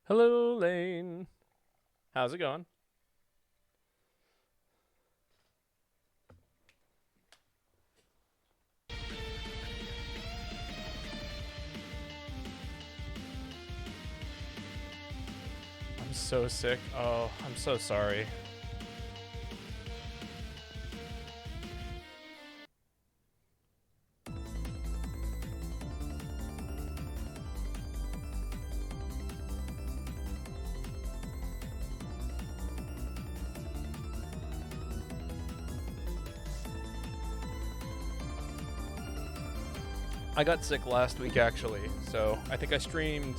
Hello, Lane. How's it going? I'm so sick. Oh, I'm so sorry. I got sick last week actually, so I think I streamed,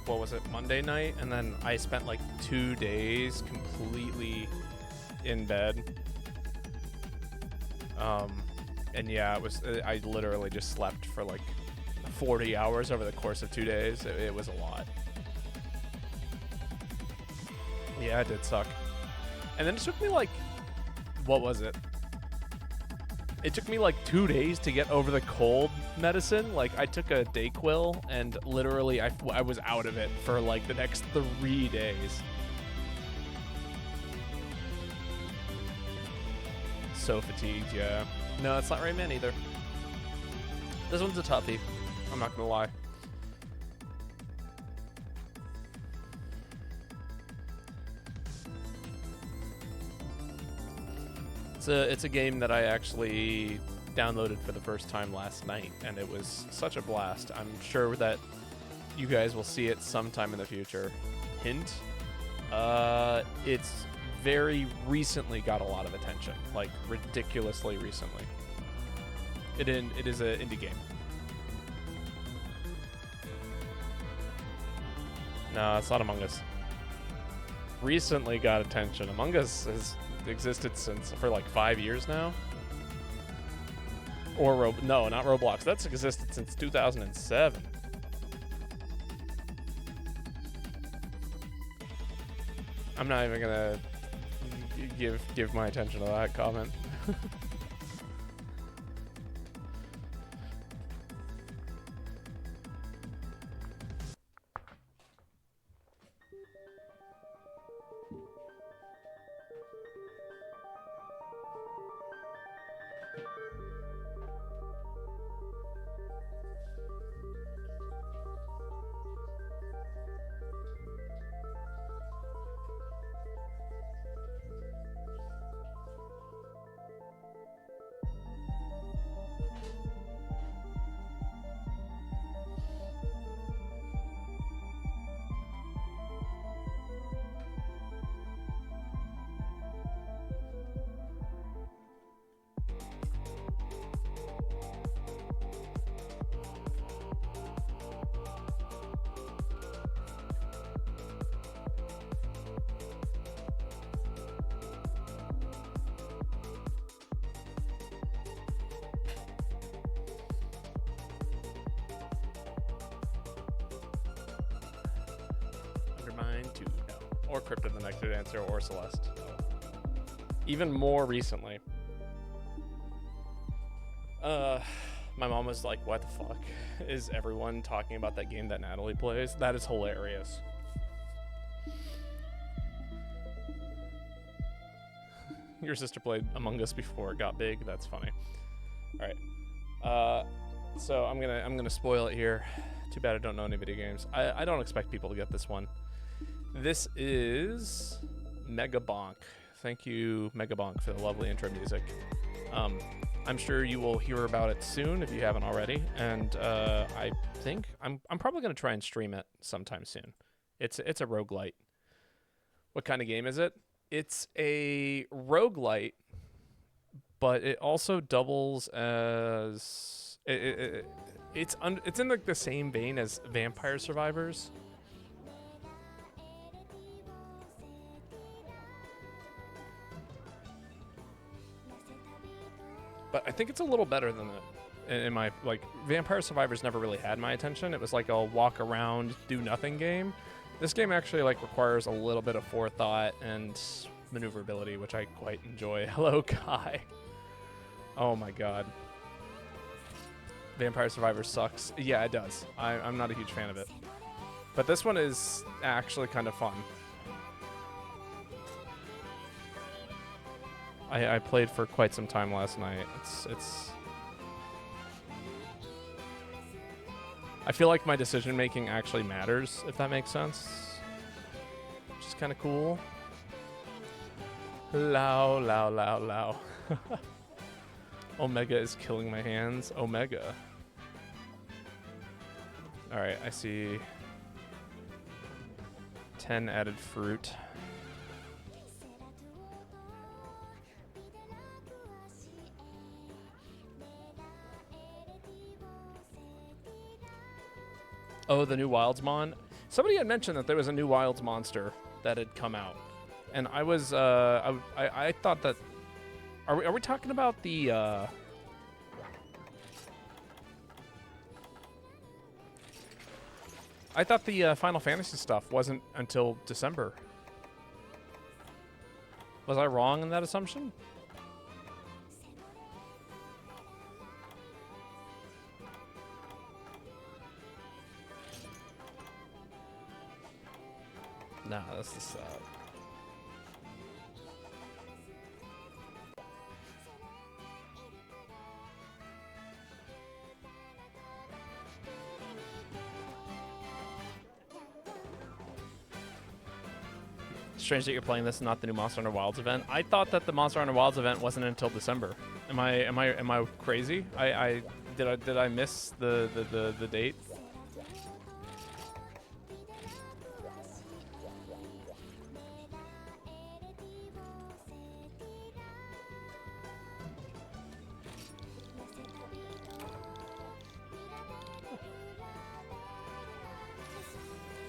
what was it, Monday night, and then I spent like 2 days completely in bed. Um, and yeah, it was. I literally just slept for like 40 hours over the course of 2 days. It was a lot. Yeah, it did suck. And then it took me like, what was it? It took me like 2 days to get over the cold medicine. Like I took a Dayquil and literally I was out of it for like the next 3 days. So fatigued, yeah. No, it's not Rain Man either. This one's a toughie. I'm not gonna lie. It's a game that I actually downloaded for the first time last night, and it was such a blast. I'm sure that you guys will see it sometime in the future. Hint: it's very recently got a lot of attention, like ridiculously recently. It is an indie game. No, it's not Among Us. Recently got attention. Among Us has existed since for like 5 years now. Or no, not Roblox. That's existed since 2007. I'm not even gonna give my attention to that comment. Undermine 2, no. Or Cryptid the Nectar Dancer or Celeste. Even more recently. My mom was like, what the fuck is everyone talking about that game that Natalie plays? That is hilarious. Your sister played Among Us before it got big. That's funny. All right. So I'm gonna spoil it here. Too bad I don't know any video games. I don't expect people to get this one. This is Megabonk. Thank you, Megabonk, for the lovely intro music. I'm sure you will hear about it soon if you haven't already, and I think I'm probably gonna try and stream it sometime soon. It's a roguelite. What kind of game is it? It's a roguelite, but it also doubles as it's in like the same vein as Vampire Survivors. But I think it's a little better than it. In my like, Vampire Survivors never really had my attention. It was like a walk around, do nothing game. This game actually like requires a little bit of forethought and maneuverability, which I quite enjoy. Hello, Kai. Oh my god. Vampire Survivors sucks. Yeah, it does. I'm not a huge fan of it. But this one is actually kind of fun. I played for quite some time last night. It's I feel like my decision making actually matters, if that makes sense. Which is kind of cool. Lao, lao, lao, lao. Omega is killing my hands. Omega. Alright, I see 10 added fruit. Oh, the new Wildsmon. Somebody had mentioned that there was a new Wilds monster that had come out, and I was I thought that are we talking about the I thought the Final Fantasy stuff wasn't until December. Was I wrong in that assumption? Nah, this is sad. Strange that you're playing this and not the new Monster Hunter Wilds event. I thought that the Monster Hunter Wilds event wasn't until December. Am I crazy? Did I miss the date?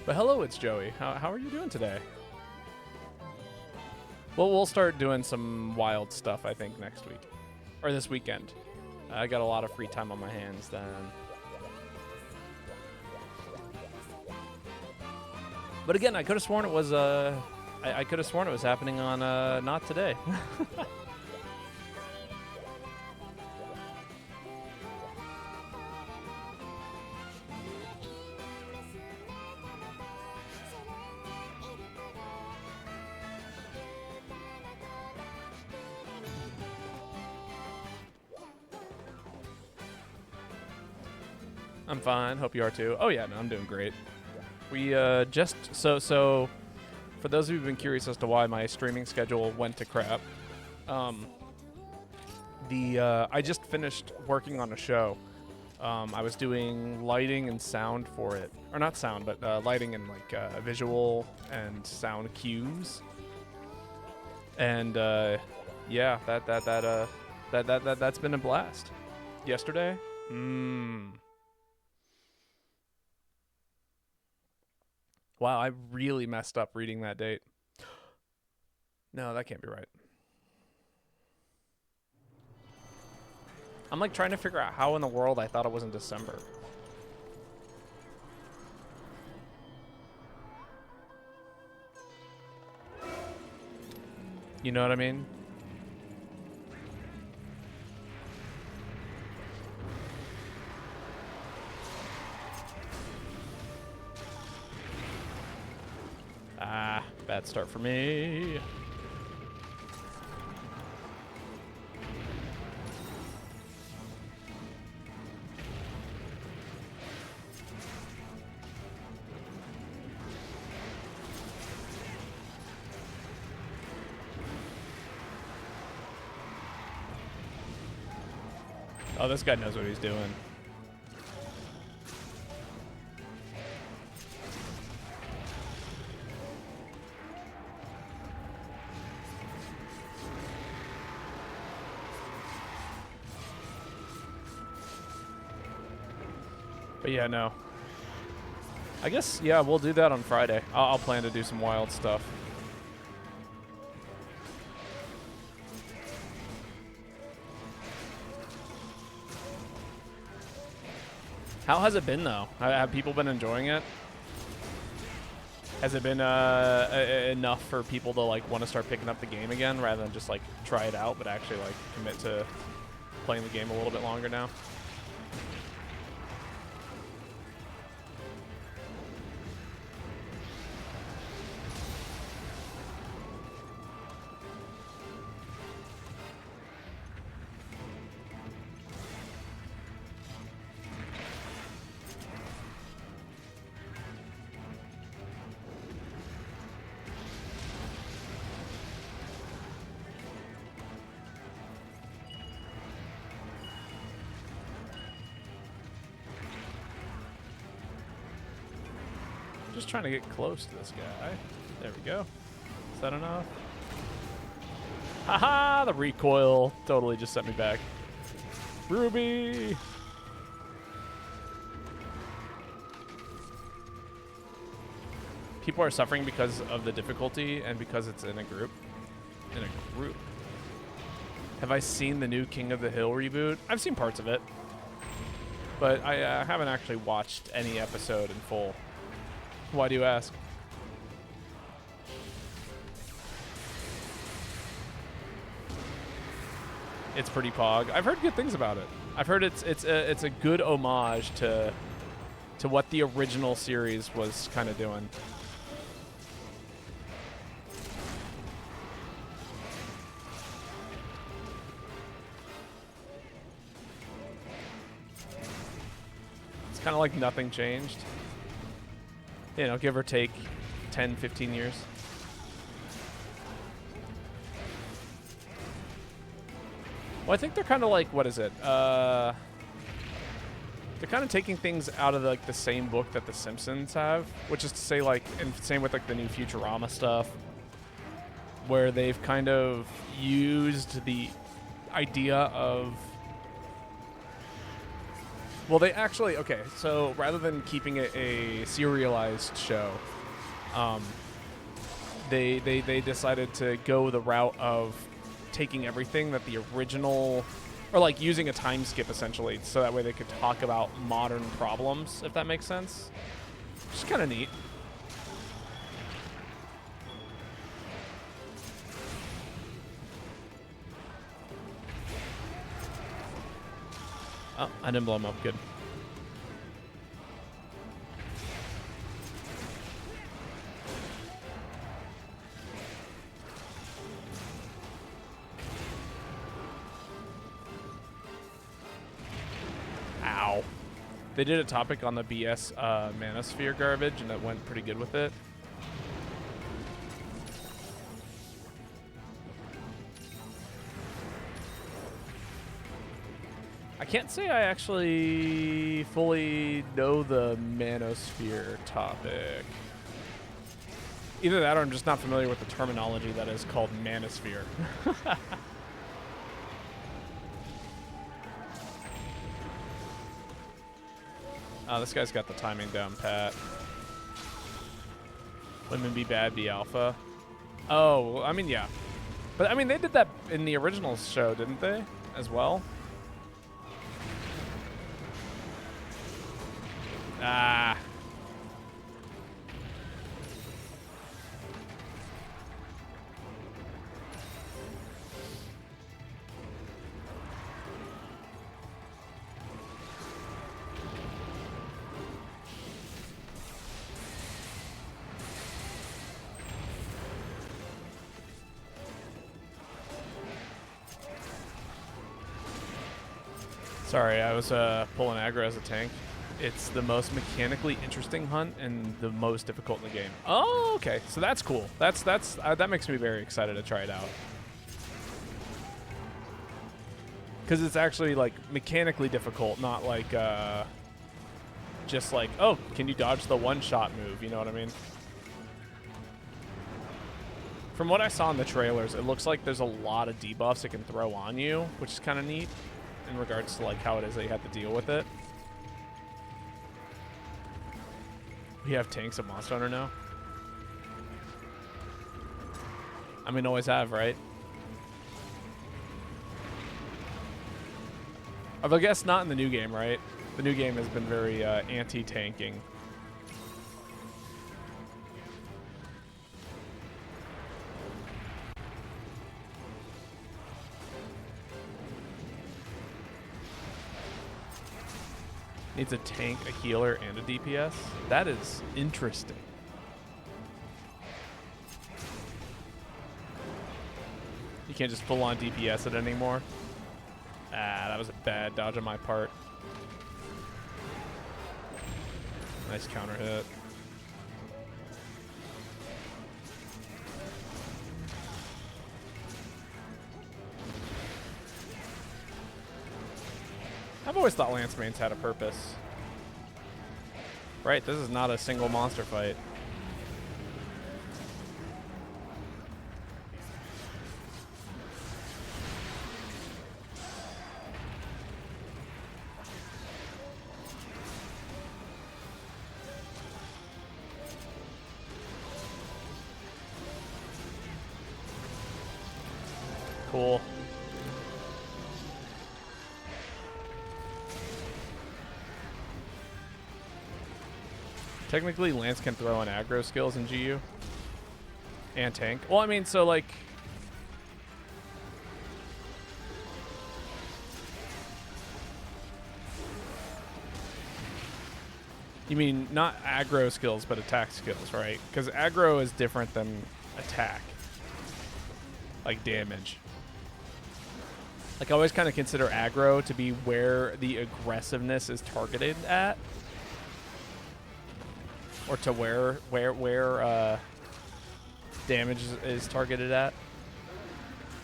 But hello, it's Joey. How are you doing today? Well, we'll start doing some wild stuff, I think, next week. Or this weekend. I got a lot of free time on my hands then. But again, I could have sworn it was I could have sworn it was happening on not today. I'm fine. Hope you are too. Oh yeah, no, I'm doing great. We just so for those of you who've been curious as to why my streaming schedule went to crap, I just finished working on a show. I was doing lighting and sound for it, or not sound, but lighting and like visual and sound cues. And yeah, that's been a blast. Yesterday, Wow, I really messed up reading that date. No, that can't be right. I'm like trying to figure out how in the world I thought it was in December. You know what I mean? Ah, bad start for me. Oh, this guy knows what he's doing. But yeah, no. I guess, yeah, we'll do that on Friday. I'll plan to do some wild stuff. How has it been, though? Have people been enjoying it? Has it been enough for people to like want to start picking up the game again, rather than just like try it out, but actually like commit to playing the game a little bit longer now? Just trying to get close to this guy. There we go. Is that enough? Haha! The recoil totally just sent me back. Ruby! People are suffering because of the difficulty and because it's in a group. In a group. Have I seen the new King of the Hill reboot? I've seen parts of it. But I haven't actually watched any episode in full. Why do you ask? It's pretty pog. I've heard good things about it. I've heard it's a good homage to what the original series was kind of doing. It's kind of like nothing changed. You know, give or take 10, 15 years. Well, I think they're kind of like, what is it? They're kind of taking things out of like the same book that The Simpsons have, which is to say, like, and same with like the new Futurama stuff, where they've kind of used the idea of, well, they actually, okay, so rather than keeping it a serialized show, they decided to go the route of taking everything that the original, or like using a time skip essentially, so that way they could talk about modern problems, if that makes sense. Which is kind of neat. Oh, I didn't blow him up. Good. Ow. They did a topic on the BS Manosphere garbage, and that went pretty good with it. I can't say I actually fully know the Manosphere topic. Either that or I'm just not familiar with the terminology that is called Manosphere. This guy's got the timing down pat. Women be bad, be alpha. Oh, I mean, yeah. But, I mean, they did that in the original show, didn't they? As well? Ah. Sorry, I was pulling aggro as a tank. It's the most mechanically interesting hunt and the most difficult in the game. Oh, okay. So that's cool. That makes me very excited to try it out. Because it's actually like mechanically difficult, not like just like, oh, can you dodge the one-shot move? You know what I mean? From what I saw in the trailers, it looks like there's a lot of debuffs it can throw on you, which is kind of neat in regards to like how it is that you have to deal with it. We have tanks at Monster Hunter now. I mean, always have, right? Although I guess not in the new game, right? The new game has been very anti-tanking. Needs a tank, a healer, and a DPS. That is interesting. You can't just full on DPS it anymore. Ah, that was a bad dodge on my part. Nice counter hit. I've always thought Lance mains had a purpose. Right, this is not a single monster fight. Cool. Technically, Lance can throw in aggro skills in GU. And tank. Well, I mean, so, like... You mean not aggro skills, but attack skills, right? Because aggro is different than attack. Like, damage. Like, I always kind of consider aggro to be where the aggressiveness is targeted at. Or to where damage is targeted at.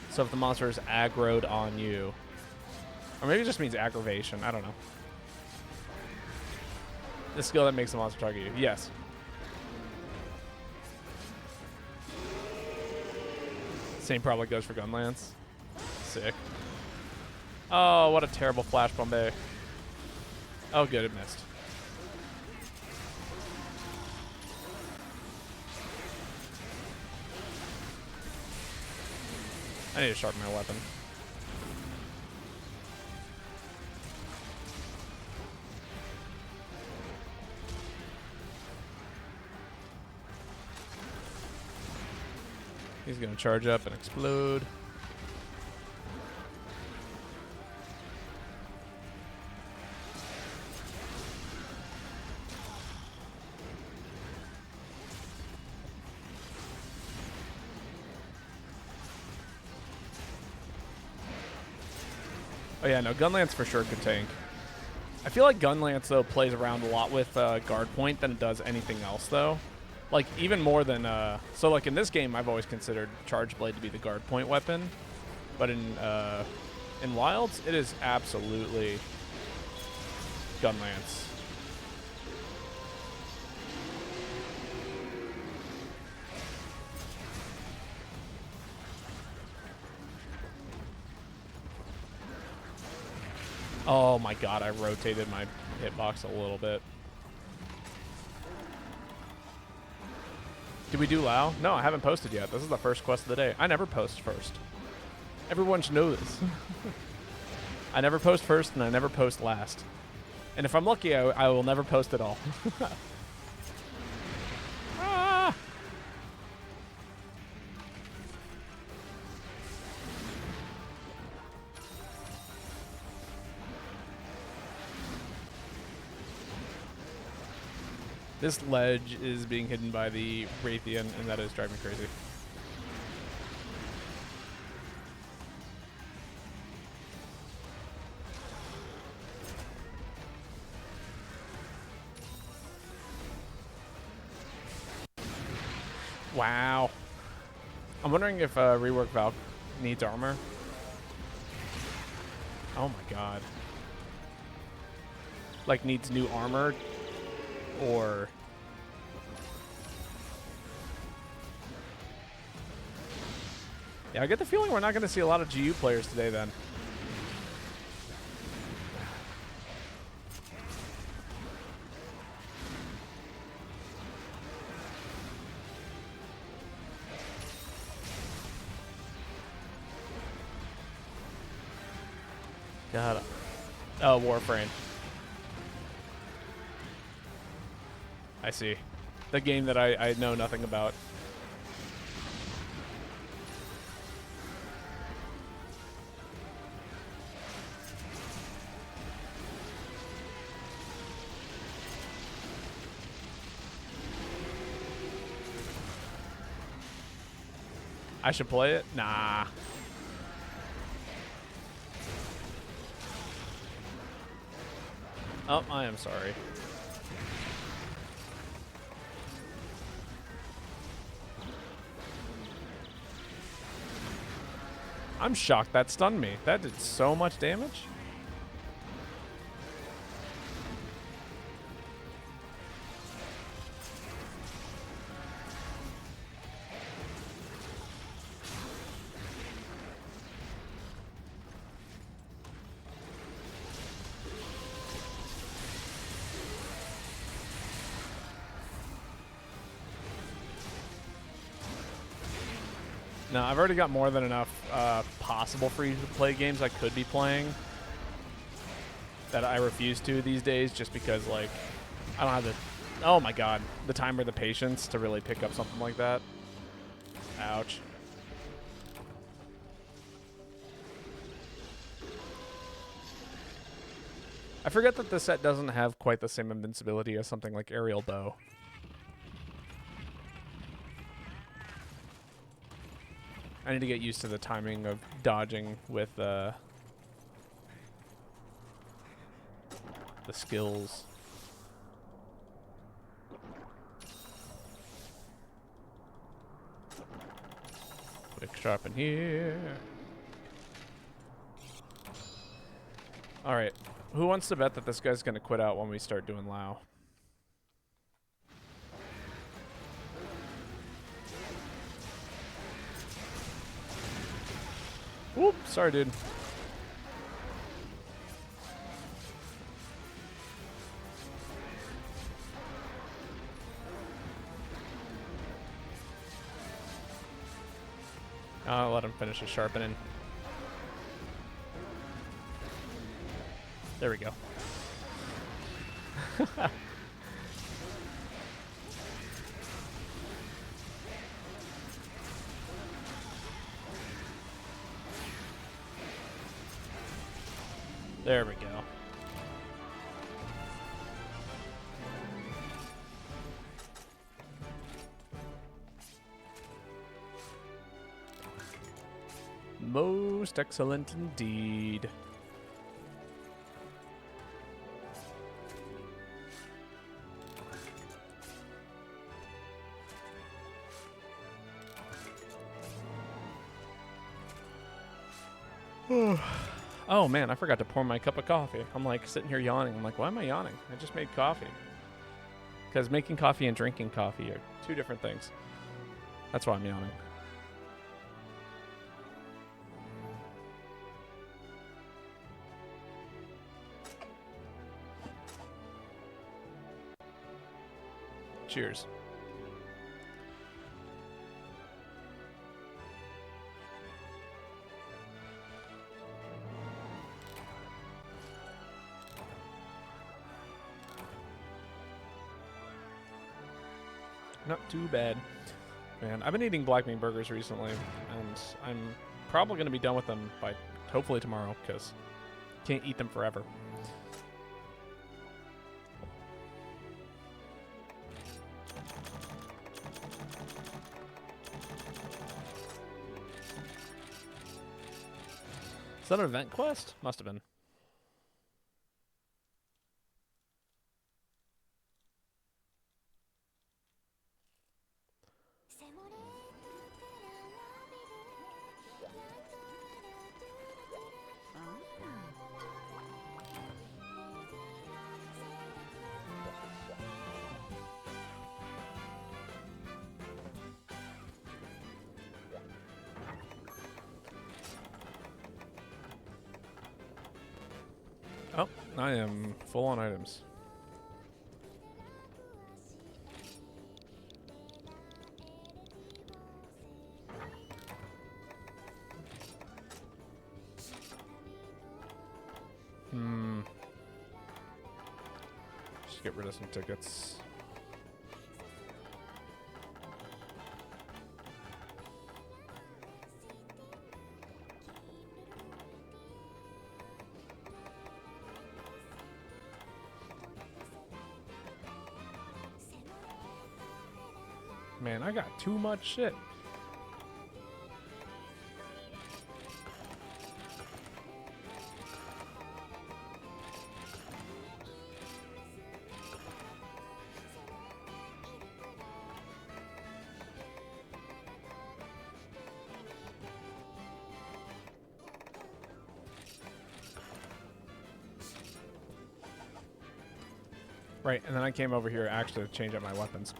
So if the monster is aggroed on you. Or maybe it just means aggravation. I don't know. The skill that makes the monster target you. Yes. Same probably goes for Gunlance. Sick. Oh, what a terrible flash Bombay. Oh, good. It missed. I need to sharpen my weapon. He's going to charge up and explode. Oh yeah, no, Gunlance for sure could tank. I feel like Gunlance, though, plays around a lot with guard point than it does anything else, though. Like, even more than... so, like, in this game, I've always considered Charge Blade to be the guard point weapon. But in Wilds, it is absolutely Gunlance. Oh my god, I rotated my hitbox a little bit. Did we do Lao? No, I haven't posted yet. This is the first quest of the day. I never post first. Everyone should know this. I never post first and I never post last. And if I'm lucky, I will never post at all. Ah! This ledge is being hidden by the Raytheon, and that is driving me crazy. Wow. I'm wondering if rework Valk needs armor. Oh my god. Like, needs new armor? Or... Yeah, I get the feeling we're not going to see a lot of GU players today then. God. Oh, Warframe. I see. The game that I know nothing about. I should play it? Nah. Oh, I am sorry. I'm shocked that stunned me. That did so much damage. No, I've already got more than enough possible free-to-play games I could be playing that I refuse to these days just because, like, I don't have the... Oh, my God. The time or the patience to really pick up something like that. Ouch. I forget that this set doesn't have quite the same invincibility as something like Aerial Bow. I need to get used to the timing of dodging with the skills. Quick sharpen here. All right. Who wants to bet that this guy's going to quit out when we start doing Lao? Whoop, sorry, dude. I'll let him finish his sharpening. There we go. There we go. Most excellent indeed. Oh man, I forgot to pour my cup of coffee. I'm like sitting here yawning. I'm like, why am I yawning? I just made coffee. Because making coffee and drinking coffee are two different things. That's why I'm yawning. Cheers. Not too bad. Man, I've been eating black bean burgers recently, and I'm probably going to be done with them by hopefully tomorrow, because can't eat them forever. Is that an event quest? Must have been. Oh, I am full on items. Just get rid of some tickets. Man, I got too much shit. Right, and then I came over here actually to change out my weapons.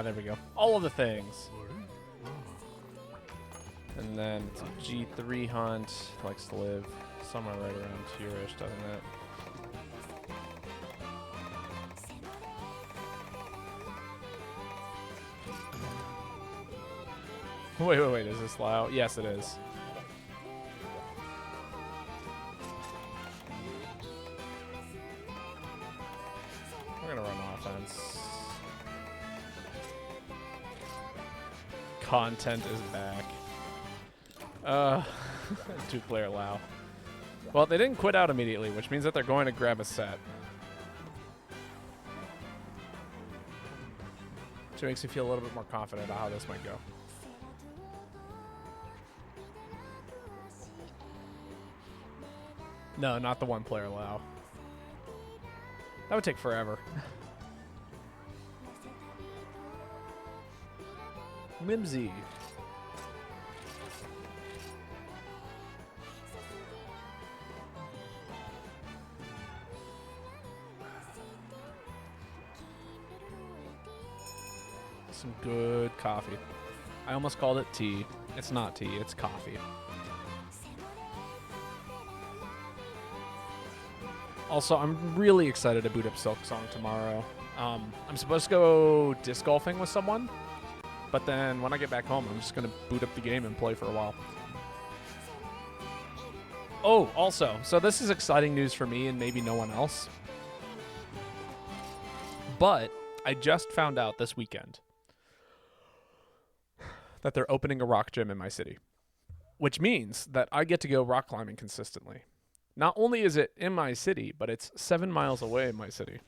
there we go. All of the things. And then it's a G3 hunt. Likes to live somewhere right around here-ish, doesn't it? Wait. Is this loud? Yes, it is. We're gonna run offense. Content is back. 2-player Lao. Well, they didn't quit out immediately, which means that they're going to grab a set. Which makes me feel a little bit more confident about how this might go. No, not the 1-player Lao. That would take forever. Mimsy. Some good coffee. I almost called it tea. It's not tea, it's coffee. Also, I'm really excited to boot up Silk Song tomorrow. I'm supposed to go disc golfing with someone, but then when I get back home, I'm just going to boot up the game and play for a while. Oh, also, so this is exciting news for me and maybe no one else. But I just found out this weekend that they're opening a rock gym in my city, which means that I get to go rock climbing consistently. Not only is it in my city, but it's 7 miles away in my city,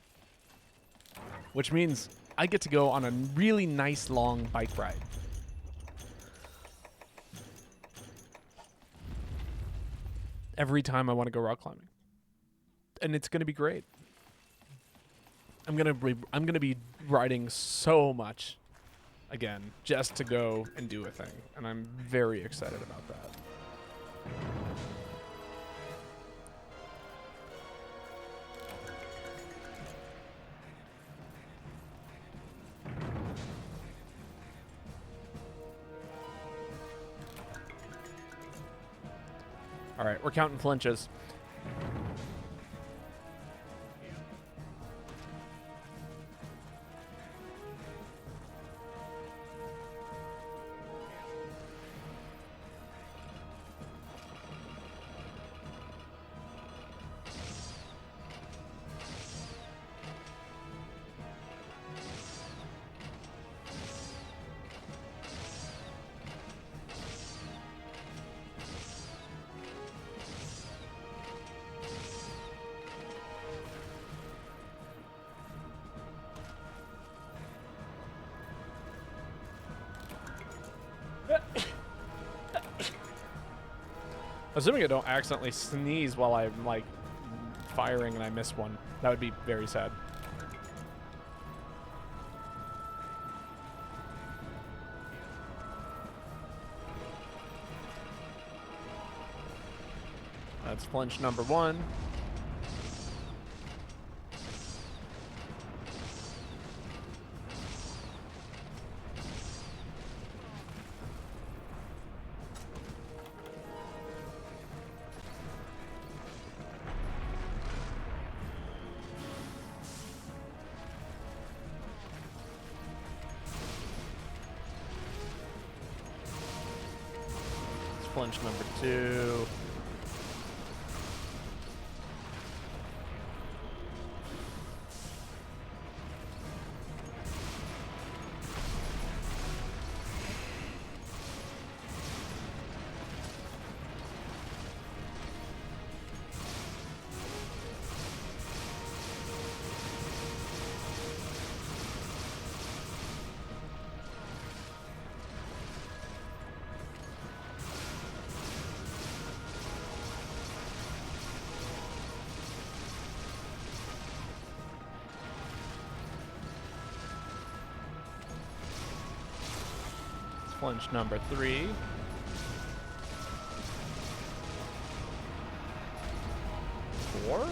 which means I get to go on a really nice long bike ride. Every time I want to go rock climbing. And it's going to be great. I'm going to be riding so much again just to go and do a thing, and I'm very excited about that. All right, we're counting flinches. Assuming I don't accidentally sneeze while I'm, like, firing and I miss one. That would be very sad. That's flinch number 1. Flinch number 2. Flinch number 3. Four.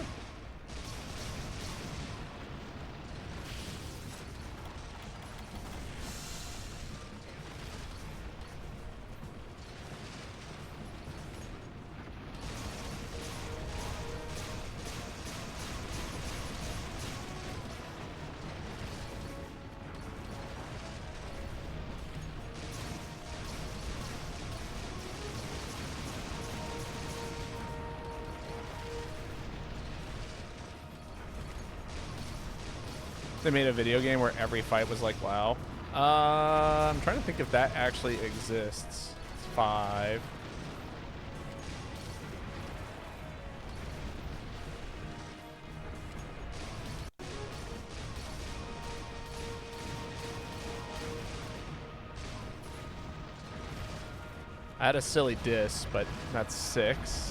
They made a video game where every fight was like WoW. I'm trying to think if that actually exists. It's 5. I had a silly diss, but that's 6.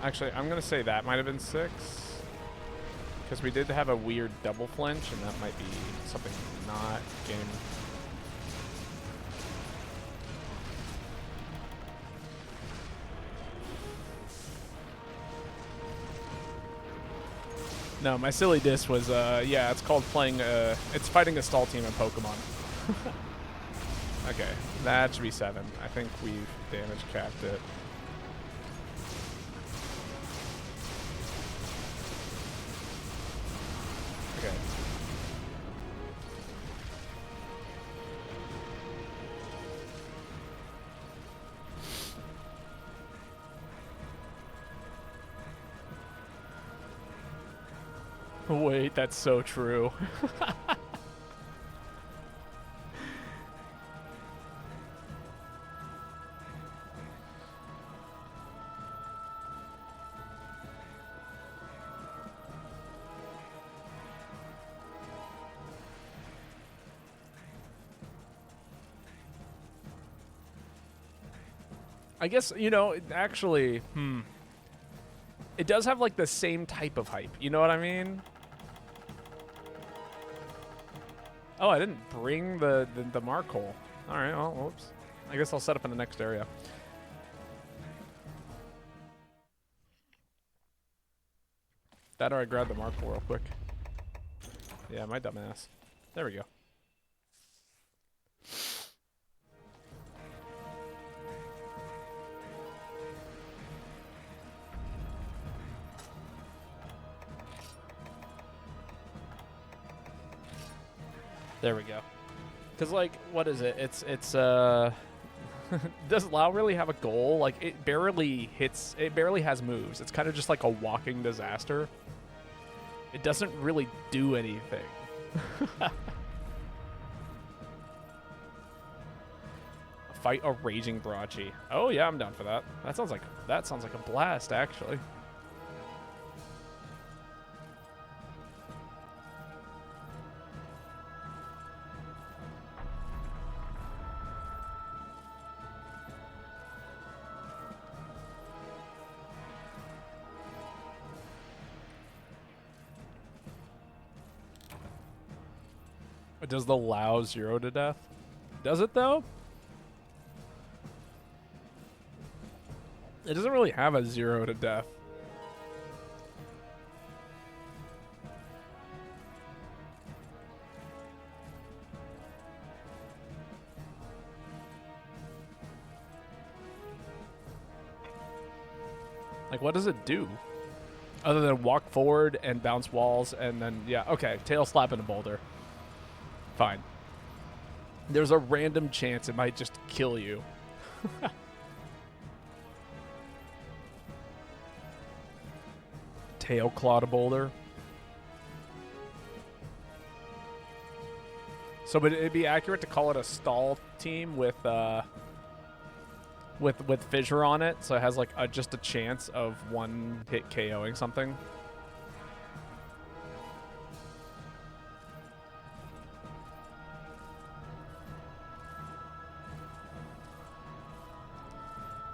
Actually, I'm going to say that might have been 6. Because we did have a weird double flinch, and that might be something not game. No, my silly diss was, yeah, it's called playing, it's fighting a stall team in Pokemon. Okay, that should be 7. I think we've damage capped it. Okay. Wait, that's so true. I guess, you know, actually, it does have, like, the same type of hype. You know what I mean? Oh, I didn't bring the mark hole. All right, well, whoops. I guess I'll set up in the next area. That or I grab the mark hole real quick. Yeah, my dumb ass. There we go. There we go. Because, like, what is it? It's does Lao really have a goal? Like, it barely has moves. It's kind of just like a walking disaster. It doesn't really do anything. Fight a raging Brachi. Oh yeah, I'm down for that. That sounds like a blast, actually. Does the Lao 0 to death? Does it, though? It doesn't really have a 0 to death. Like, what does it do? Other than walk forward and bounce walls and then, yeah, okay, tail slap in a boulder. Fine. There's a random chance it might just kill you. Tail claw to boulder. So would it be accurate to call it a stall team with fissure on it, so it has like just a chance of one hit KOing something?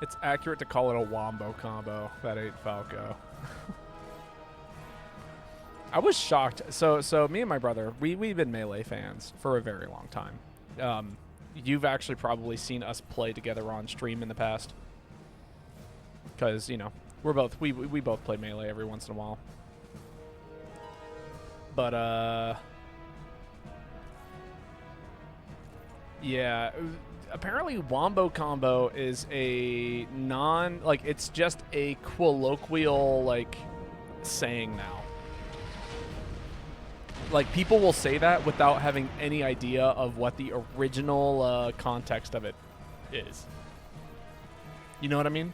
It's accurate to call it a wombo combo. That ain't Falco. I was shocked. So me and my brother, we've been Melee fans for a very long time. You've actually probably seen us play together on stream in the past. Because, you know, we both play Melee every once in a while. But yeah, apparently Wombo Combo is a like it's just a colloquial like saying now. Like people will say that without having any idea of what the original context of it is. You know what I mean?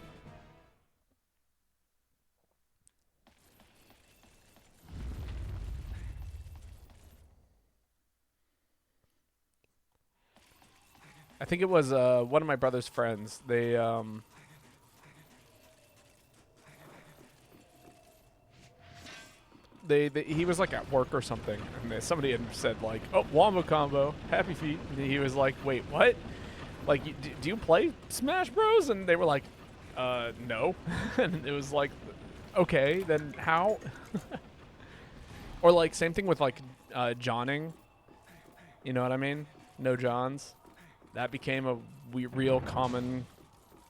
I think it was one of my brother's friends. He was like at work or something, and somebody had said like, "Oh, Wombo Combo, Happy Feet." And he was like, "Wait, what? Like, do you play Smash Bros?" And they were like, "No." And it was like, "Okay, then how?" Or like same thing with like Johning. You know what I mean? No Johns. That became a real common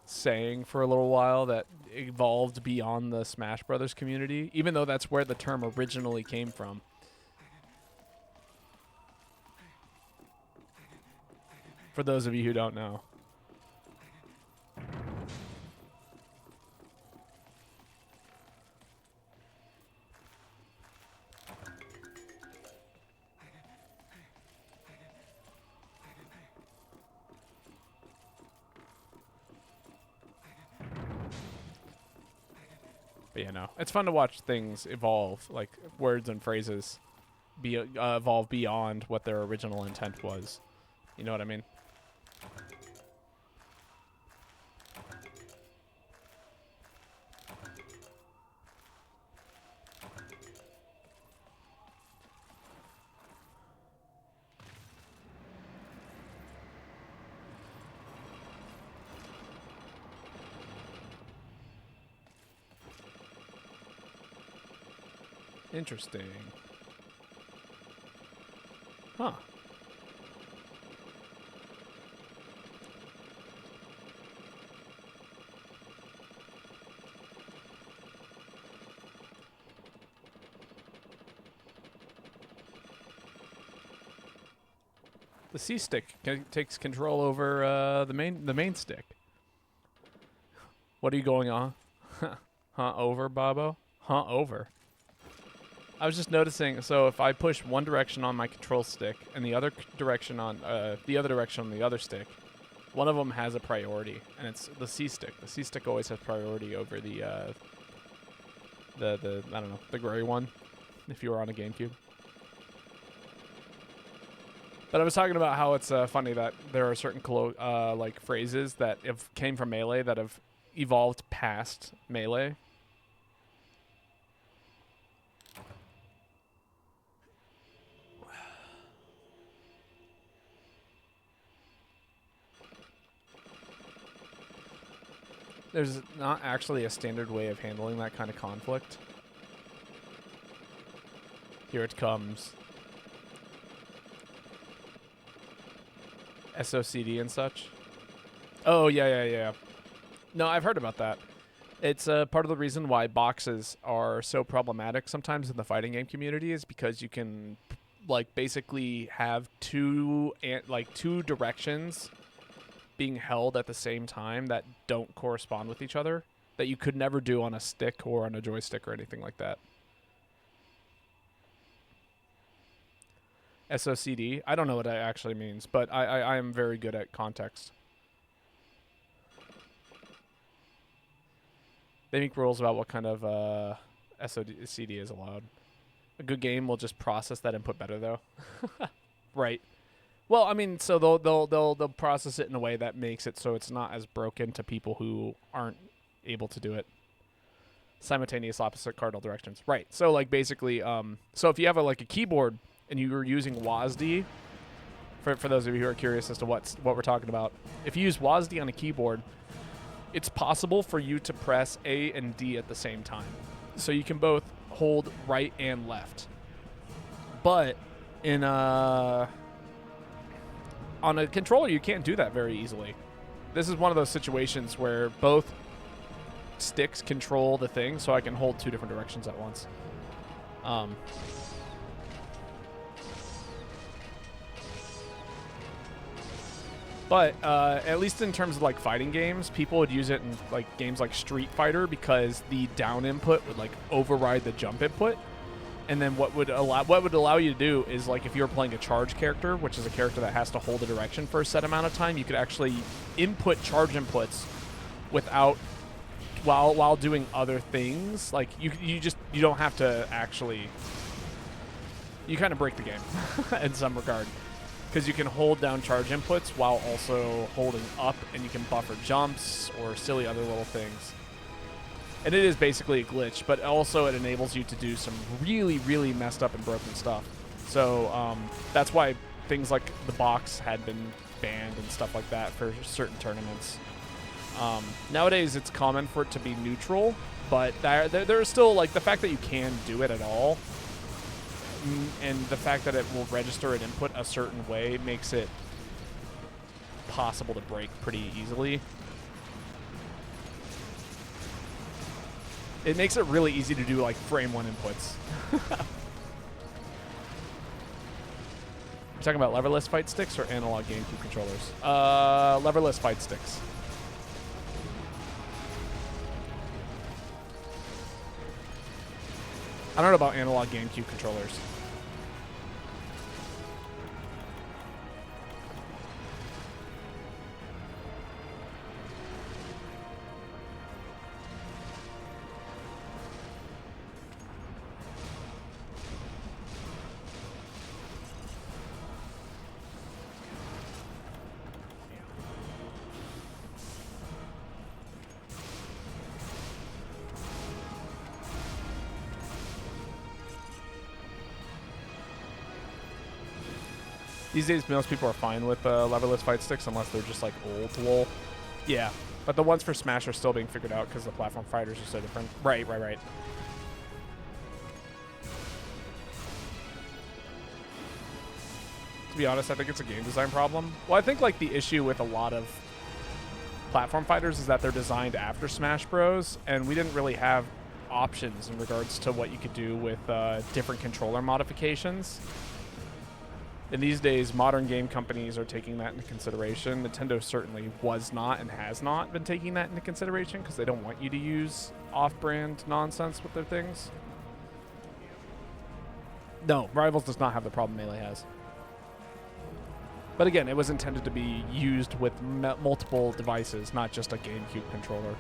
saying for a little while that evolved beyond the Smash Brothers community, even though that's where the term originally came from. For those of you who don't know. But yeah, no, it's fun to watch things evolve, like words and phrases evolve beyond what their original intent was. You know what I mean? Interesting. Huh. The C stick takes control over the main stick. What are you going on? Huh, over, Bobo? Huh, over. I was just noticing, so if I push one direction on my control stick and the other direction on the other stick, one of them has a priority, and it's the C stick. The C stick always has priority over the I don't know, the gray one, if you were on a GameCube. But I was talking about how it's funny that there are certain like phrases that came from Melee that have evolved past Melee. There's not actually a standard way of handling that kind of conflict. Here it comes. SOCD and such. Oh, yeah. No, I've heard about that. It's part of the reason why boxes are so problematic sometimes in the fighting game community is because you can like basically have two directions being held at the same time that don't correspond with each other that you could never do on a stick or on a joystick or anything like that. SOCD? I don't know what that actually means, but I am very good at context. They make rules about what kind of SOCD is allowed. A good game will just process that input better, though. Right. Well, I mean, so they'll process it in a way that makes it so it's not as broken to people who aren't able to do it. Simultaneous opposite cardinal directions. Right. So like basically, so if you have a keyboard and you were using WASD, for those of you who are curious as to what we're talking about, if you use WASD on a keyboard, it's possible for you to press A and D at the same time. So you can both hold right and left. But in on a controller, you can't do that very easily. This is one of those situations where both sticks control the thing, so I can hold two different directions at once. But at least in terms of like fighting games, people would use it in like games like Street Fighter because the down input would like override the jump input. And then what would allow you to do is, like, if you were playing a charge character, which is a character that has to hold a direction for a set amount of time, you could actually input charge inputs without while doing other things. Like you don't have to actually. You kind of break the game in some regard because you can hold down charge inputs while also holding up, and you can buffer jumps or silly other little things. And it is basically a glitch, but also it enables you to do some really, really messed up and broken stuff. So that's why things like the box had been banned and stuff like that for certain tournaments. Nowadays, it's common for it to be neutral, but there's still, like, the fact that you can do it at all, and the fact that it will register an input a certain way makes it possible to break pretty easily. It makes it really easy to do, like, frame one inputs. You're talking about leverless fight sticks or analog GameCube controllers? Leverless fight sticks. I don't know about analog GameCube controllers. These days, most people are fine with leverless fight sticks unless they're just, like, old lol. Yeah, but the ones for Smash are still being figured out because the platform fighters are so different. Right. To be honest, I think it's a game design problem. Well, I think, like, the issue with a lot of platform fighters is that they're designed after Smash Bros, and we didn't really have options in regards to what you could do with different controller modifications. And these days, modern game companies are taking that into consideration. Nintendo certainly was not and has not been taking that into consideration because they don't want you to use off-brand nonsense with their things. No, Rivals does not have the problem Melee has. But again, it was intended to be used with multiple devices, not just a GameCube controller.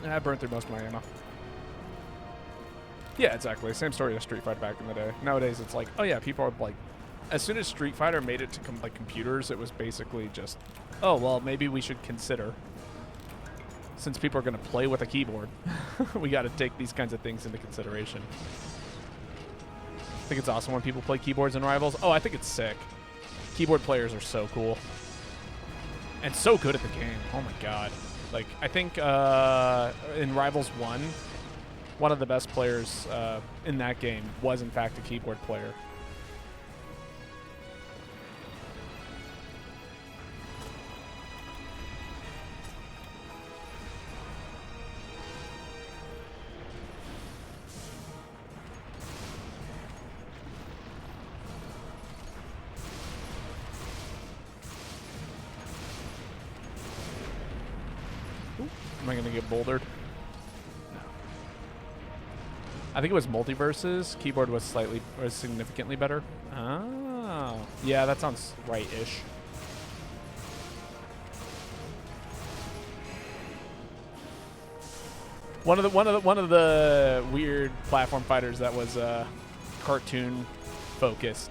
I burned through most of my ammo. Yeah, exactly. Same story as Street Fighter back in the day. Nowadays, it's like, oh yeah, people are like, as soon as Street Fighter made it to like computers, it was basically just, oh well, maybe we should consider, since people are going to play with a keyboard, we got to take these kinds of things into consideration. I think it's awesome when people play keyboards in Rivals. Oh, I think it's sick. Keyboard players are so cool and so good at the game. Oh my god. Like, I think in Rivals 1, one of the best players in that game was, in fact, a keyboard player. Am I going to get bouldered? No. I think it was Multiverses. Keyboard was significantly better. Oh. Yeah, that sounds right-ish. One of the weird platform fighters that was cartoon focused.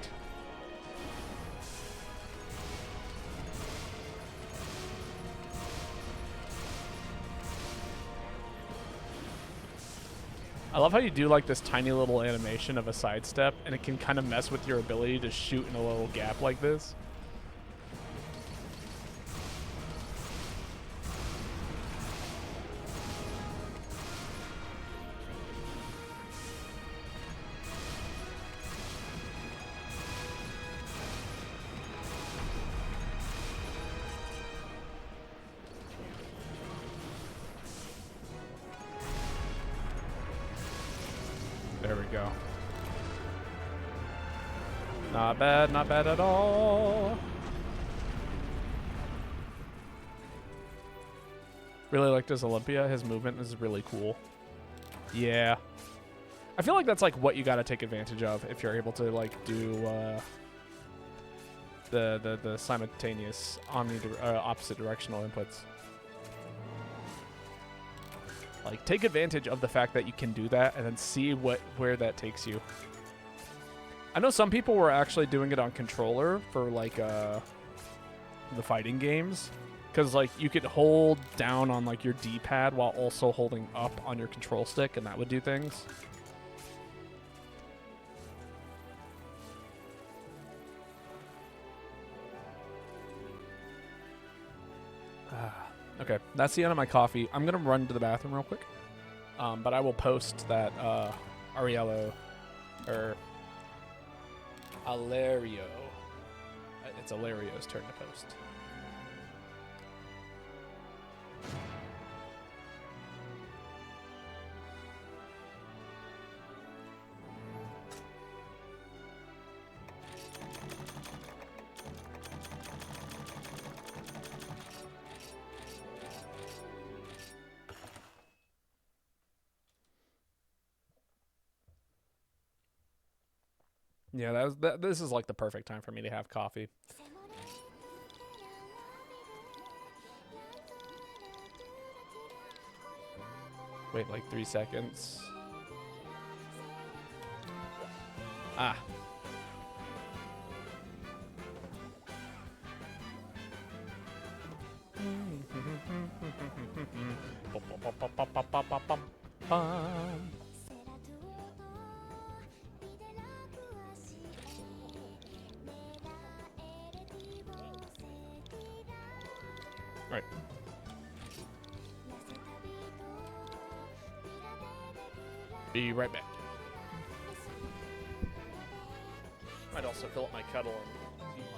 I love how you do like this tiny little animation of a sidestep, and it can kind of mess with your ability to shoot in a little gap like this. There we go. Not bad at all. Really liked his Olympia. His movement is really cool. Yeah. I feel like that's like what you got to take advantage of if you're able to like do the simultaneous opposite directional inputs. Like take advantage of the fact that you can do that and then see where that takes you. I know some people were actually doing it on controller for like the fighting games, because like you could hold down on like your D-pad while also holding up on your control stick, and that would do things. Okay, that's the end of my coffee. I'm gonna run to the bathroom real quick, but I will post that Ariello or Alario. It's Alario's turn to post. Yeah, this is like the perfect time for me to have coffee. Wait like 3 seconds. Ah. Right. Be right back. Might also fill up my kettle and teapot.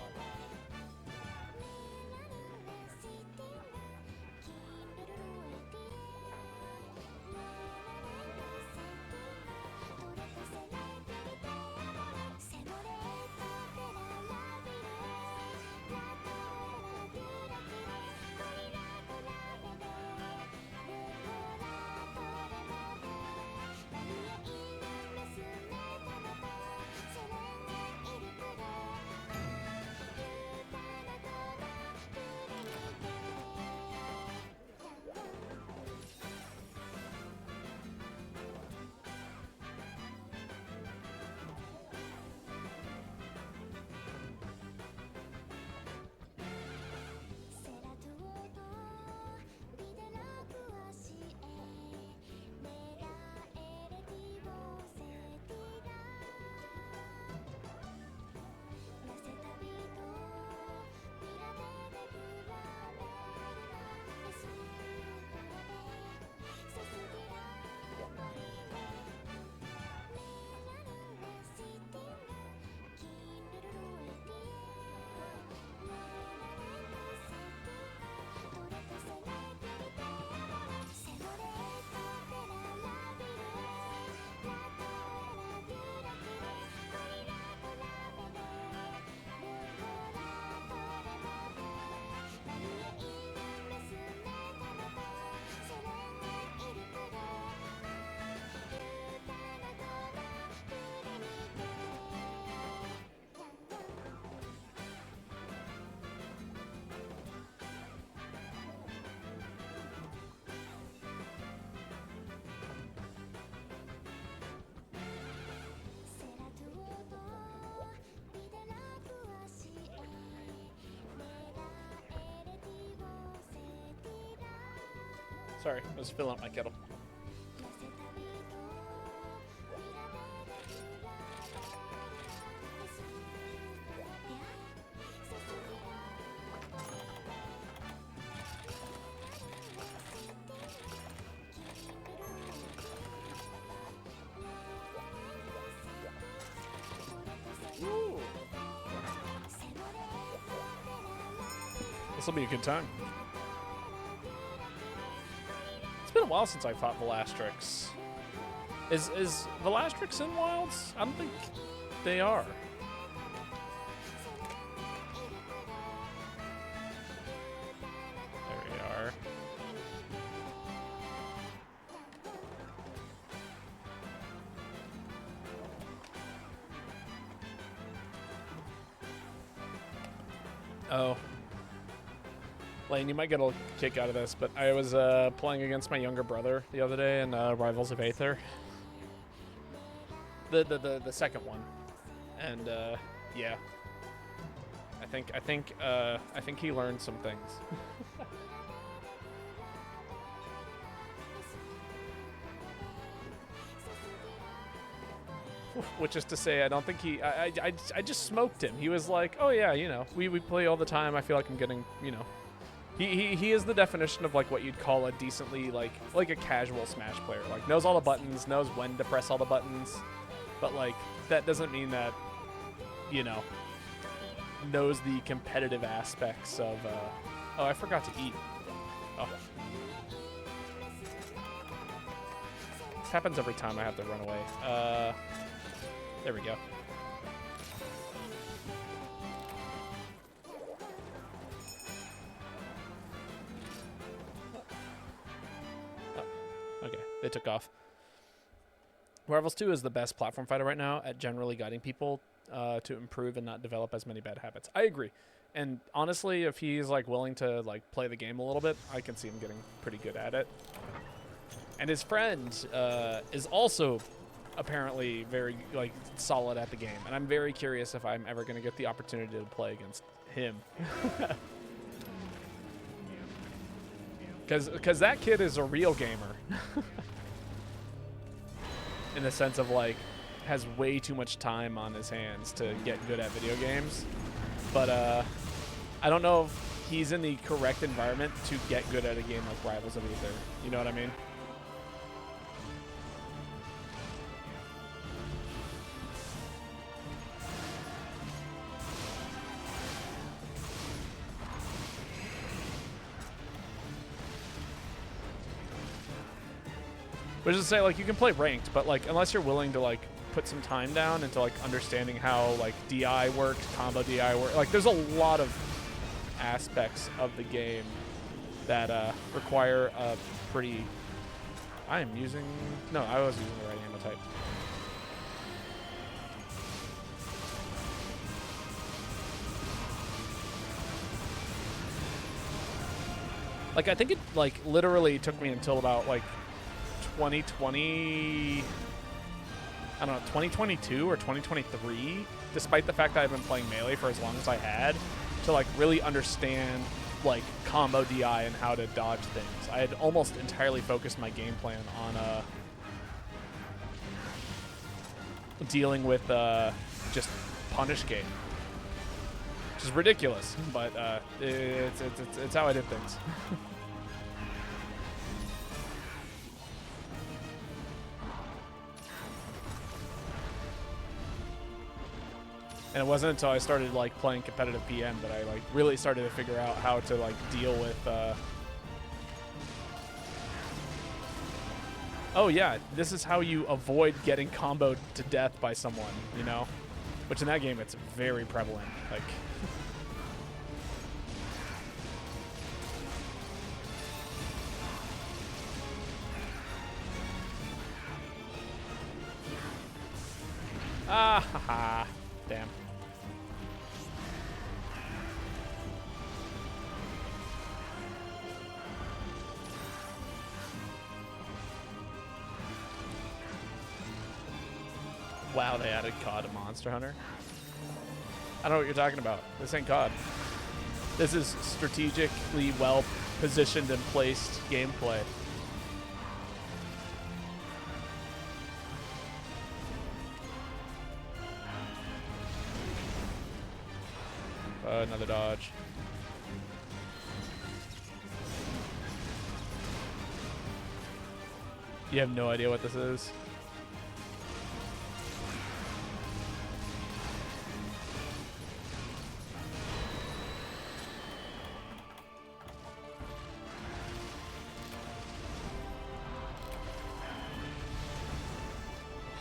Sorry, I was filling up my kettle. This will be a good time. It's been a while since I fought Velastrix. Is Velastrix in Wilds? I don't think they are. fire. Oh. Lane, you might get a kick out of this, but I was playing against my younger brother the other day in Rivals of Aether. The second one. And yeah. I think he learned some things. Which is to say, I don't think he. I just smoked him. He was like, "Oh yeah, you know, we play all the time. I feel like I'm getting, you know." He is the definition of like what you'd call a decently like a casual Smash player. Like knows all the buttons, knows when to press all the buttons, but like that doesn't mean that, you know, knows the competitive aspects of. Oh, I forgot to eat. Oh. This happens every time I have to run away. There we go. Oh, okay, they took off. Rivals 2 is the best platform fighter right now at generally guiding people to improve and not develop as many bad habits. I agree. And honestly, if he's like willing to like play the game a little bit, I can see him getting pretty good at it. And his friend is also apparently very like solid at the game, and I'm very curious if I'm ever going to get the opportunity to play against him. Because that kid is a real gamer. In the sense of like has way too much time on his hands to get good at video games. But I don't know if he's in the correct environment to get good at a game like Rivals of Aether. You know what I mean? Which is to say, like, you can play ranked, but like unless you're willing to like put some time down into like understanding how like DI works, combo DI works, like there's a lot of aspects of the game that require a pretty. I am using no, I was using the right ammo type. Like I think it like literally took me until about like 2020, I don't know, 2022 or 2023, despite the fact that I've been playing Melee for as long as I had, to like really understand like combo DI and how to dodge things. I had almost entirely focused my game plan on dealing with just punish game, which is ridiculous, but it's how I did things. And it wasn't until I started like playing competitive PM that I like really started to figure out how to like deal with oh yeah, this is how you avoid getting comboed to death by someone, you know? Which in that game it's very prevalent. Like ah haha. Damn. Wow, they added COD to Monster Hunter. I don't know what you're talking about. This ain't COD. This is strategically well positioned and placed gameplay. Another dodge. You have no idea what this is?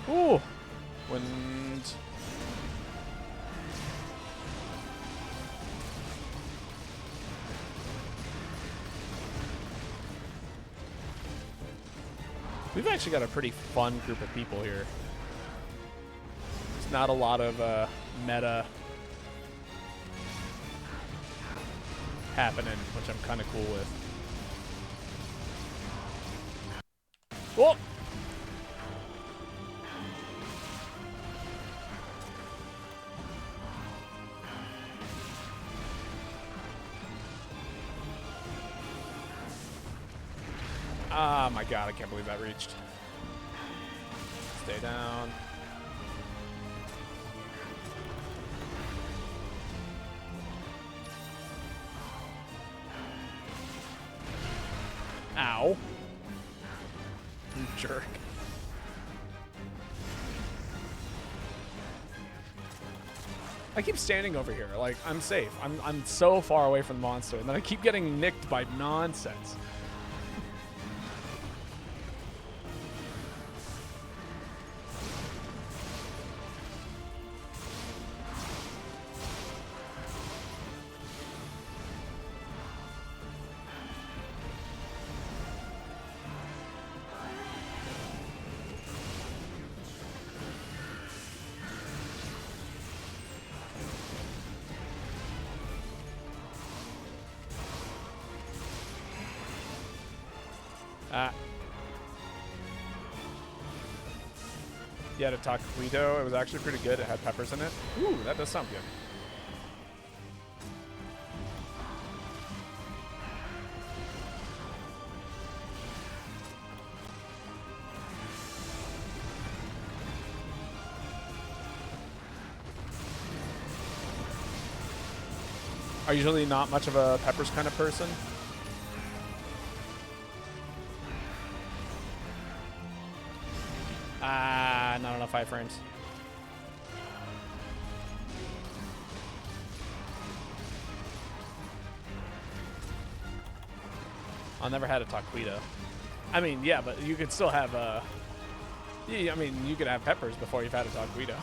Ooh! Wind. We've actually got a pretty fun group of people here. It's not a lot of meta happening, which I'm kind of cool with. Whoa! Ah, my God, I can't believe that reached. Stay down. Ow. You jerk. I keep standing over here, like, I'm safe. I'm so far away from the monster, and then I keep getting nicked by nonsense. You had a taquito. It was actually pretty good. It had peppers in it. Ooh, that does sound good. Are you usually not much of a peppers kind of person? Not enough iframes. I never had a taquito. I mean, yeah, but you could still have yeah, I mean, you could have peppers before you've had a taquito.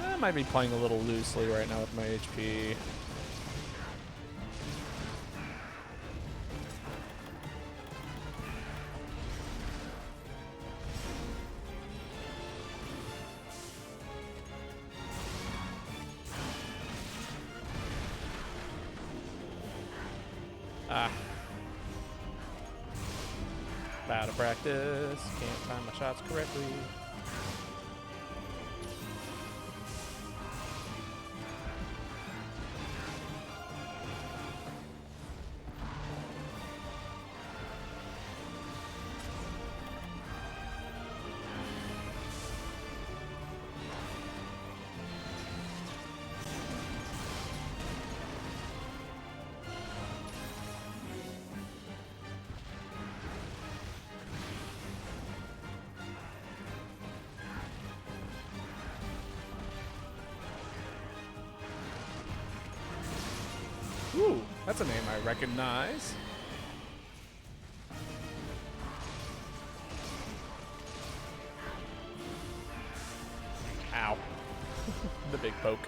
I might be playing a little loosely right now with my HP. Out of practice. Can't time my shots correctly. Ooh, that's a name I recognize. Ow. The big poke.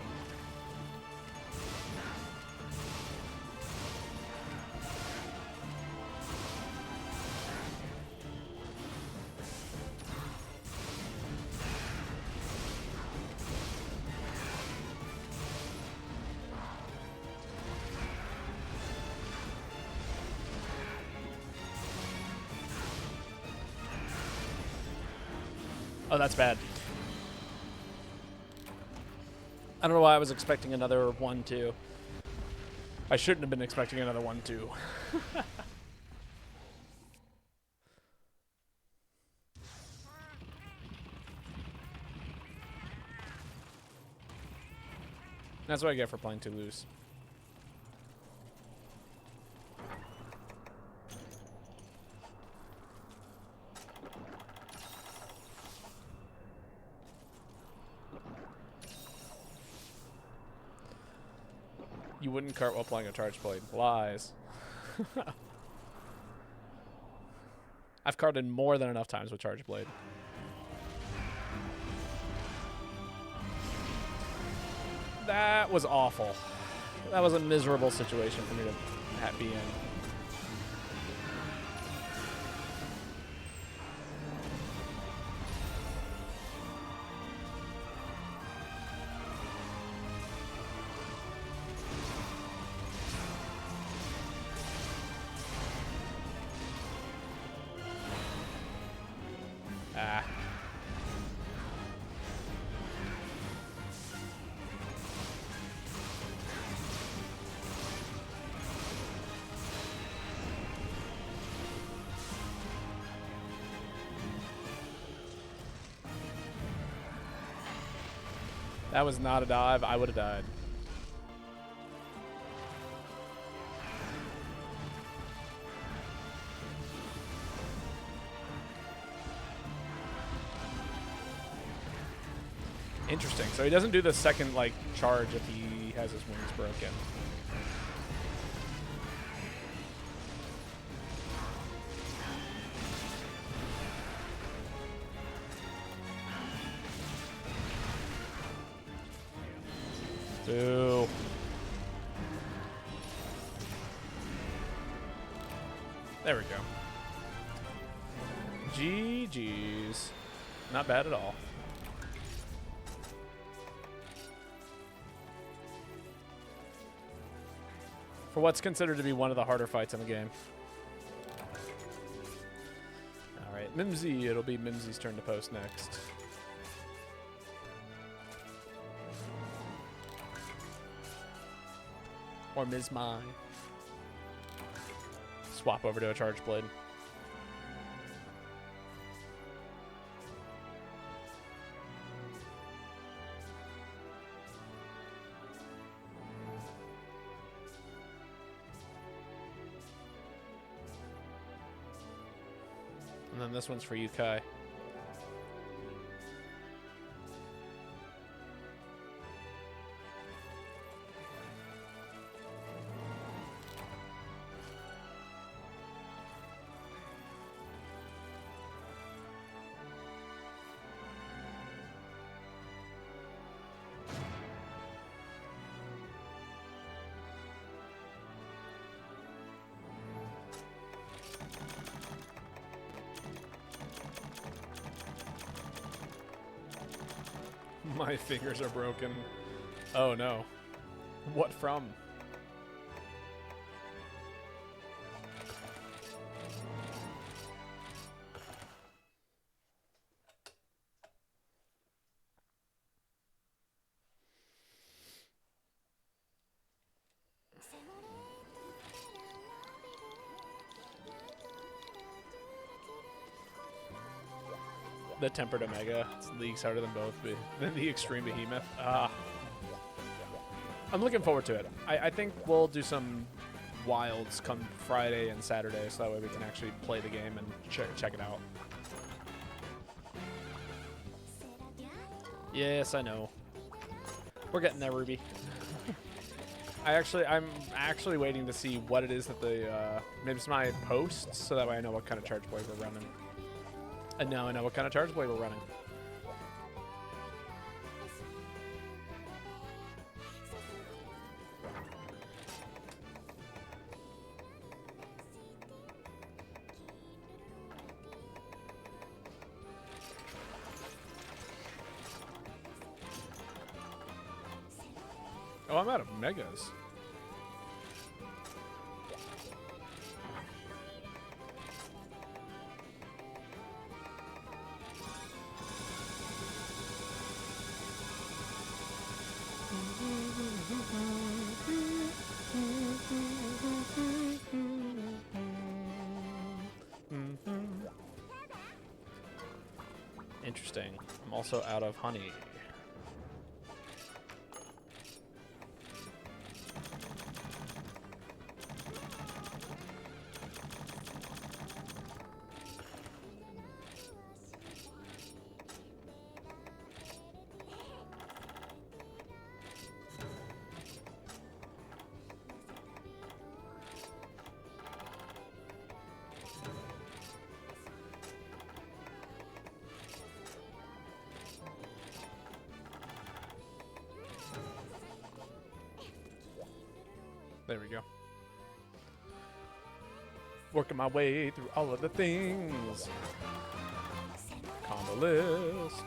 Oh, that's bad. I don't know why I was expecting another 1-2. I shouldn't have been expecting another 1-2. That's what I get for playing too loose. You wouldn't cart while playing a charge blade. Lies. I've carded more than enough times with Charge Blade. That was awful. That was a miserable situation for me to be in. Ah. That was not a dive. I would have died. Interesting. So he doesn't do the second, like, charge if he has his wings broken. Boo. There we go. GG's. Not bad at all. For what's considered to be one of the harder fights in the game. Alright, Mimsy. It'll be Mimsy's turn to post next. Or Ms. Mai. Swap over to a Charge Blade. And then this one's for you, Kai. My fingers are broken. Oh no. What from? The Tempered Omega. It's leagues harder than both, than the Extreme Behemoth. I'm looking forward to it. I think we'll do some wilds come Friday and Saturday, so that way we can actually play the game and check it out. Yes, I know. We're getting there, Ruby. I'm actually waiting to see what it is that the Mims Mai posts, so that way I know what kind of Charge Blade we're running. And now I know what kind of Charge Blade we're running. Oh, I'm out of megas. Interesting. I'm also out of honey. There we go. Working my way through all of the things. Combo list.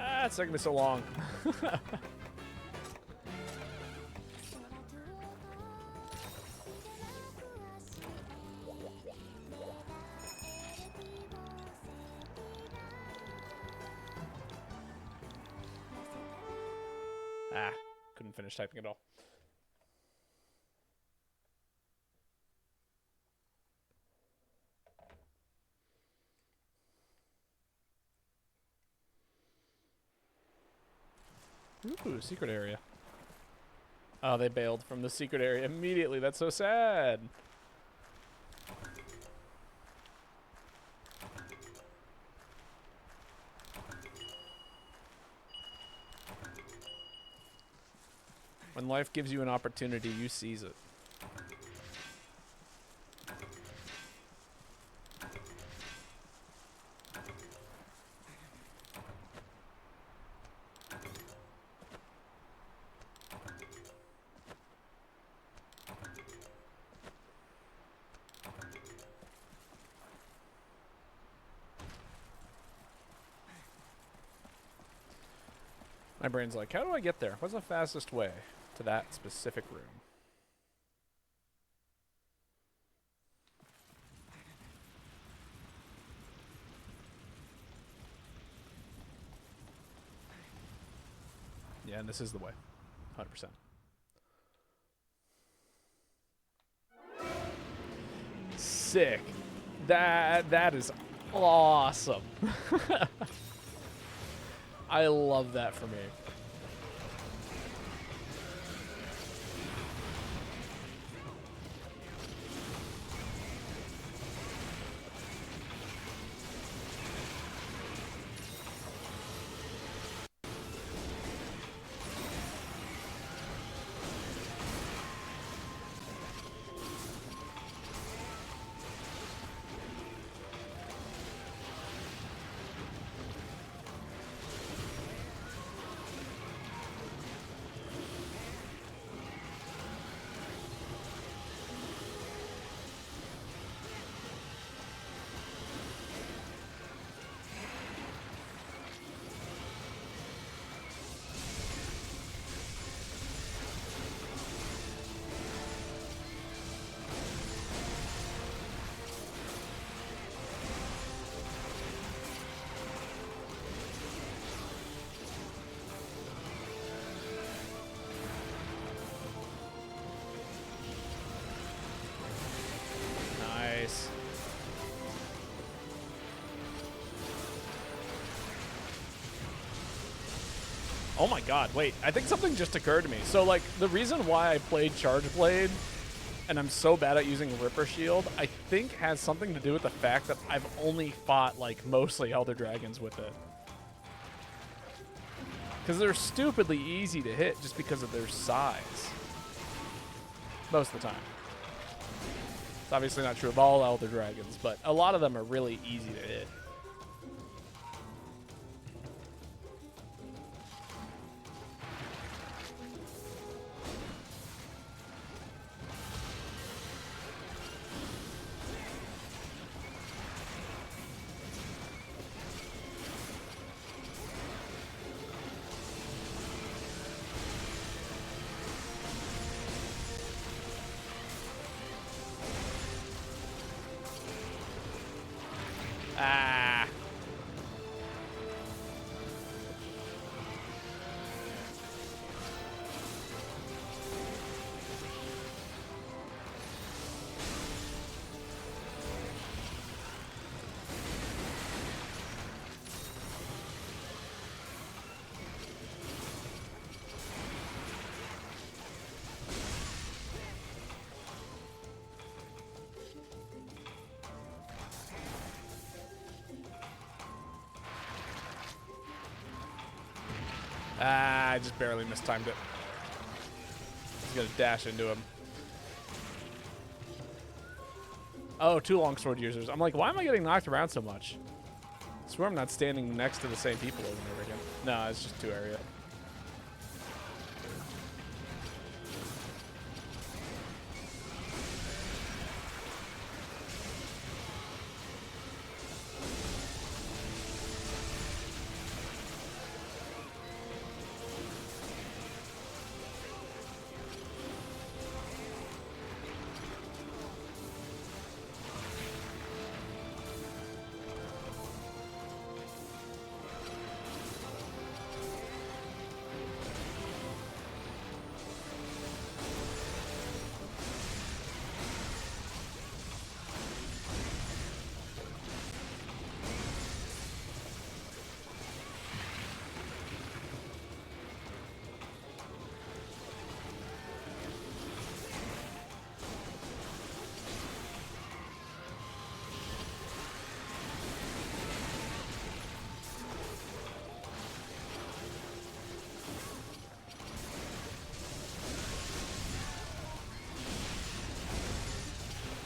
Ah, it's taking me so long. Ah, couldn't finish typing at all. Ooh, secret area. Oh, they bailed from the secret area immediately. That's so sad. When life gives you an opportunity, you seize it. My brain's like, how do I get there? What's the fastest way to that specific room? Yeah, and this is the way. 100%. Sick. That is awesome. I love that for me. Nice. Oh my god, wait, I think something just occurred to me. So, like, the reason why I played Charge Blade, and I'm so bad at using Ripper Shield, I think has something to do with the fact that I've only fought, like, mostly Elder Dragons with it. Because they're stupidly easy to hit just because of their size. Most of the time. It's obviously not true of all Elder Dragons, but a lot of them are really easy to hit. Ah. Ah, I just barely mistimed it. He's gonna dash into him. Oh, 2 longsword users. I'm like, why am I getting knocked around so much? I swear I'm not standing next to the same people over and over again. No, it's just 2 area.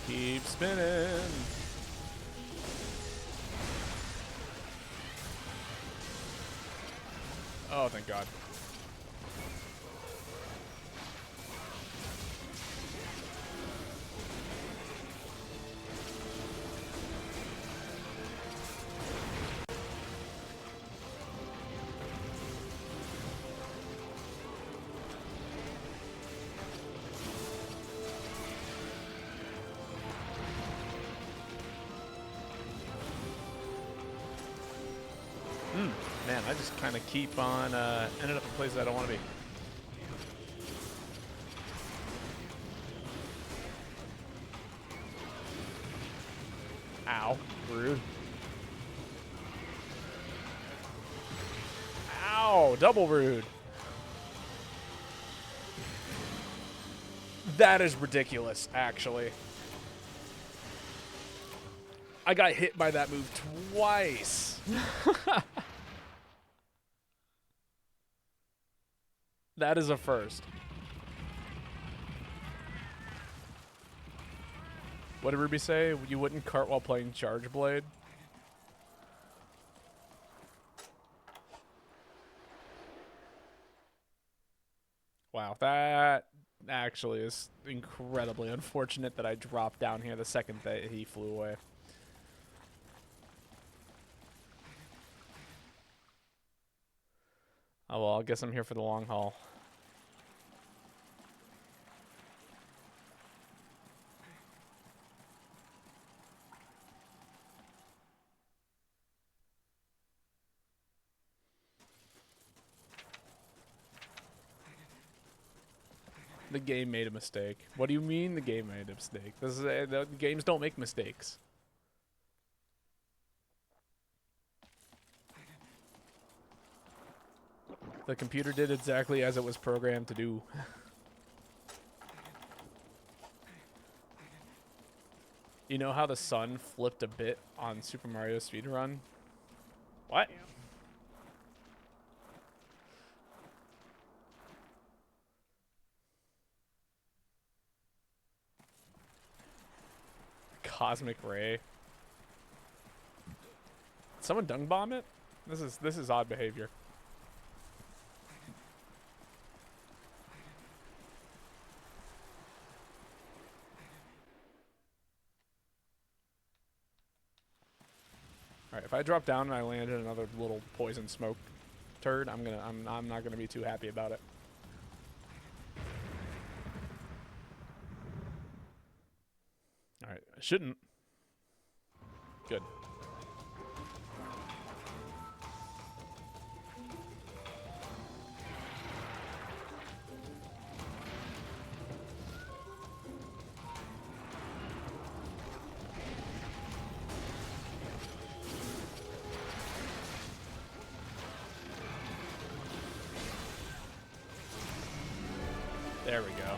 Keep spinning. Oh, thank God. Man, I just kind of keep on ending up in places I don't want to be. Ow. Rude. Ow. Double rude. That is ridiculous, actually. I got hit by that move twice. That is a first. What did Ruby say? You wouldn't cart while playing Charge Blade? Wow, that actually is incredibly unfortunate that I dropped down here the second that he flew away. Oh well, I guess I'm here for the long haul. The game made a mistake. What do you mean the game made a mistake? This is the games don't make mistakes. The computer did exactly as it was programmed to do. You know how the sun flipped a bit on Super Mario Speedrun? What? Cosmic Ray. Did someone dung bomb it? This is odd behavior. All right, if I drop down and I land in another little poison smoke turd, I'm not gonna be too happy about it. All right, I shouldn't. Good. There we go.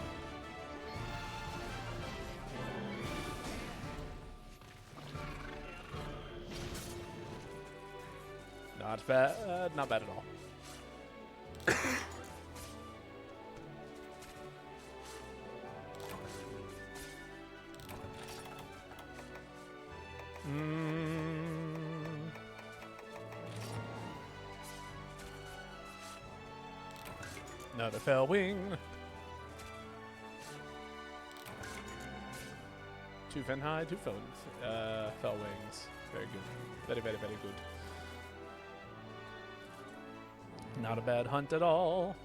Not bad. Not bad at all. Another fell wing. 2 fin high, 2 fell wings. Very good. Very, very, very good. Not a bad hunt at all.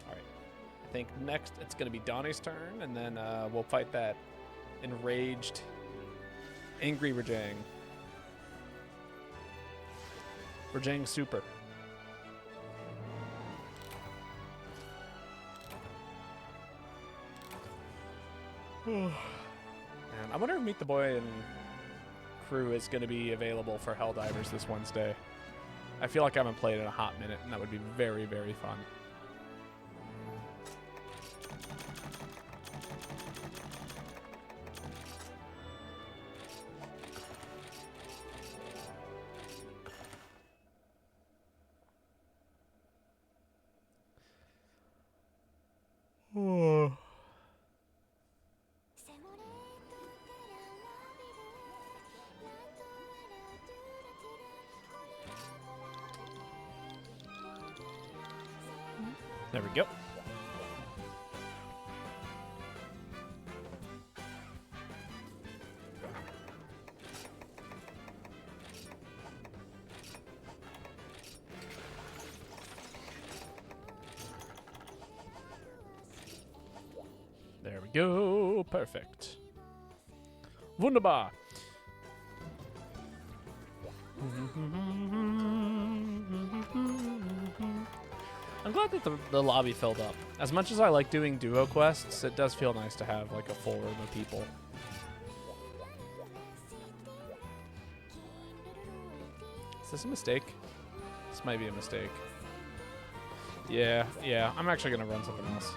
All right. I think next it's going to be Donnie's turn, and then we'll fight that enraged, angry Rajang. Rajang Super. Man, I wonder if Meet the Boy and crew is going to be available for Helldivers this Wednesday. I feel like I haven't played in a hot minute, and that would be very, very fun. Oh. There we go. There we go. Perfect. Wunderbar. I'm glad that the lobby filled up. As much as I like doing duo quests, it does feel nice to have like a full room of people. Is this a mistake? This might be a mistake. Yeah, I'm actually gonna run something else.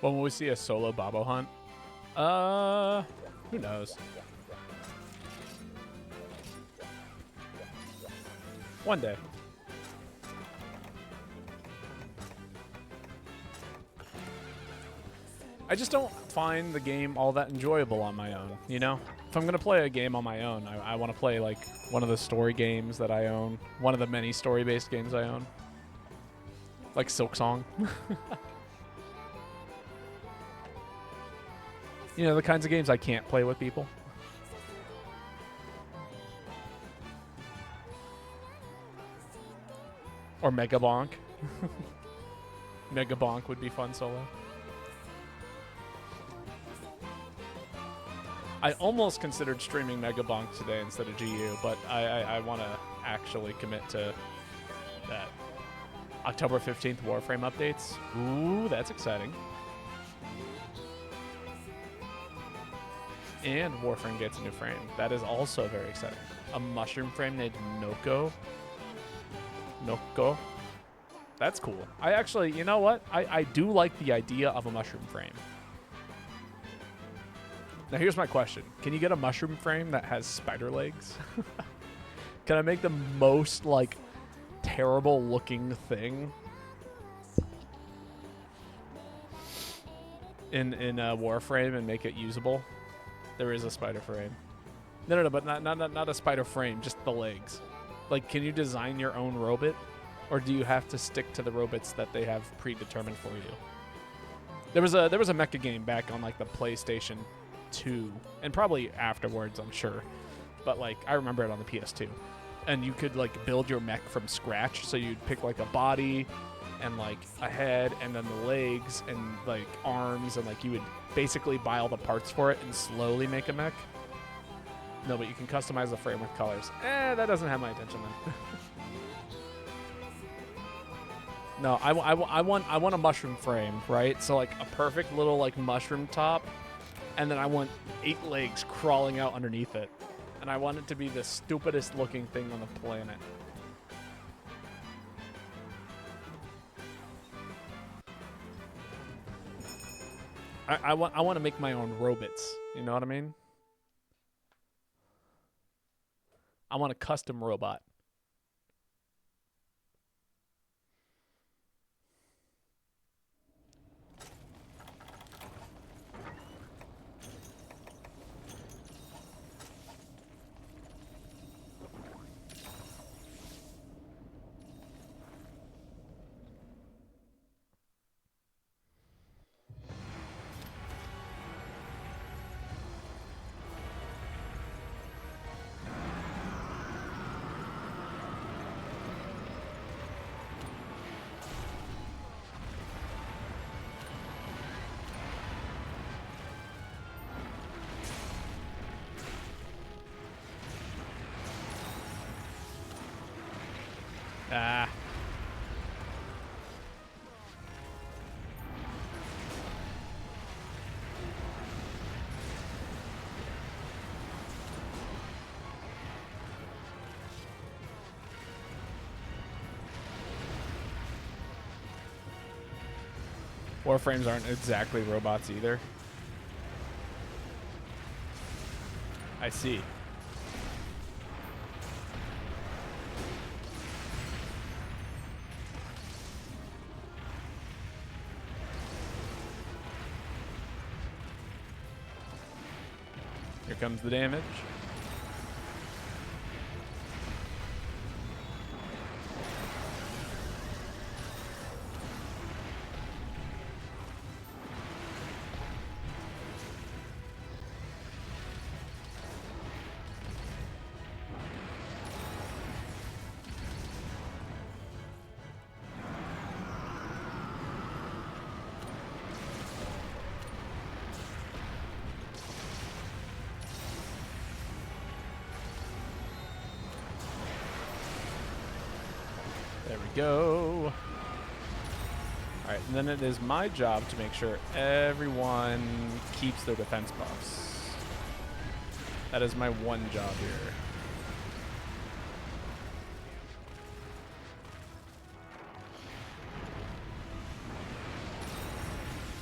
When will we see a solo Babo hunt? Who knows? One day. I just don't find the game all that enjoyable on my own, you know? If I'm gonna play a game on my own, I want to play like one of the story games that I own. One of the many story-based games I own. Like Silksong. You know, the kinds of games I can't play with people. Or Mega Bonk. Mega Bonk would be fun solo. I almost considered streaming Mega Bonk today instead of GU, but I want to actually commit to that. October 15th Warframe updates. Ooh, that's exciting. And Warframe gets a new frame. That is also very exciting. A mushroom frame named Noko. Noko. That's cool. I actually, you know what? I do like the idea of a mushroom frame. Now here's my question. Can you get a mushroom frame that has spider legs? Can I make the most, like, terrible looking thing in Warframe and make it usable? There is a spider frame. No, but not a spider frame, just the legs. Like, can you design your own robot, or do you have to stick to the robots that they have predetermined for you? There was a mecha game back on like the PlayStation 2, and probably afterwards, I'm sure. But like, I remember it on the PS2, and you could like build your mech from scratch. So you'd pick like a body, and like a head, and then the legs, and like arms, and like you would basically buy all the parts for it and slowly make a mech. No, but you can customize the frame with colors. That doesn't have my attention then. No, I want a mushroom frame, right? So like a perfect little like mushroom top, and then I want 8 legs crawling out underneath it. And I want it to be the stupidest looking thing on the planet. I want to make my own robots. You know what I mean? I want a custom robot. Ah. Warframes aren't exactly robots either. I see. Here comes the damage. There we go. All right, and then it is my job to make sure everyone keeps their defense buffs. That is my one job here.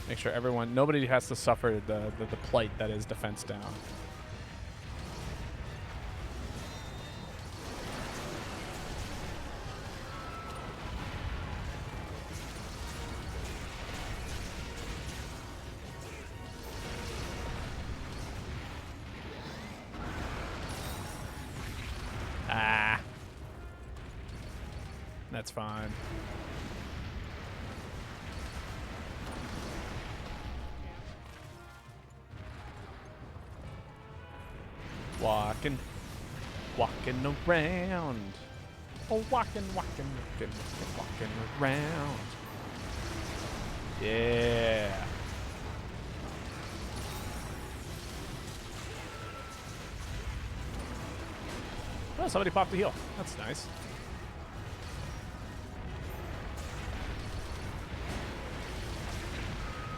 Make sure everyone, nobody has to suffer the plight that is defense down. Ah. That's fine. Walking around. Oh, walking around. Yeah. Oh, somebody popped a heal. That's nice.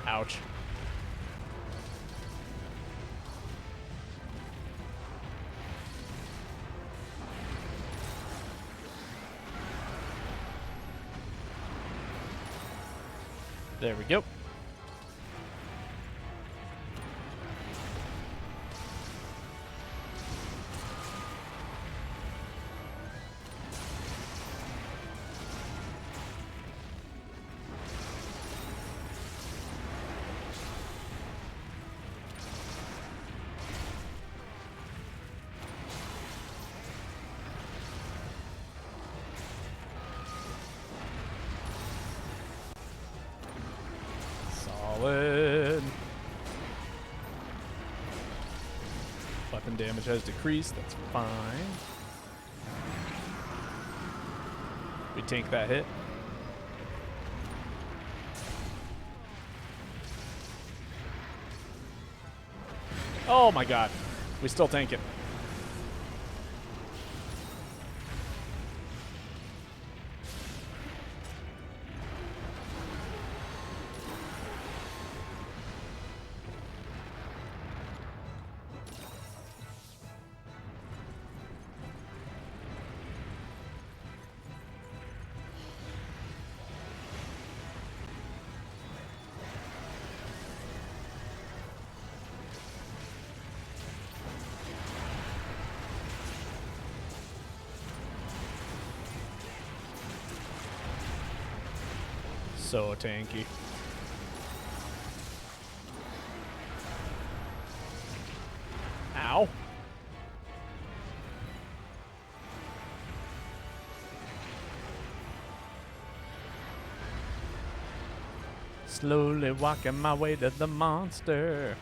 Ouch. There we go. Solid. Weapon damage has decreased. That's fine. We tank that hit. Oh my god. We still tank it. So tanky. Ow. Slowly walking my way to the monster.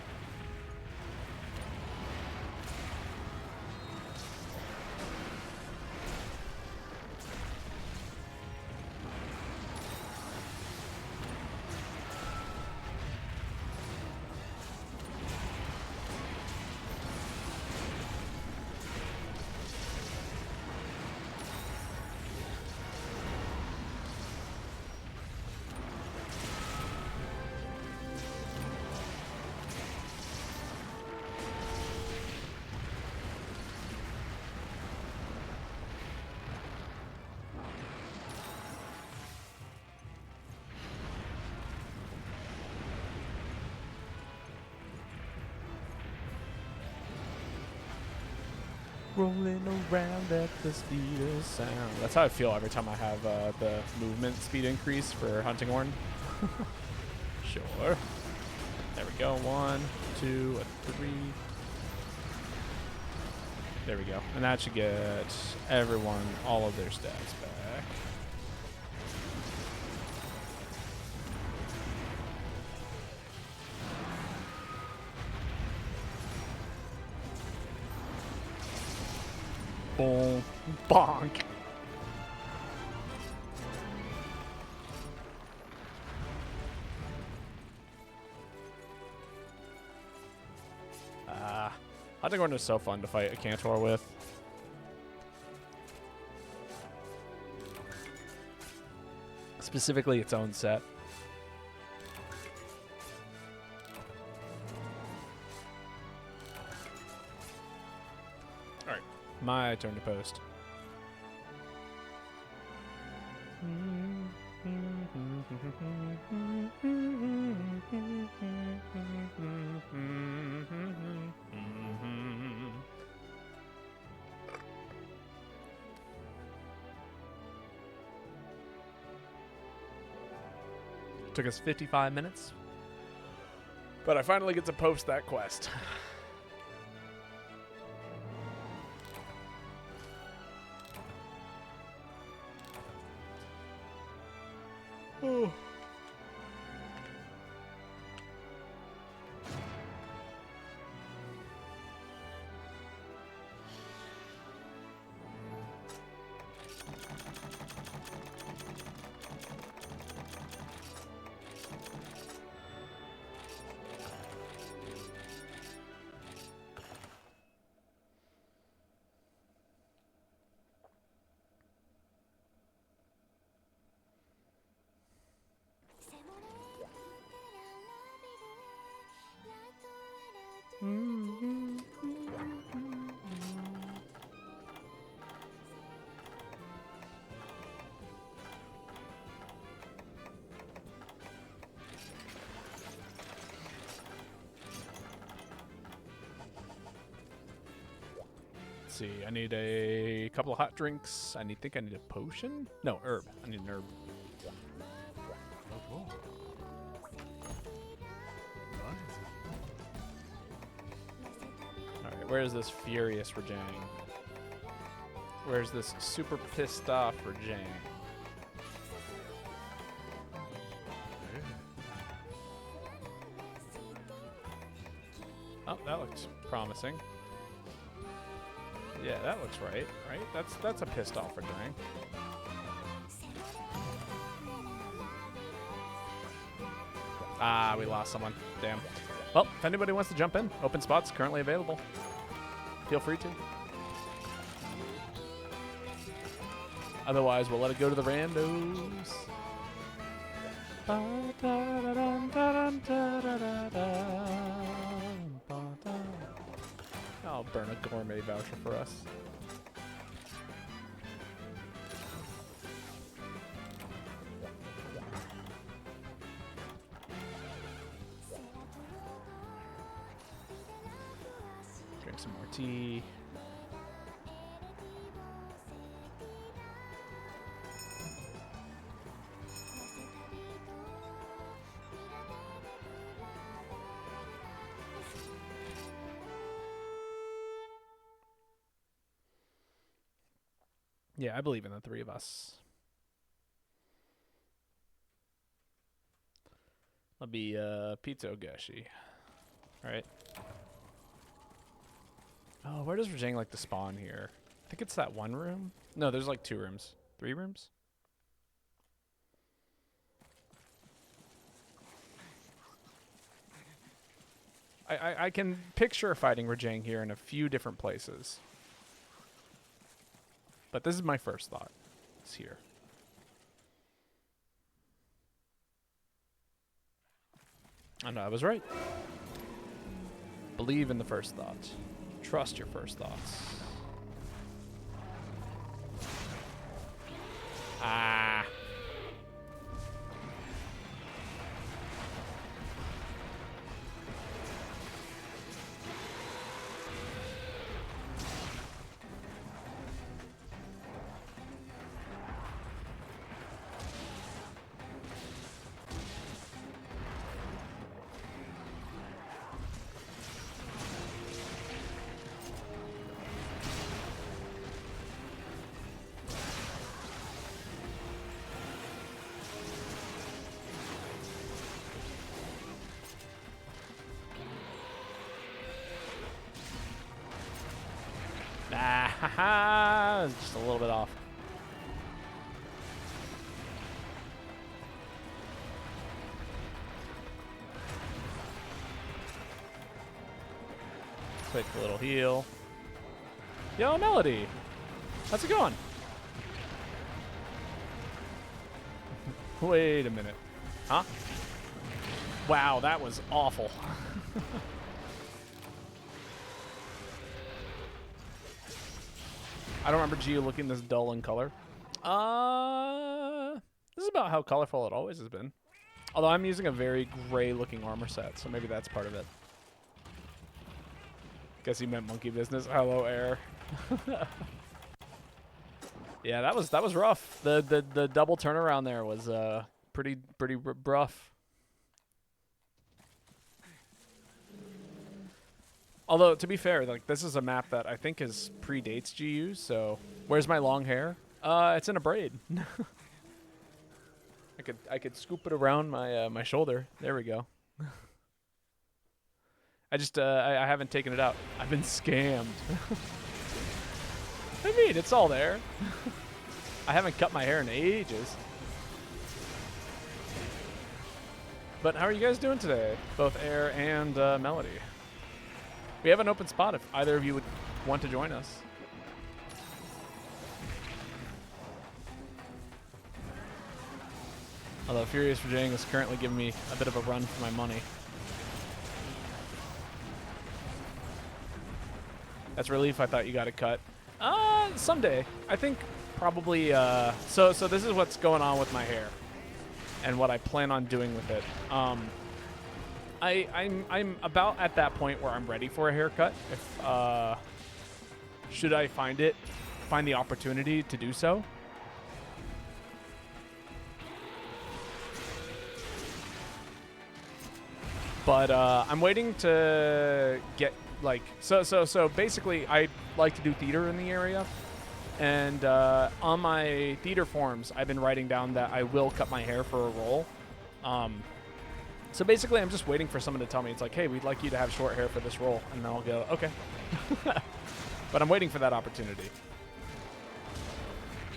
Rolling around at the speed of sound. That's how I feel every time I have the movement speed increase for Hunting Horn. Sure. There we go. 1, 2, 3. There we go. And that should get everyone all of their stats back. Boom. Bonk. Hunting Horn is so fun to fight a Cantor with. Specifically its own set. Alright, my turn to post. Took us 55 minutes, but I finally get to post that quest. Oh. Let's see, I need a couple of hot drinks. I think I need a potion? No, herb. I need an herb. Oh, cool. Alright, where's this furious Rajang? Where's this super pissed off Rajang? Oh, that looks promising. Yeah, that looks right, right? That's a pissed off Rajang. Ah, we lost someone. Damn. Well, if anybody wants to jump in, open spots currently available. Feel free to. Otherwise, we'll let it go to the randos. I'll burn a gourmet voucher for us. Drink some more tea. Yeah, I believe in the three of us. I'll be Pizza Ogeshi. Alright. Oh, where does Rajang like to spawn here? I think it's that one room. No, there's like 2 rooms. 3 rooms? I can picture fighting Rajang here in a few different places. But this is my first thought. It's here. And I was right. Believe in the first thought. Trust your first thoughts. Ah. Ah, haha, just a little bit off. Quick little heal. Yo, Melody, how's it going? Wait a minute. Huh? Wow, that was awful. I don't remember Geo looking this dull in color. This is about how colorful it always has been. Although I'm using a very gray looking armor set, so maybe that's part of it. Guess he meant monkey business. Hello, air. Yeah, that was rough. The double turnaround there was pretty rough. Although, to be fair, like this is a map that I think is predates GU, so where's my long hair? It's in a braid. I could scoop it around my my shoulder. There we go. I haven't taken it out. I've been scammed. I mean, it's all there. I haven't cut my hair in ages. But how are you guys doing today? Both Air and Melody. We have an open spot if either of you would want to join us. Although Furious Rajang is currently giving me a bit of a run for my money. That's relief. I thought you got it cut. Someday. I think probably. So this is what's going on with my hair, and what I plan on doing with it. I'm about at that point where I'm ready for a haircut. If should I find the opportunity to do so. But I'm waiting to get like so basically I like to do theater in the area, and on my theater forms I've been writing down that I will cut my hair for a role. So basically, I'm just waiting for someone to tell me. It's like, hey, we'd like you to have short hair for this role. And then I'll go, okay. But I'm waiting for that opportunity.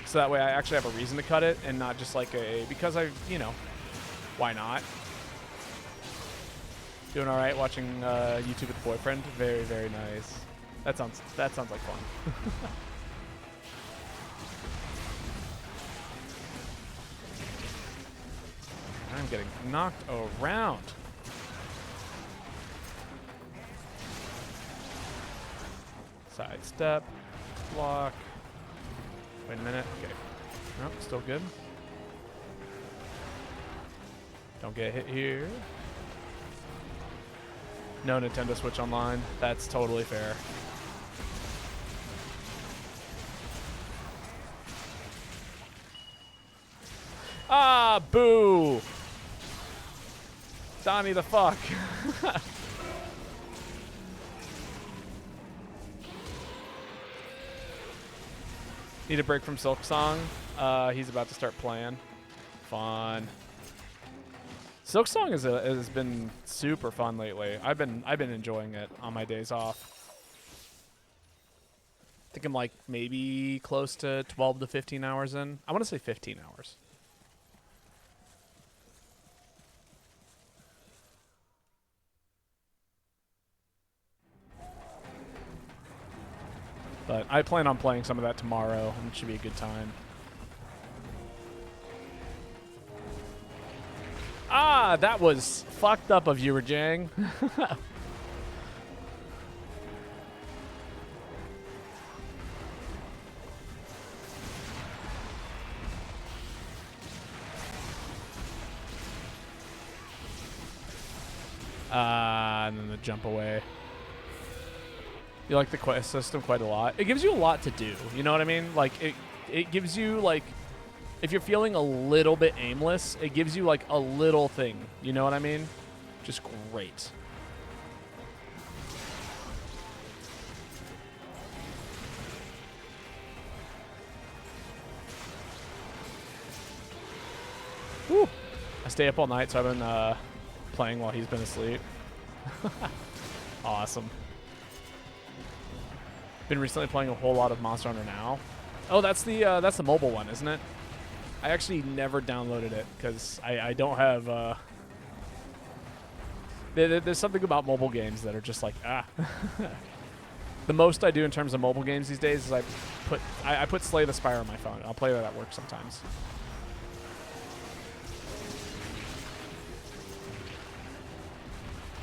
So that way I actually have a reason to cut it and not just like because why not? Doing all right watching YouTube with boyfriend. Very, very nice. That sounds like fun. I'm getting knocked around. Side step, block. Wait a minute. Okay. Nope, still good. Don't get hit here. No Nintendo Switch Online. That's totally fair. Ah, boo! Donnie the fuck. Need a break from Silksong. He's about to start playing. Fun. Silksong has been super fun lately. I've been enjoying it on my days off. I think I'm like maybe close to 12 to 15 hours in. I want to say 15 hours. But I plan on playing some of that tomorrow, and it should be a good time. Ah, that was fucked up of you, Rajang. And then the jump away. You like the quest system quite a lot. It gives you a lot to do. You know what I mean? Like, it gives you, like, if you're feeling a little bit aimless, it gives you, like, a little thing. You know what I mean? Just great. Woo. I stay up all night, so I've been playing while he's been asleep. Awesome. Been recently playing a whole lot of Monster Hunter Now. Oh, that's the mobile one, isn't it? I actually never downloaded it because I don't have. There's something about mobile games that are just like The most I do in terms of mobile games these days is I put Slay the Spire on my phone. I'll play that at work sometimes.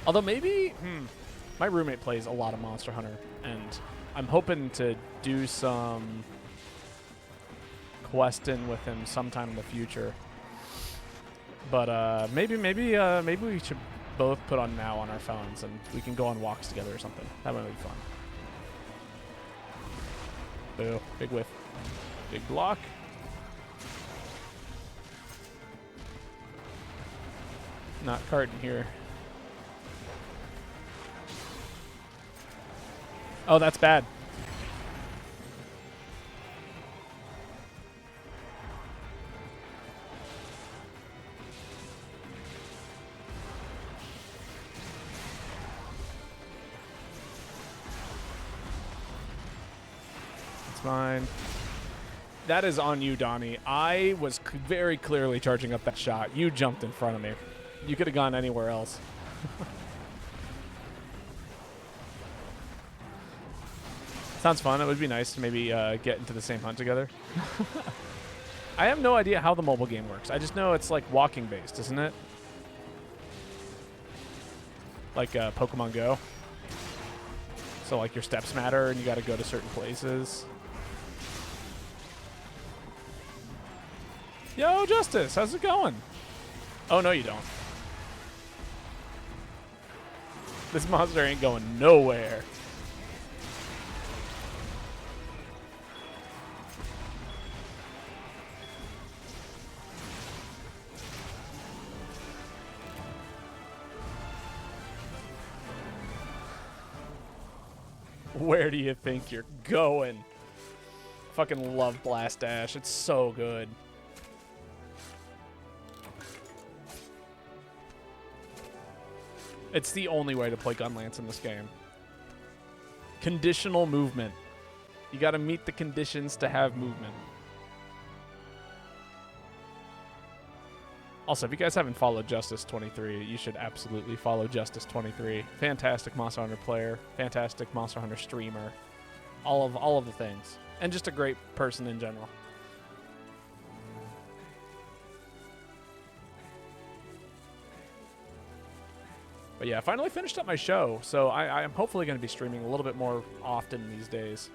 Although maybe my roommate plays a lot of Monster Hunter, and I'm hoping to do some questing with him sometime in the future. But maybe we should both put on Now on our phones, and we can go on walks together or something. That might be fun. Boo! Big whiff. Big block. Not carting here. Oh, that's bad. It's fine. That is on you, Donnie. I was very clearly charging up that shot. You jumped in front of me. You could have gone anywhere else. Sounds fun. It would be nice to maybe get into the same hunt together. I have no idea how the mobile game works. I just know it's like walking based, isn't it? Like Pokemon Go. So like your steps matter and you got to go to certain places. Yo, Justice, how's it going? Oh, no, you don't. This monster ain't going nowhere. Where do you think you're going? Fucking love Blast Dash. It's so good. It's the only way to play Gunlance in this game. Conditional movement. You gotta meet the conditions to have movement. Also, if you guys haven't followed Justice23, you should absolutely follow Justice23. Fantastic Monster Hunter player, fantastic Monster Hunter streamer, all of the things, and just a great person in general. But yeah, I finally finished up my show, so I am hopefully going to be streaming a little bit more often these days.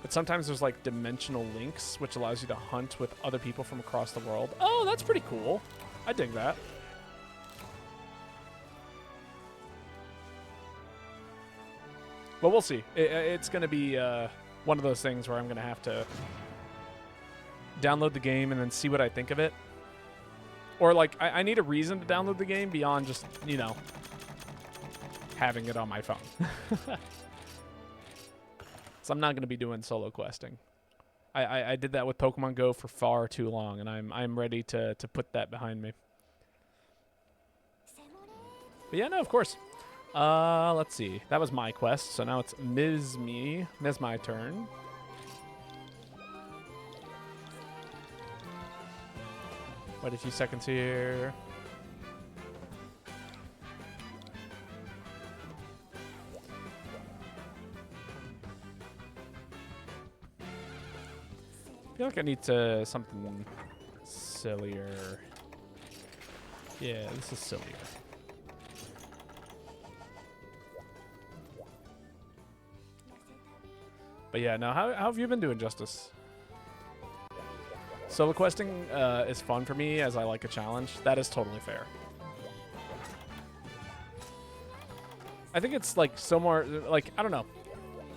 But sometimes there's like dimensional links, which allows you to hunt with other people from across the world. Oh, that's pretty cool. I dig that. But we'll see. It's going to be one of those things where I'm going to have to download the game and then see what I think of it. Or like, I need a reason to download the game beyond just, you know, having it on my phone. So I'm not going to be doing solo questing. I did that with Pokemon Go for far too long, and I'm ready to put that behind me. But yeah, no, of course. Let's see. That was my quest, so now it's Ms. my turn. Wait a few seconds here. I feel like I need something sillier. Yeah, this is sillier. But yeah, now how have you been doing, Justice? Solo questing is fun for me as I like a challenge. That is totally fair. I think it's like so more like, I don't know.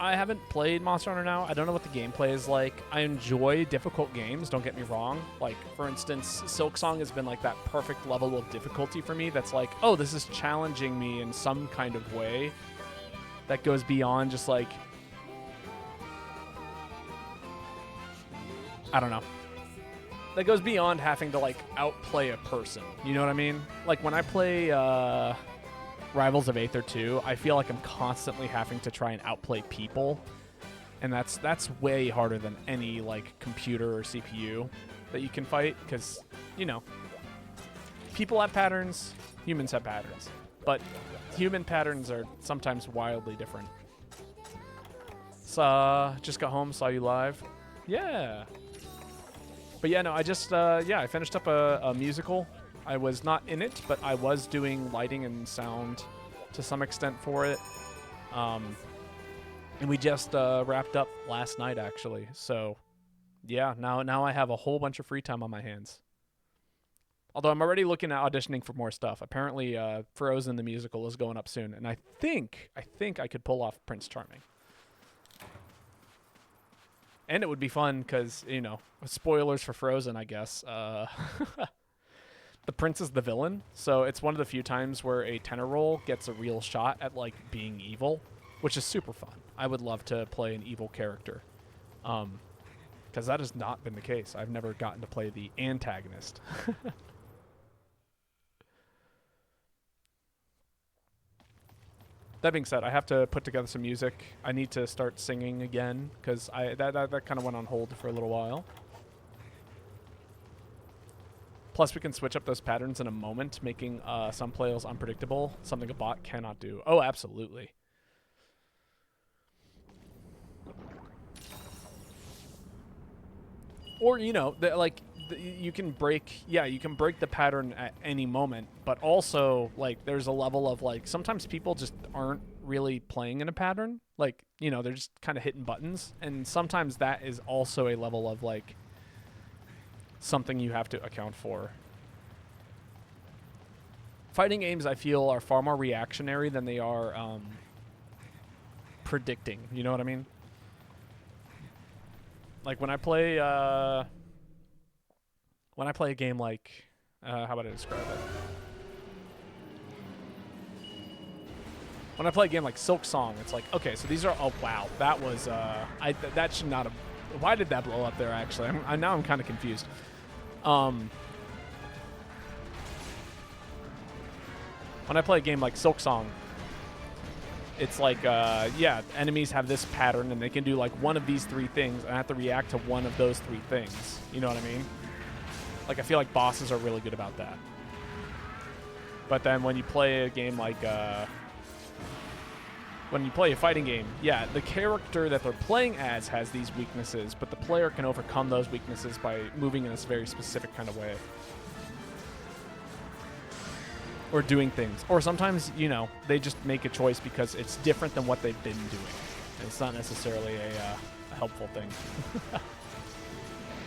I haven't played Monster Hunter now. I don't know what the gameplay is like. I enjoy difficult games, don't get me wrong. Like, for instance, Silksong has been like that perfect level of difficulty for me that's like, oh, this is challenging me in some kind of way that goes beyond just like, I don't know. That goes beyond having to like outplay a person. You know what I mean? Like when I play Rivals of Aether 2, I feel like I'm constantly having to try and outplay people, and that's way harder than any like computer or CPU that you can fight, because you know, people have patterns, humans have patterns, but human patterns are sometimes wildly different. So just got home, saw you live. Yeah. But yeah, no, I just I finished up a musical. I was not in it, but I was doing lighting and sound to some extent for it. And we just wrapped up last night, actually. So, yeah, now I have a whole bunch of free time on my hands. Although I'm already looking at auditioning for more stuff. Apparently, Frozen the musical is going up soon, and I think I could pull off Prince Charming. And it would be fun because, you know, spoilers for Frozen, I guess. The prince is the villain, so it's one of the few times where a tenor role gets a real shot at, like, being evil, which is super fun. I would love to play an evil character, because that has not been the case. I've never gotten to play the antagonist. That being said, I have to put together some music. I need to start singing again, because that kind of went on hold for a little while. Plus, we can switch up those patterns in a moment, making some players unpredictable, something a bot cannot do. Oh, absolutely. Or, you know, you can break the pattern at any moment, but also, like, there's a level of, like, sometimes people just aren't really playing in a pattern. Like, you know, they're just kind of hitting buttons, and sometimes that is also a level of, like, something you have to account for. Fighting games, I feel, are far more reactionary than they are predicting. You know what I mean? Like when I play a game like how would I describe it? When I play a game like Silksong, it's like, okay, so these are, oh wow, that was that should not have. Why did that blow up there? Actually, now I'm kind of confused. When I play a game like Silksong, it's like, enemies have this pattern, and they can do, like, one of these three things, and I have to react to one of those three things. You know what I mean? Like, I feel like bosses are really good about that. But then when you play a game like, when you play a fighting game, yeah, the character that they're playing as has these weaknesses, but the player can overcome those weaknesses by moving in this very specific kind of way. Or doing things. Or sometimes, you know, they just make a choice because it's different than what they've been doing. And it's not necessarily a helpful thing.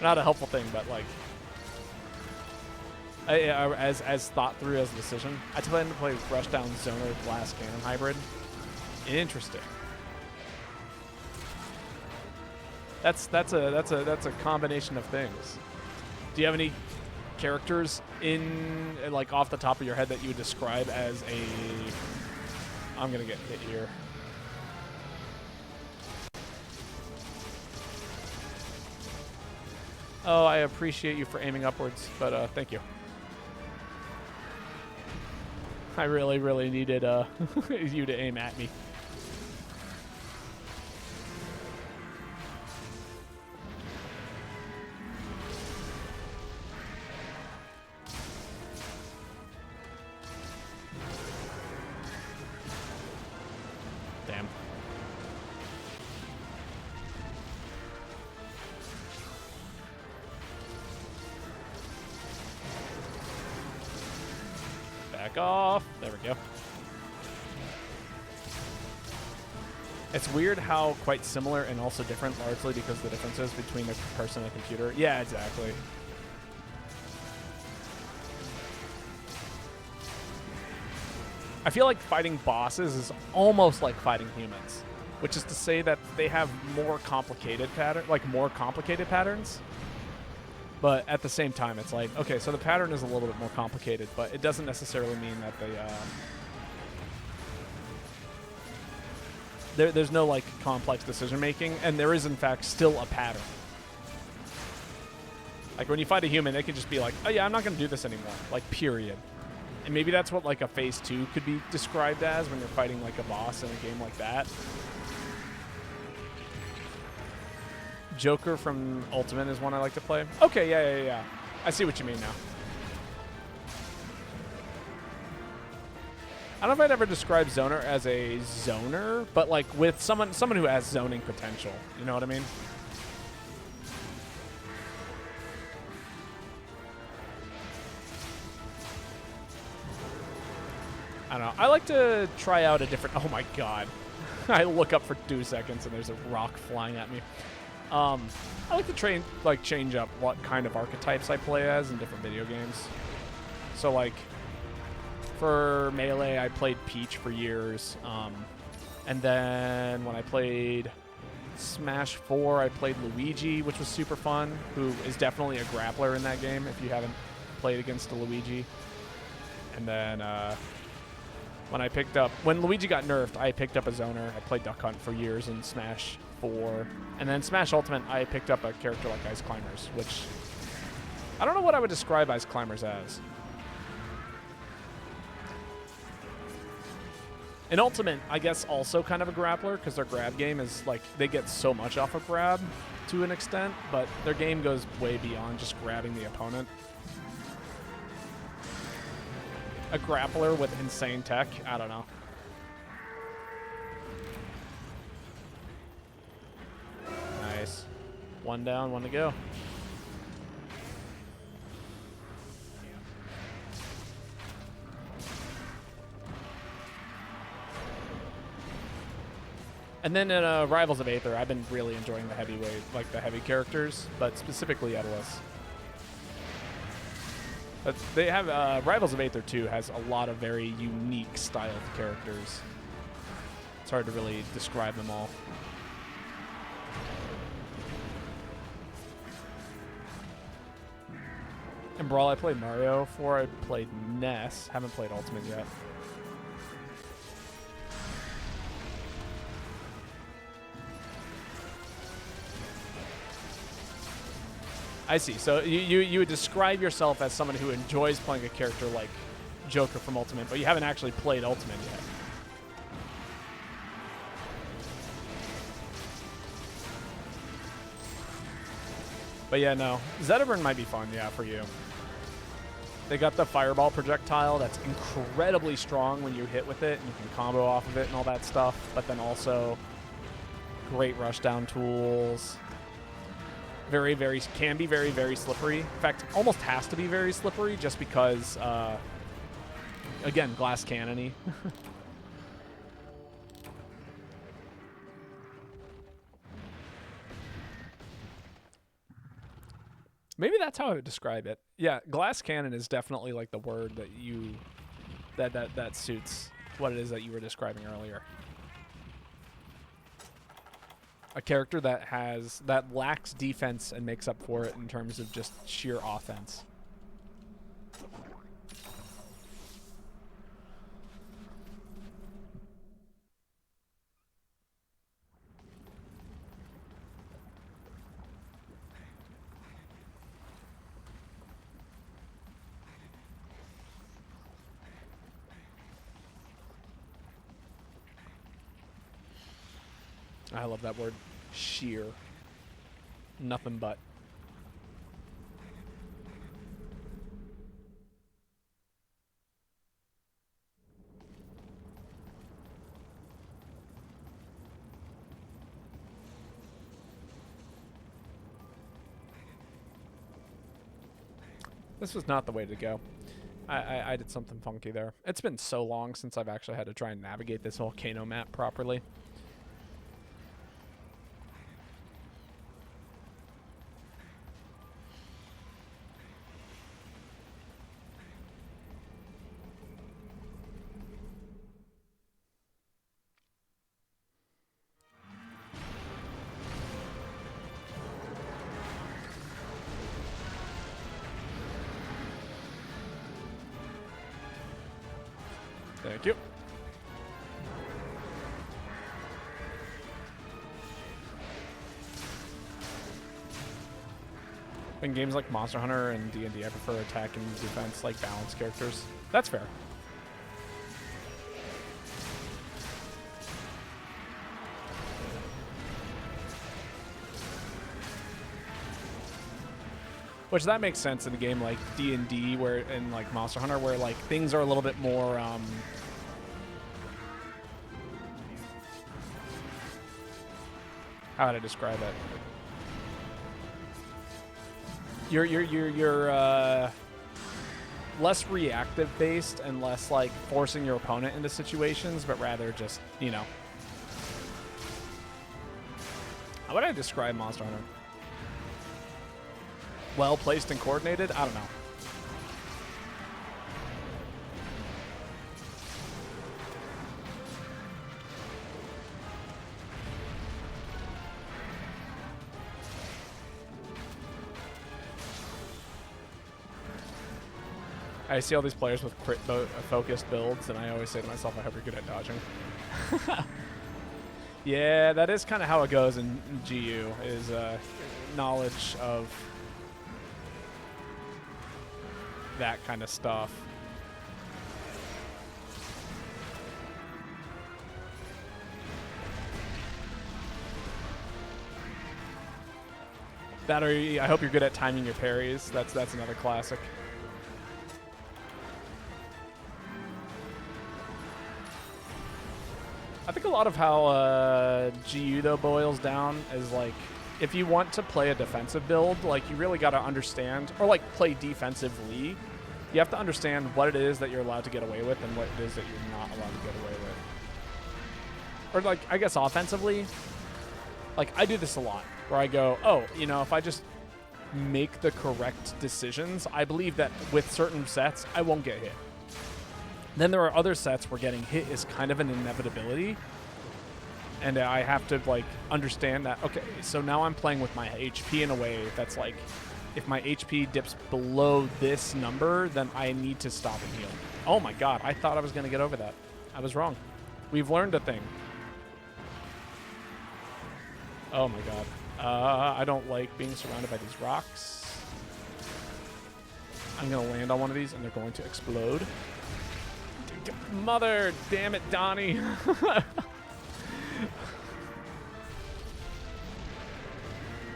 Not a helpful thing, but, like, as thought through as a decision. I plan to play Rushdown Zoner Glass Cannon Hybrid. Interesting. That's a combination of things. Do you have any characters in, like, off the top of your head that you would describe as a... I'm gonna get hit here. Oh, I appreciate you for aiming upwards, but thank you. I really, really needed you to aim at me. Damn. Back off. There we go. It's weird how quite similar and also different, largely because of the differences between a person and a computer. Yeah, exactly. I feel like fighting bosses is almost like fighting humans, which is to say that they have more complicated patterns. But at the same time, it's like, okay, so the pattern is a little bit more complicated, but it doesn't necessarily mean that there's no like complex decision making, and there is in fact still a pattern. Like when you fight a human, they could just be like, oh yeah, I'm not going to do this anymore, like period. And maybe that's what like a phase 2 could be described as when you're fighting like a boss in a game like that. Joker from Ultimate is one I like to play. Okay, yeah. I see what you mean now. I don't know if I'd ever describe Zoner as a zoner, but like with someone who has zoning potential. You know what I mean? I don't know. I like to try out a different... Oh my god. I look up for 2 seconds and there's a rock flying at me. I like to change up what kind of archetypes I play as in different video games. So like for Melee, I played Peach for years. And then when I played Smash 4, I played Luigi, which was super fun, who is definitely a grappler in that game if you haven't played against a Luigi. And then when Luigi got nerfed, I picked up a zoner. I played Duck Hunt for years in Smash 4. And then Smash Ultimate, I picked up a character like Ice Climbers, which I don't know what I would describe Ice Climbers as. In Ultimate, I guess also kind of a grappler, because their grab game is like, they get so much off of grab to an extent, but their game goes way beyond just grabbing the opponent. A grappler with insane tech? I don't know. Nice. One down, one to go. And then in Rivals of Aether, I've been really enjoying the heavyweight, like the heavy characters, but specifically Edalus. But they have Rivals of Aether 2 has a lot of very unique styled characters. It's hard to really describe them all. In Brawl, I played Mario. 4, I played Ness. Haven't played Ultimate yet. I see. So you would describe yourself as someone who enjoys playing a character like Joker from Ultimate, but you haven't actually played Ultimate yet. But yeah, no. Zetaburn might be fun, yeah, for you. They got the fireball projectile that's incredibly strong when you hit with it, and you can combo off of it and all that stuff, but then also great rushdown tools. Can be very, very slippery. In fact, almost has to be very slippery just because, again, glass cannon-y. Maybe that's how I would describe it. Yeah, glass cannon is definitely like the word that suits what it is that you were describing earlier. A character that lacks defense and makes up for it in terms of just sheer offense. I love that word. Sheer. Nothing but. This was not the way to go. I did something funky there. It's been so long since I've actually had to try and navigate this volcano map properly. Thank you. In games like Monster Hunter and D&D, I prefer attack and defense, like balanced characters. That's fair. Which that makes sense in a game like D&D, where in like Monster Hunter, where like things are a little bit more how would I describe it? You're less reactive based and less like forcing your opponent into situations, but rather just, you know. How would I describe Monster Hunter? Well placed and coordinated? I don't know. I see all these players with focused builds, and I always say to myself, I hope you're good at dodging. Yeah, that is kind of how it goes in GU, is knowledge of that kind of stuff. That, or I hope you're good at timing your parries. That's another classic. I think a lot of how GU though boils down is like, if you want to play a defensive build, like you really got to understand, or like play defensively, you have to understand what it is that you're allowed to get away with and what it is that you're not allowed to get away with. Or like, I guess offensively, like I do this a lot, where I go, oh, you know, if I just make the correct decisions, I believe that with certain sets, I won't get hit. Then there are other sets where getting hit is kind of an inevitability. And I have to like understand that, okay, so now I'm playing with my HP in a way that's like, if my HP dips below this number, then I need to stop and heal. Oh my god, I thought I was going to get over that. I was wrong. We've learned a thing. Oh my god. I don't like being surrounded by these rocks. I'm going to land on one of these and they're going to explode. Mother, damn it, Donnie.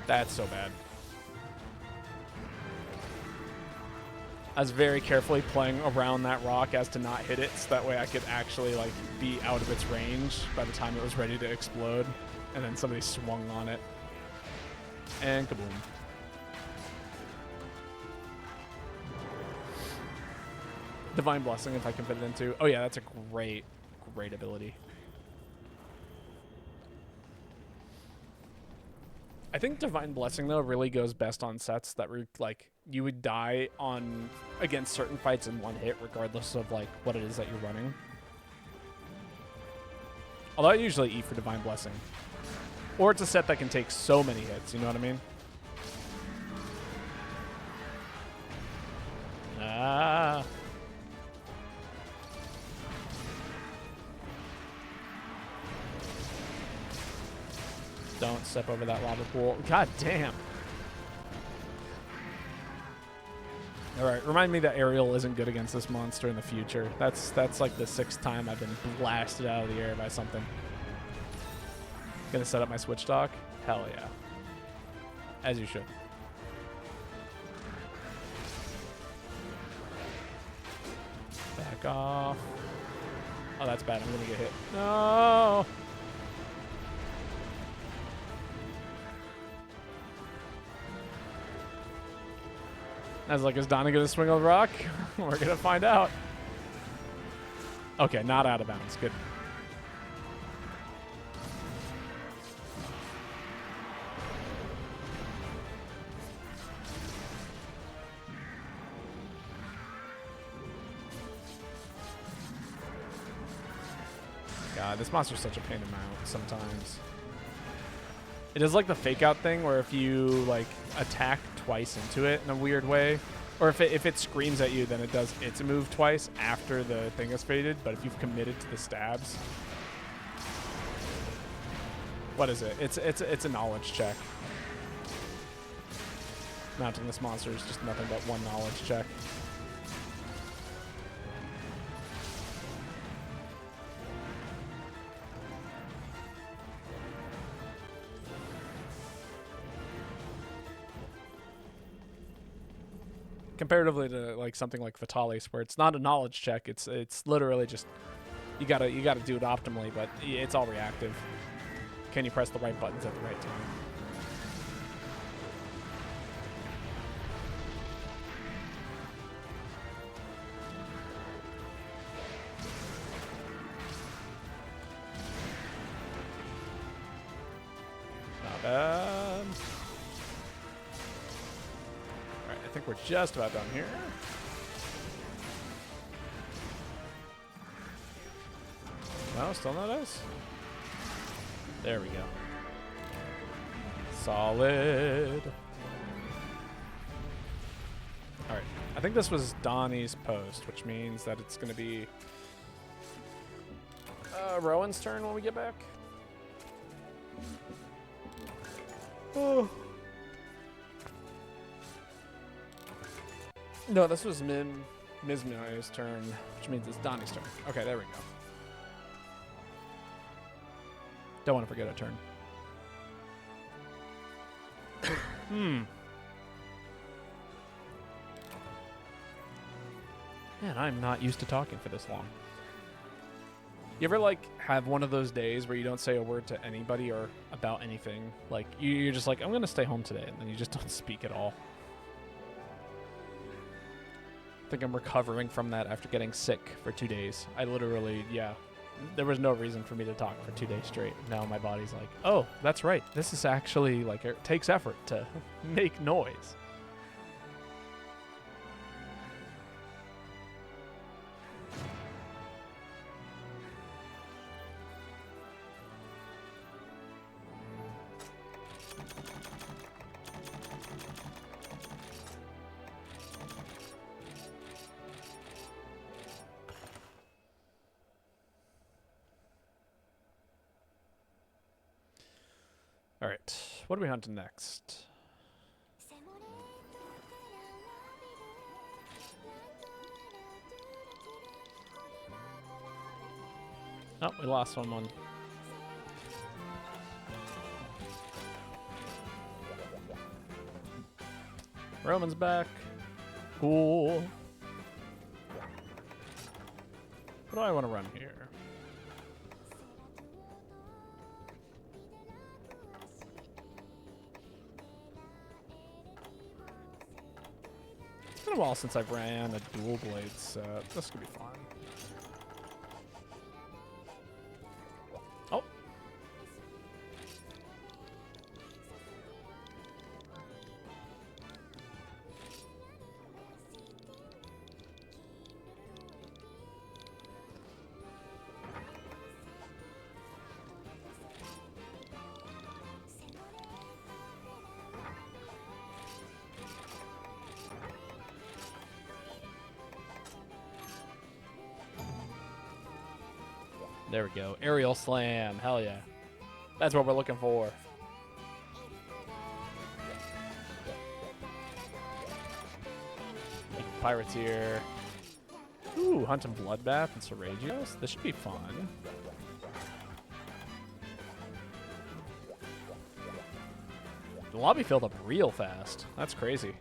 That's so bad. I was very carefully playing around that rock as to not hit it, so that way I could actually like be out of its range by the time it was ready to explode. And then somebody swung on it. And kaboom. Divine Blessing, if I can fit it into. Oh yeah, that's a great, great ability. I think Divine Blessing though really goes best on sets that were like you would die on against certain fights in one hit, regardless of like what it is that you're running. Although I usually eat for Divine Blessing, or it's a set that can take so many hits. You know what I mean? Ah. Don't step over that lava pool. God damn. Alright, remind me that aerial isn't good against this monster in the future. That's like the 6th time I've been blasted out of the air by something. Gonna set up my switch dock? Hell yeah. As you should. Back off. Oh, that's bad. I'm gonna get hit. No! I was like, is Donnie gonna swing on the rock? We're gonna find out. Okay, not out of bounds. Good. God, this monster's such a pain to mount sometimes. It does like the fake out thing where if you like attack twice into it in a weird way, or if it screams at you, then it does its move twice after the thing is faded. But if you've committed to the stabs, what is it? It's a knowledge check. Mounting this monster is just nothing but one knowledge check. Comparatively to like something like Vitalis, where it's not a knowledge check, it's literally just you gotta do it optimally, but it's all reactive. Can you press the right buttons at the right time? Not bad. I think we're just about done here. No, still not us. There we go. Solid. All right. I think this was Donnie's post, which means that it's going to be Rowan's turn when we get back. Oh. No, this was Mizmi's turn, which means it's Donnie's turn. Okay, there we go. Don't want to forget a turn. Man, I'm not used to talking for this long. You ever, like, have one of those days where you don't say a word to anybody or about anything? Like, you're just like, I'm going to stay home today, and then you just don't speak at all. I think I'm recovering from that after getting sick for 2 days. I literally, there was no reason for me to talk for 2 days straight. Now my body's like, oh, that's right. This is actually, like, it takes effort to make noise. All right, what are we hunting next? Oh, we lost someone. Roman's back. Cool. What do I want to run here? It's been a while since I've ran a dual blade set. This could be fun. Oh. There we go. Aerial slam. Hell yeah. That's what we're looking for. Pirates here. Ooh, hunting Bloodbath and Seragios. This should be fun. the lobby filled up real fast. That's crazy.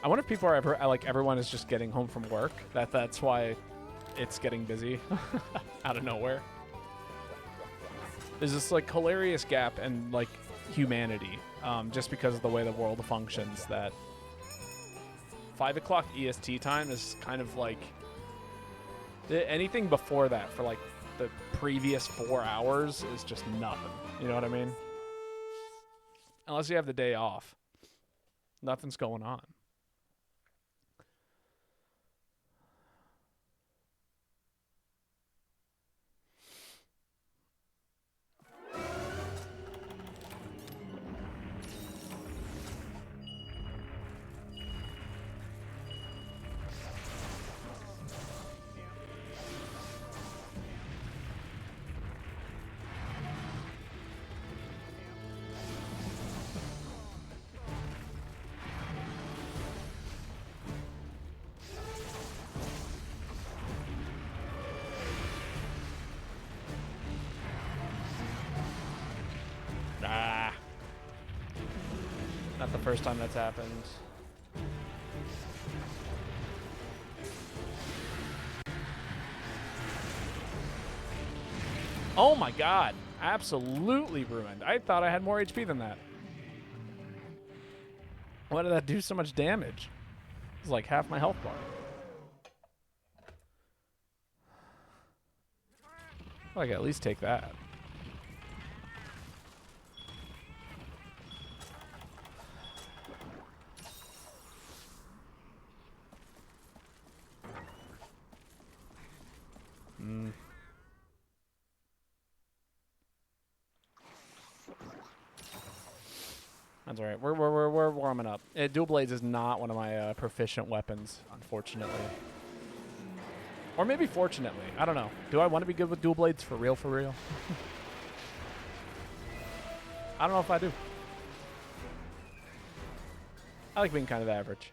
I wonder if people are ever like everyone is just getting home from work. That's why it's getting busy out of nowhere. There's this like hilarious gap in like humanity, just because of the way the world functions. That 5 o'clock EST time is kind of like anything before that for like the previous 4 hours is just nothing. You know what I mean? Unless you have the day off, nothing's going on. Not the first time that's happened. Oh my god. Absolutely ruined. I thought I had more HP than that. Why did that do so much damage? It's like half my health bar. Well, I can at least take that. That's all right. We're warming up. Dual blades is not one of my proficient weapons, unfortunately. Or maybe fortunately. I don't know. Do I want to be good with dual blades for real? For real? I don't know if I do. I like being kind of average.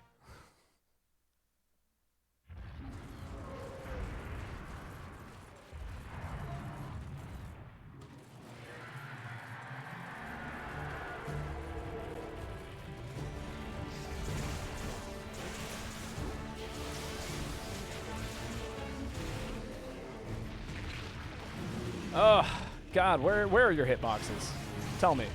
Oh, God, where are your hitboxes? Tell me.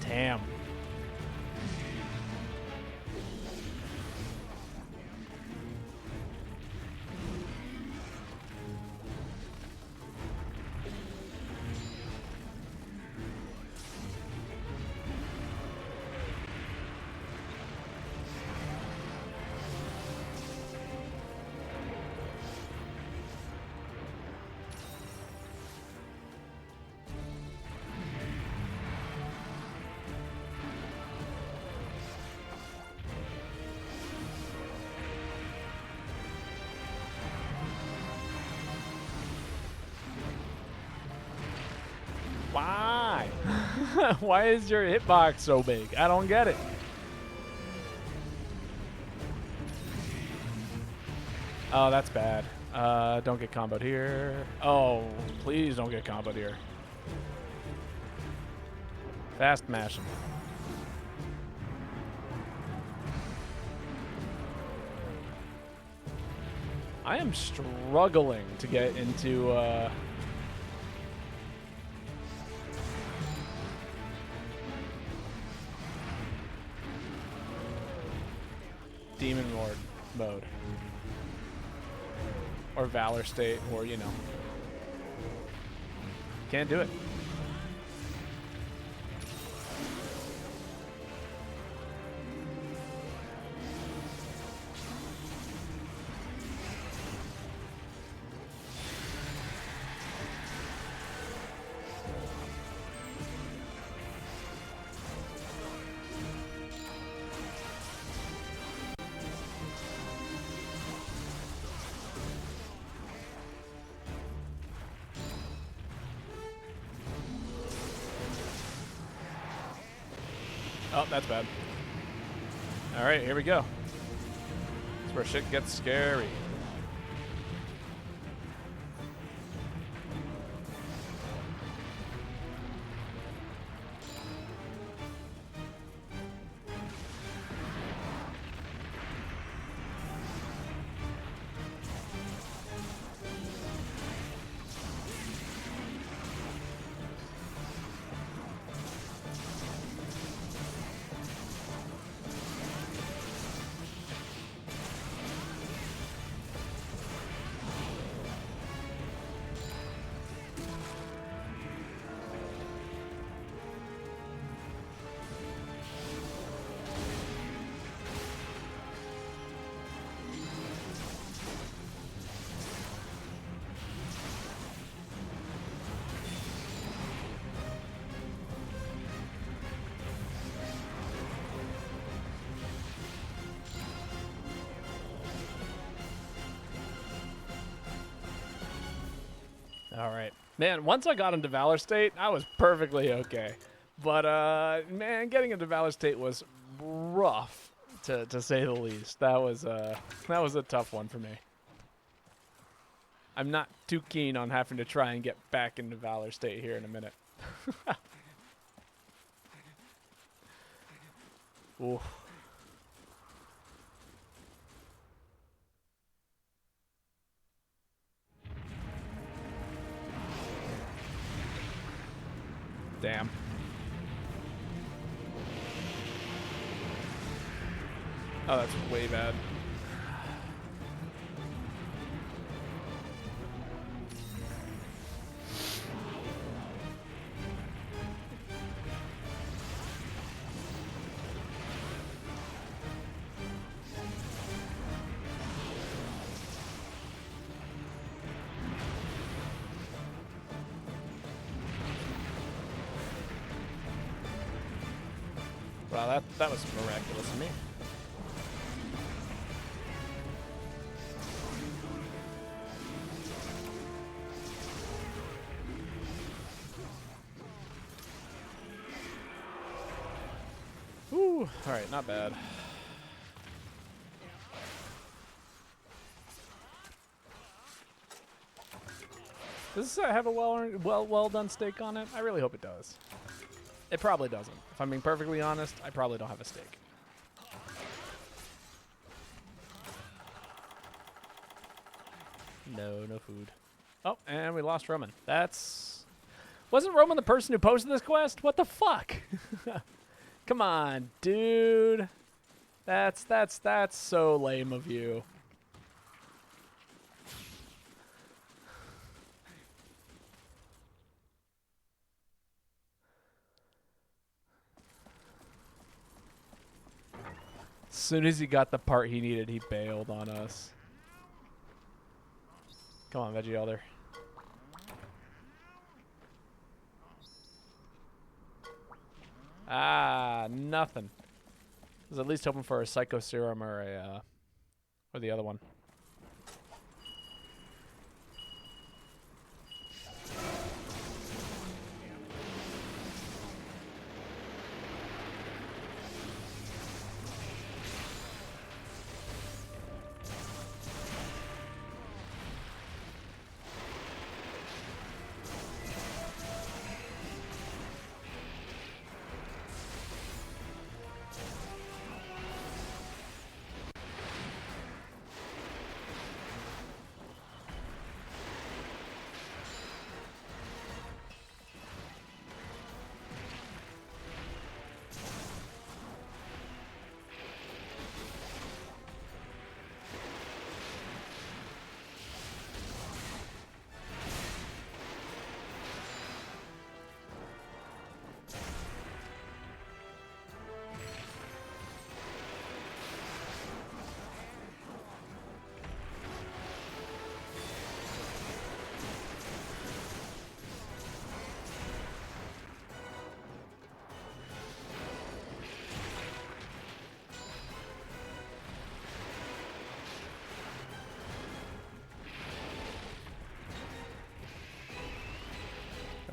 Damn. Why? Why is your hitbox so big? I don't get it. Oh, that's bad. Don't get comboed here. Oh, please don't get comboed here. Fast mash him. I am struggling to get into Demon Lord mode. Or Valor State, or, you know. Can't do it. Oh, that's bad. All right, here we go. That's where shit gets scary. All right. Man, once I got into Valor State, I was perfectly okay. But, man, getting into Valor State was rough, to say the least. That was a tough one for me. I'm not too keen on having to try and get back into Valor State here in a minute. Ooh. Damn. Oh, that's way bad. Wow, that was miraculous to me. Ooh, all right, not bad. Does this have a well done steak on it? I really hope it does. It probably doesn't. If I'm being perfectly honest, I probably don't have a steak. No food. Oh, and we lost Roman. Wasn't Roman the person who posted this quest? What the fuck? Come on, dude. That's so lame of you. As soon as he got the part he needed, he bailed on us. Come on, Veggie Elder. Ah, nothing. I was at least hoping for a Psycho Serum or the other one.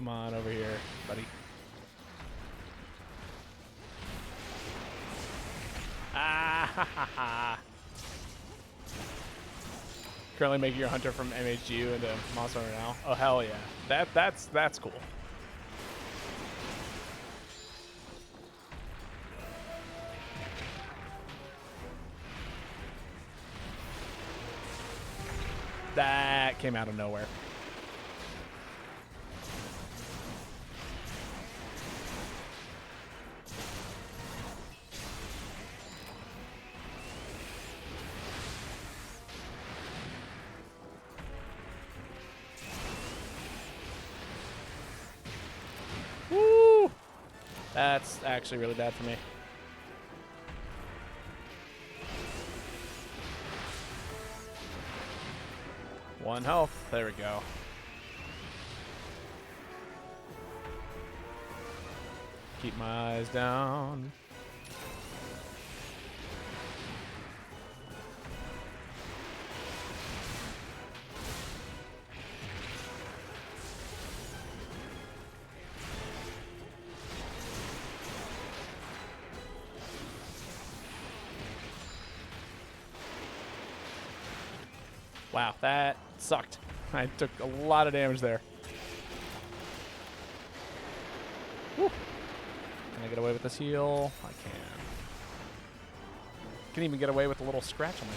Come on over here, buddy. Ah ha ha ha. Currently making your hunter from MHGU into Monster Hunter now. Oh hell yeah. That's cool. That came out of nowhere. Woo! That's actually really bad for me. One health. There we go. Keep my eyes down. Wow, that sucked. I took a lot of damage there. Woo. Can I get away with this heal? I can. Can even get away with a little scratch on me.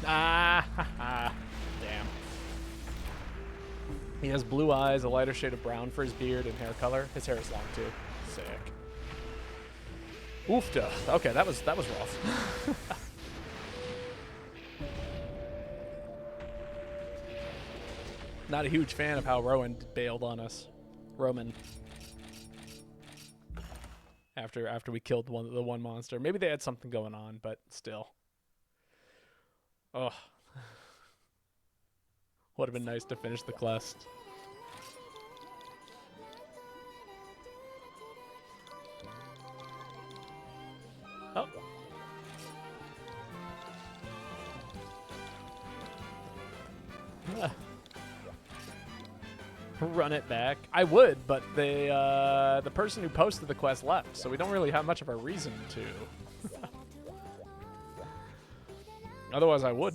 Ah, ha, ha. Damn. He has blue eyes, a lighter shade of brown for his beard and hair color. His hair is long too. Sick. Oofta. Okay, that was rough. Not a huge fan of how Rowan bailed on us. Roman. After we killed the one monster. Maybe they had something going on, but still. Oh. Would have been nice to finish the quest. Oh. Run it back. I would, but the person who posted the quest left, so we don't really have much of a reason to. Otherwise, I would.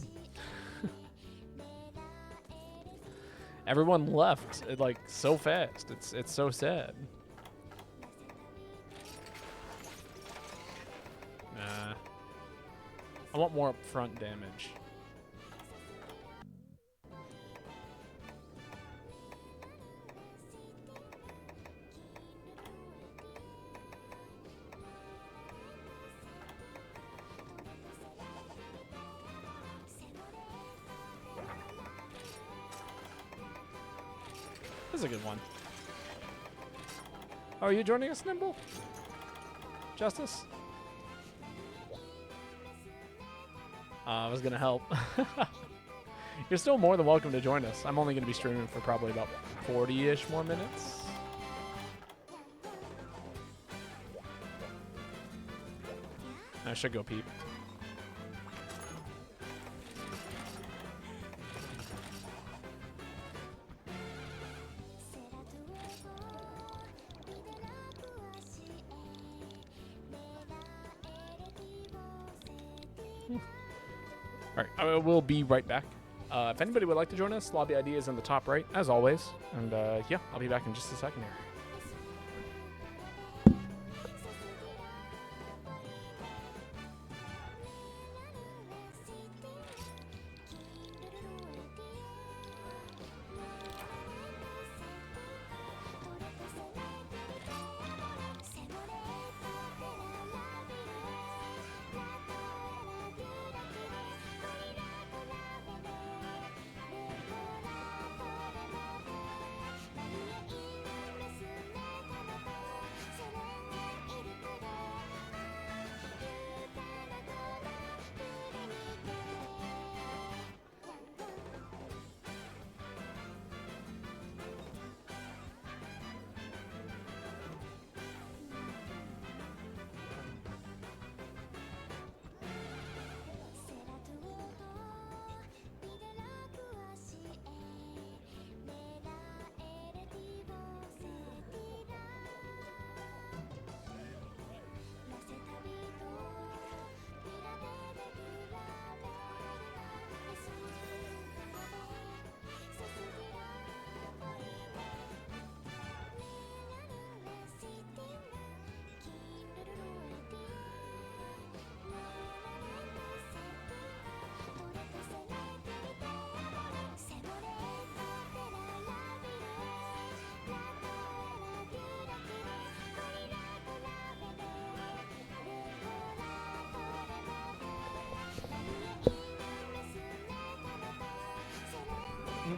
Everyone left like so fast. It's so sad. Nah. I want more upfront damage. This is a good one. Oh, are you joining us, Nimble? Justice? I was gonna help. You're still more than welcome to join us. I'm only gonna be streaming for probably about 40-ish more minutes. I should go peep. All right, I will be right back. If anybody would like to join us, lobby ID is in the top right, as always. And yeah, I'll be back in just a second here.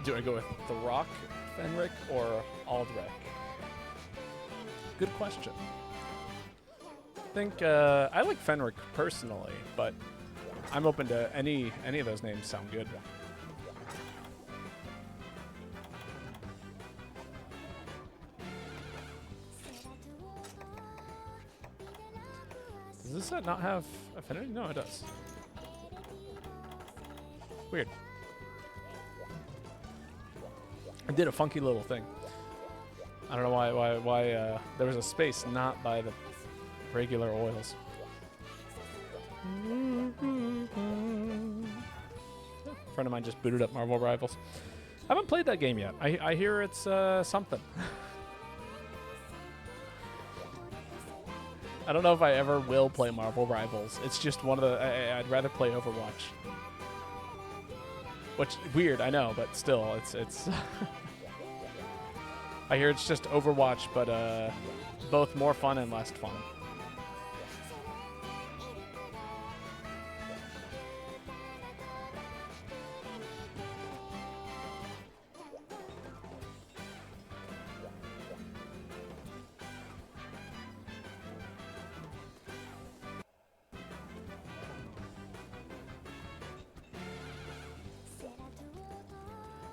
Do I go with The Rock, Fenric, or Aldrich? Good question. I think I like Fenric personally, but I'm open to any of those names. Sound good. Does this set not have affinity? No, it does. Weird. It did a funky little thing. I don't know why there was a space not by the regular oils. A friend of mine just booted up Marvel Rivals. I haven't played that game yet. I hear it's something. I don't know if I ever will play Marvel Rivals. It's just one of the... I'd rather play Overwatch. Which, weird, I know, but still, it's... I hear it's just Overwatch, but both more fun and less fun.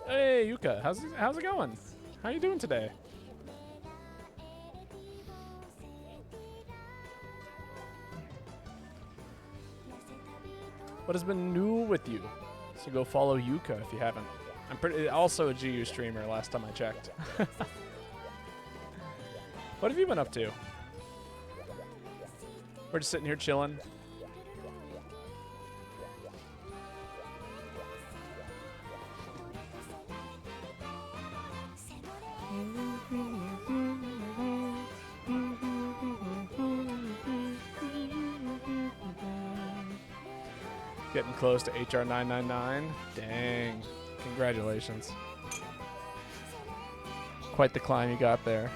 Hey, Yuka, how's it going? How you doing today? What has been new with you? So go follow Yuka if you haven't. I'm also a GU streamer last time I checked. What have you been up to? We're just sitting here chilling. Getting close to HR 999. Dang. Congratulations. Quite the climb you got there.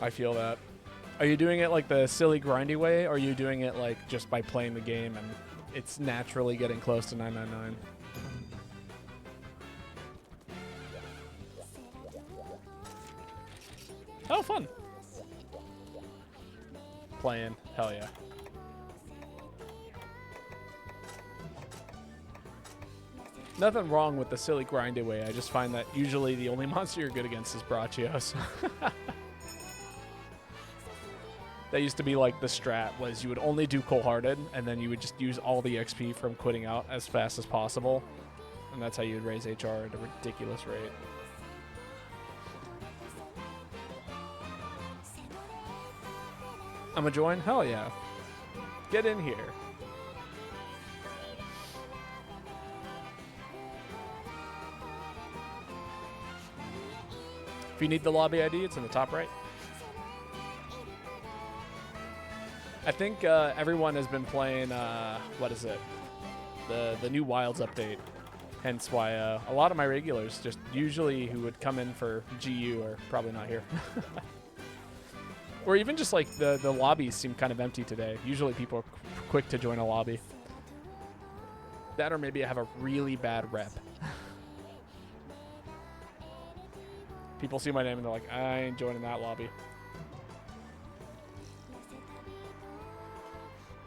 I feel that. Are you doing it like the silly grindy way, or are you doing it like just by playing the game and it's naturally getting close to 999? Oh, fun. Playing. Hell yeah. Nothing wrong with the silly grindy way. I just find that usually the only monster you're good against is Brachios. That used to be like the strat, was you would only do Cold-Hearted, and then you would just use all the XP from quitting out as fast as possible. And that's how you would raise HR at a ridiculous rate. I'm a join? Hell yeah. Get in here. If you need the lobby ID, it's in the top right. I think everyone has been playing, what is it? The new Wilds update. Hence why a lot of my regulars, just usually who would come in for GU, are probably not here. Or even just like the lobbies seem kind of empty today. Usually people are quick to join a lobby. That, or maybe I have a really bad rep. People see my name and they're like, I ain't joining that lobby.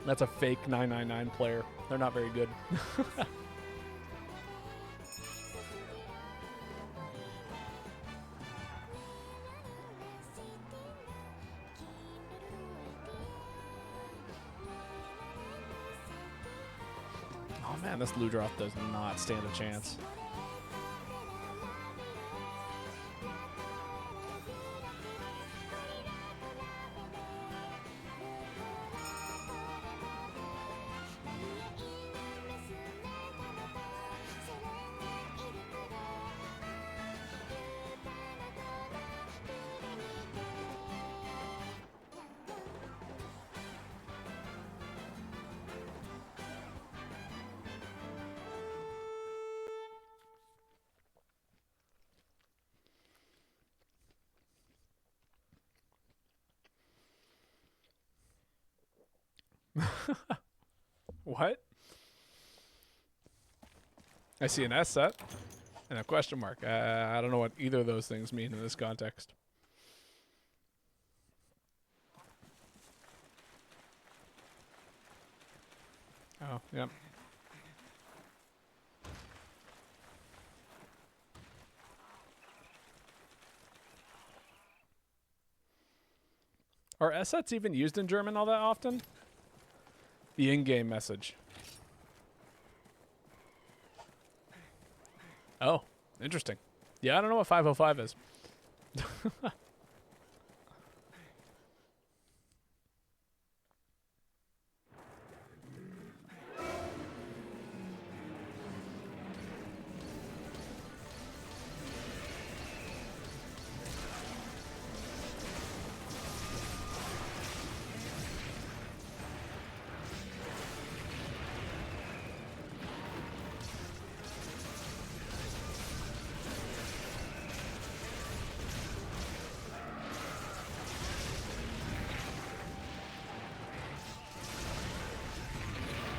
That's a fake 999 player. They're not very good. Oh man, this Ludroth does not stand a chance. What? I see an S set and a question mark. I don't know what either of those things mean in this context. Oh, yep. Are S sets even used in German all that often? The in-game message. Oh, interesting. Yeah, I don't know what 505 is.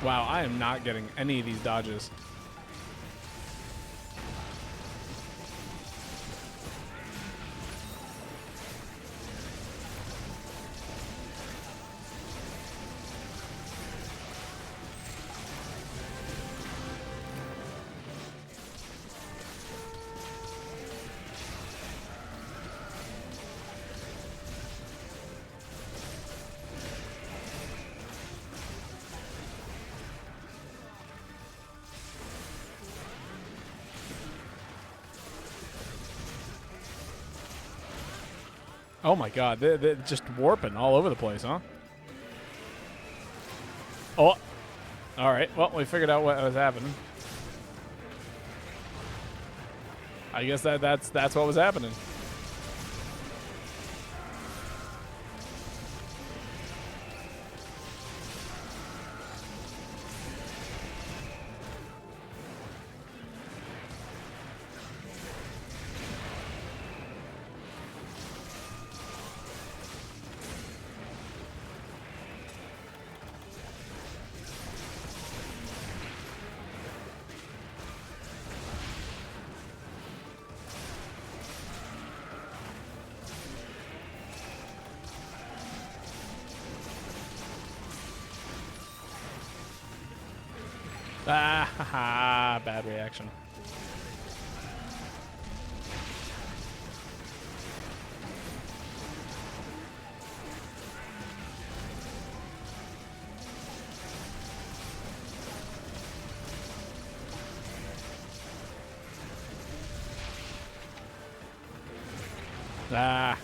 Wow, I am not getting any of these dodges. Oh my god, they're just warping all over the place, huh? Oh, all right. Well, we figured out what was happening. I guess that's what was happening. Ah, haha, bad reaction. Ah.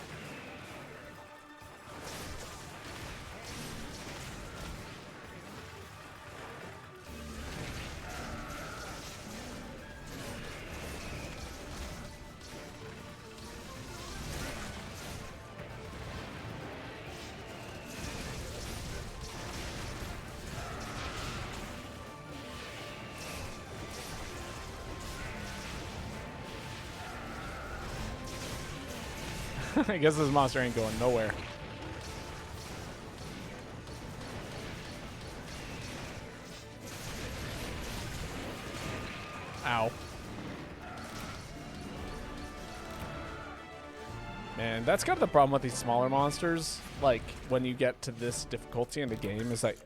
I guess this monster ain't going nowhere. Ow. Man, that's kind of the problem with these smaller monsters. Like, when you get to this difficulty in the game, is like,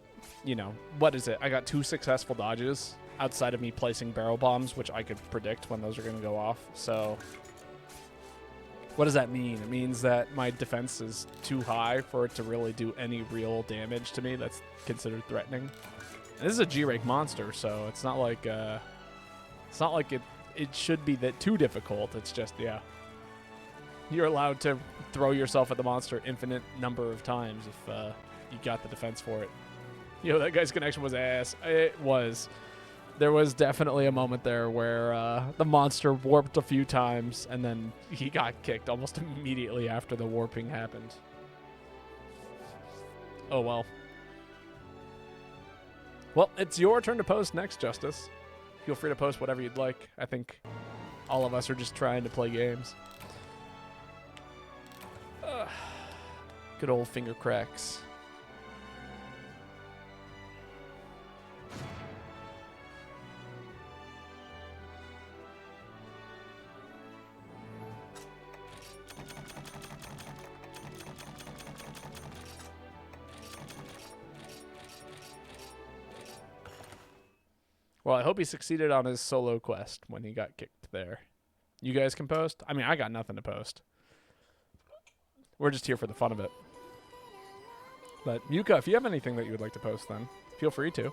you know, what is it? I got 2 successful dodges outside of me placing barrel bombs, which I could predict when those are going to go off. So, what does that mean? It means that my defense is too high for it to really do any real damage to me that's considered threatening. And this is a G-rank monster, so it's not like it should be that too difficult. It's just, yeah. You're allowed to throw yourself at the monster infinite number of times if you got the defense for it. Yo, that guy's connection was ass. It was. There was definitely a moment there where the monster warped a few times, and then he got kicked almost immediately after the warping happened. Oh, well. Well, it's your turn to post next, Justice. Feel free to post whatever you'd like. I think all of us are just trying to play games. Good old finger cracks. Well, I hope he succeeded on his solo quest when he got kicked there. You guys can post? I mean, I got nothing to post. We're just here for the fun of it. But, Yuka, if you have anything that you would like to post, then feel free to.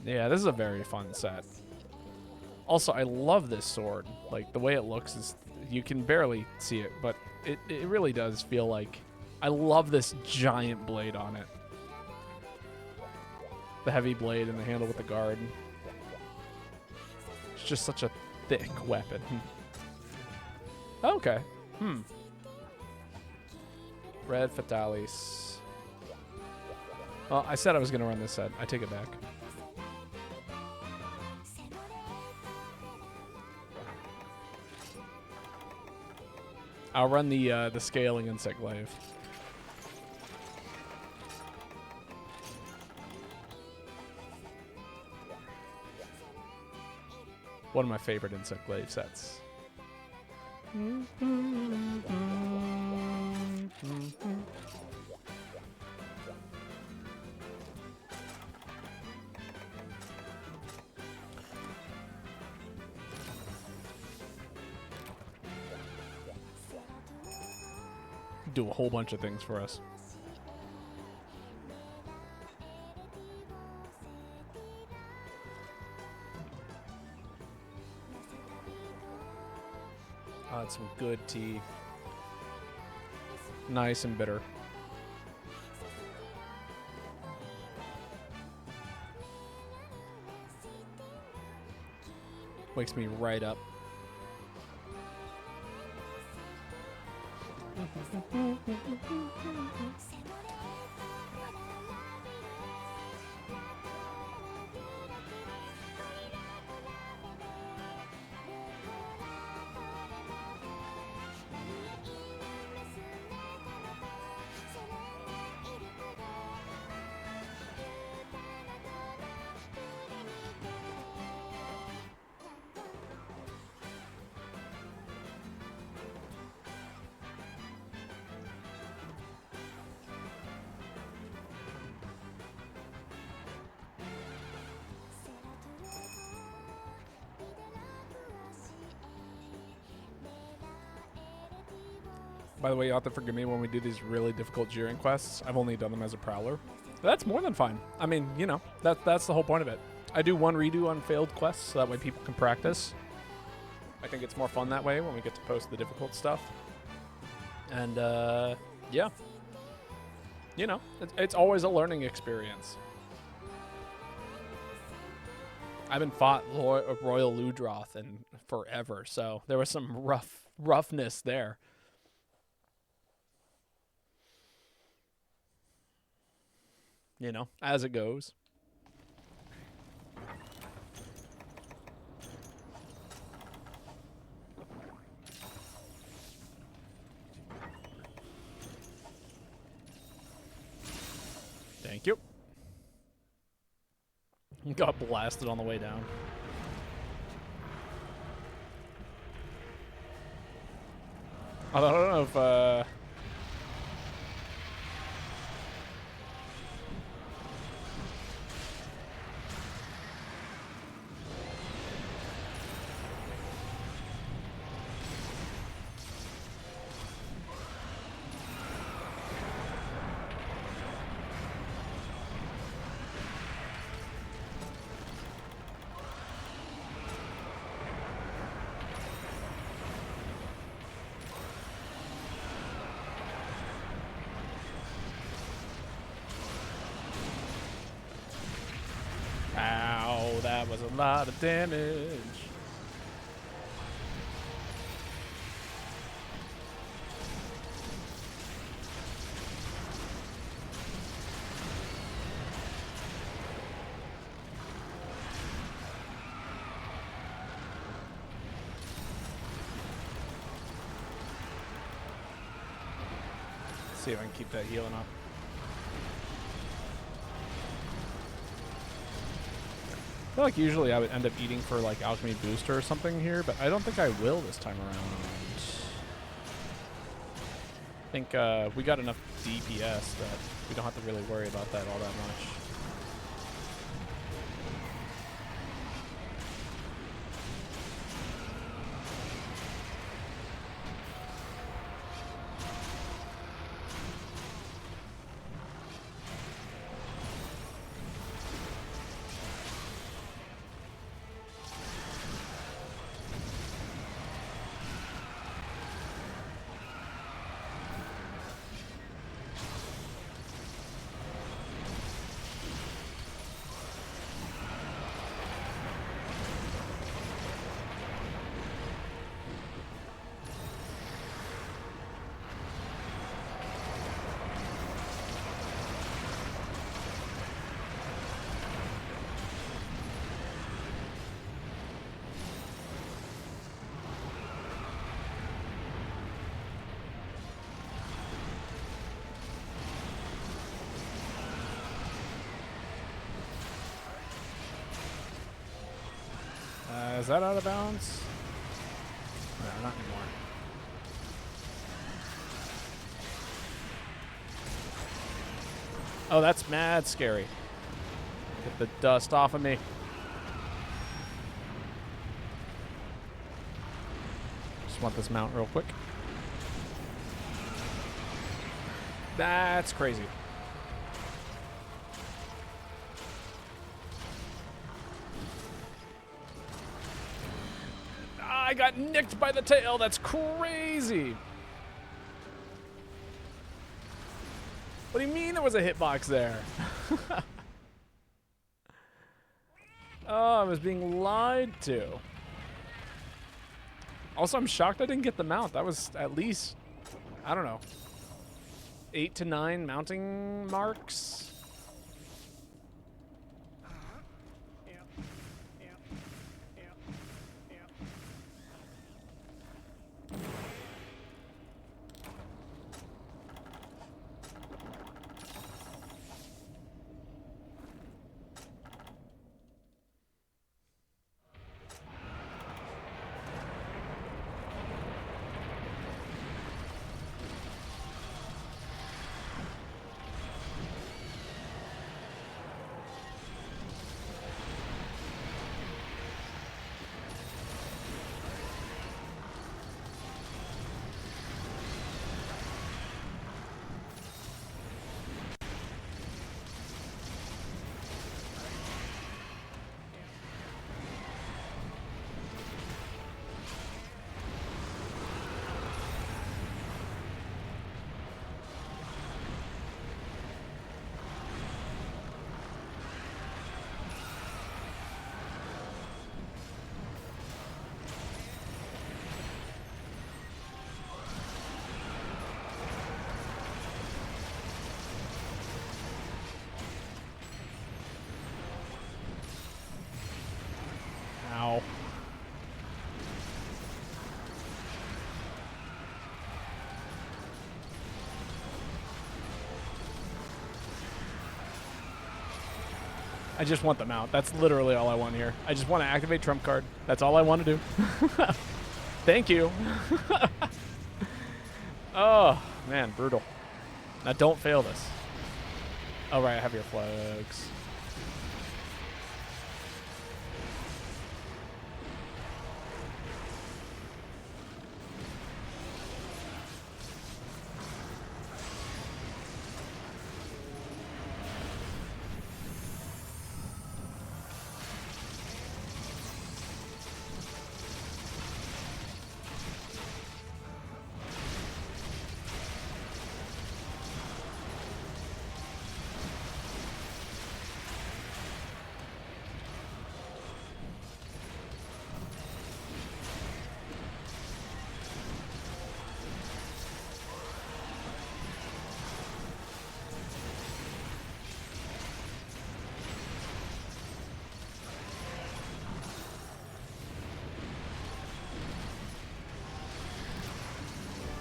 Yeah, this is a very fun set. Also, I love this sword. Like, the way it looks is... You can barely see it, but it really does feel like... I love this giant blade on it. The heavy blade and the handle with the guard. It's just such a thick weapon. Okay. Red Fatalis. Well, I said I was going to run this set. I take it back. I'll run the scaling insect glaive. One of my favorite insect glaive sets. Do a whole bunch of things for us. Oh, that's some good tea. Nice and bitter. Wakes me right up. By the way, you'll have to forgive me when we do these really difficult Jiren quests. I've only done them as a Prowler. But that's more than fine. I mean, you know, that's the whole point of it. I do one redo on failed quests so that way people can practice. I think it's more fun that way when we get to post the difficult stuff. And, yeah. You know, it's always a learning experience. I haven't fought Royal Ludroth in forever, so there was some roughness there. You know, as it goes. Thank you. Got blasted on the way down. I don't know if, ow, that was a lot of damage. See if I can keep that healing up. I feel like usually I would end up eating for like Alchemy Booster or something here, but I don't think I will this time around. I think we got enough DPS that we don't have to really worry about that all that much. Is that out of bounds? No, not anymore. Oh, that's mad scary. Get the dust off of me. Just want this mount real quick. That's crazy. I got nicked by the tail. That's crazy. What do you mean there was a hitbox there? Oh, I was being lied to. Also, I'm shocked I didn't get the mount. That was at least, I don't know, 8 to 9 mounting marks. Ow. I just want them out. That's literally all I want here. I just want to activate trump card. That's all I want to do. Thank you. Oh, man, brutal. Now don't fail this. Oh, right, I have your flags.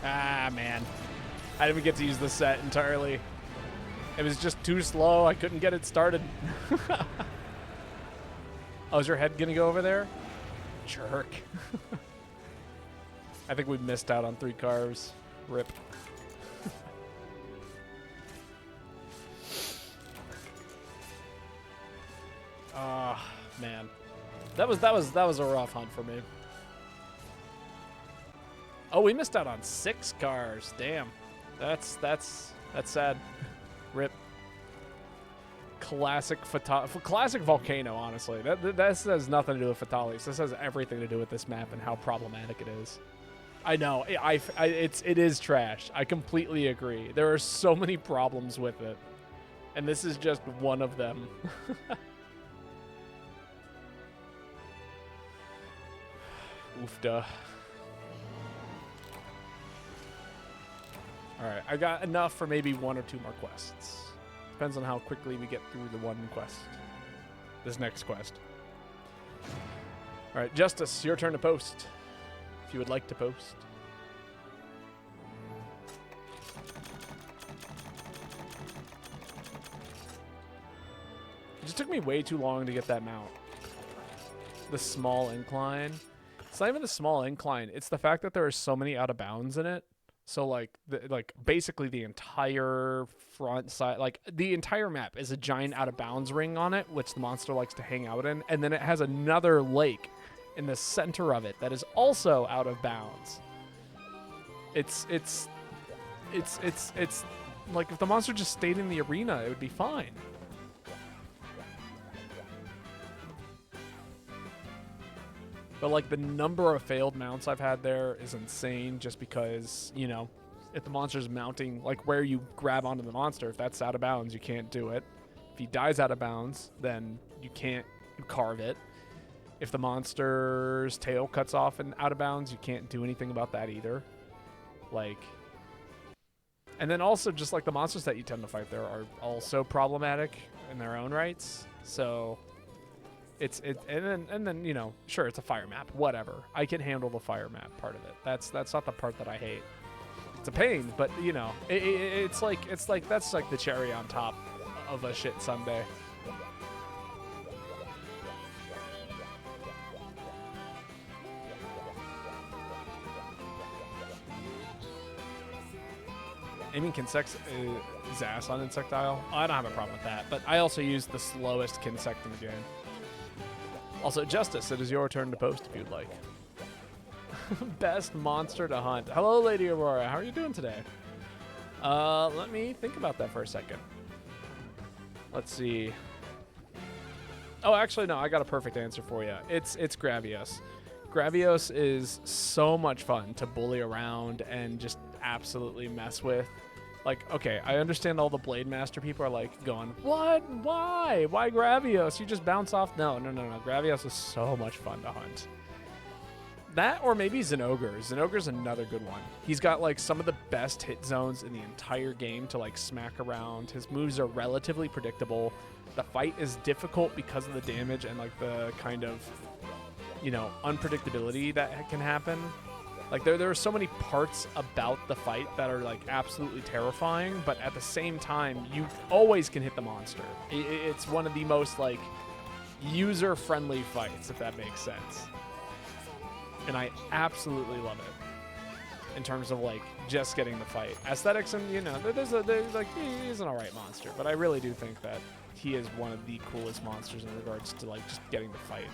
Ah, man. I didn't even get to use the set entirely. It was just too slow. I couldn't get it started. Oh, is your head gonna go over there? Jerk. I think we missed out on 3 cars. Rip. Ah, man. That was a rough hunt for me. Oh, we missed out on 6 cars. Damn. That's sad. Rip. Classic volcano, honestly. That has nothing to do with fatalities. This has everything to do with this map and how problematic it is. I know. It is trash. I completely agree. There are so many problems with it. And this is just one of them. Oofda. Alright, I got enough for maybe 1 or 2 more quests. Depends on how quickly we get through the one quest. This next quest. Alright, Justice, your turn to post. If you would like to post. It just took me way too long to get that mount. The small incline. It's not even the small incline. It's the fact that there are so many out of bounds in it. So like basically the entire front side, like the entire map is a giant out of bounds ring on it, which the monster likes to hang out in, and then it has another lake in the center of it that is also out of bounds. It's like if the monster just stayed in the arena, it would be fine. But, like, the number of failed mounts I've had there is insane just because, you know, if the monster's mounting, like, where you grab onto the monster, if that's out of bounds, you can't do it. If he dies out of bounds, then you can't carve it. If the monster's tail cuts off and out of bounds, you can't do anything about that either. Like... And then also, just, like, the monsters that you tend to fight there are also problematic in their own rights. So... and then you know, sure, it's a fire map, whatever. I can handle the fire map part of it. That's not the part that I hate. It's a pain, but you know, it's like that's like the cherry on top of a shit sundae. Aiming Kinsects is ass on Insectile. I don't have a problem with that, but I also use the slowest Kinsect in the game. Also, Justice, it is your turn to post if you'd like. Best monster to hunt. Hello, Lady Aurora. How are you doing today? Let me think about that for a second. Let's see. Oh, actually, no. I got a perfect answer for you. It's Gravios. Gravios is so much fun to bully around and just absolutely mess with. Like, okay, I understand all the Blade Master people are like going, what? Why? Why Gravios? You just bounce off? No. Gravios is so much fun to hunt. That or maybe Zinogre. Zinogre's another good one. He's got like some of the best hit zones in the entire game to like smack around. His moves are relatively predictable. The fight is difficult because of the damage and like the kind of, you know, unpredictability that can happen. Like, there are so many parts about the fight that are, like, absolutely terrifying, but at the same time, you always can hit the monster. It's one of the most, like, user-friendly fights, if that makes sense. And I absolutely love it in terms of, like, just getting the fight. Aesthetics, and, you know, there's like, he's an alright monster, but I really do think that he is one of the coolest monsters in regards to, like, just getting the fight.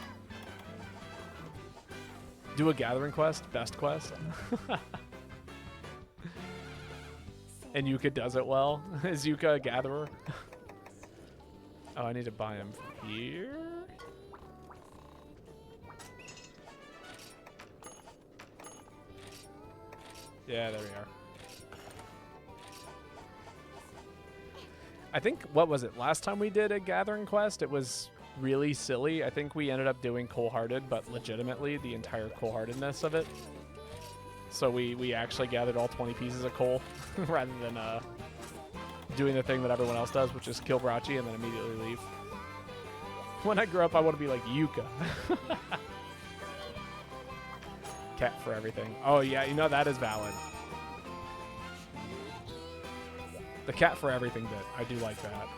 Do a gathering quest, best quest. And Yuka does it well. Is Yuka a gatherer? Oh, I need to buy him from here. Yeah, there we are. I think, what was it? Last time we did a gathering quest, it was really silly. I think we ended up doing Cold-Hearted, but legitimately the entire cold-heartedness of it. So we actually gathered all 20 pieces of coal rather than doing the thing that everyone else does, which is kill Brachi and then immediately leave. When I grow up, I want to be like Yuka. Cat for everything. Oh yeah, you know, that is valid. The cat for everything bit. I do like that.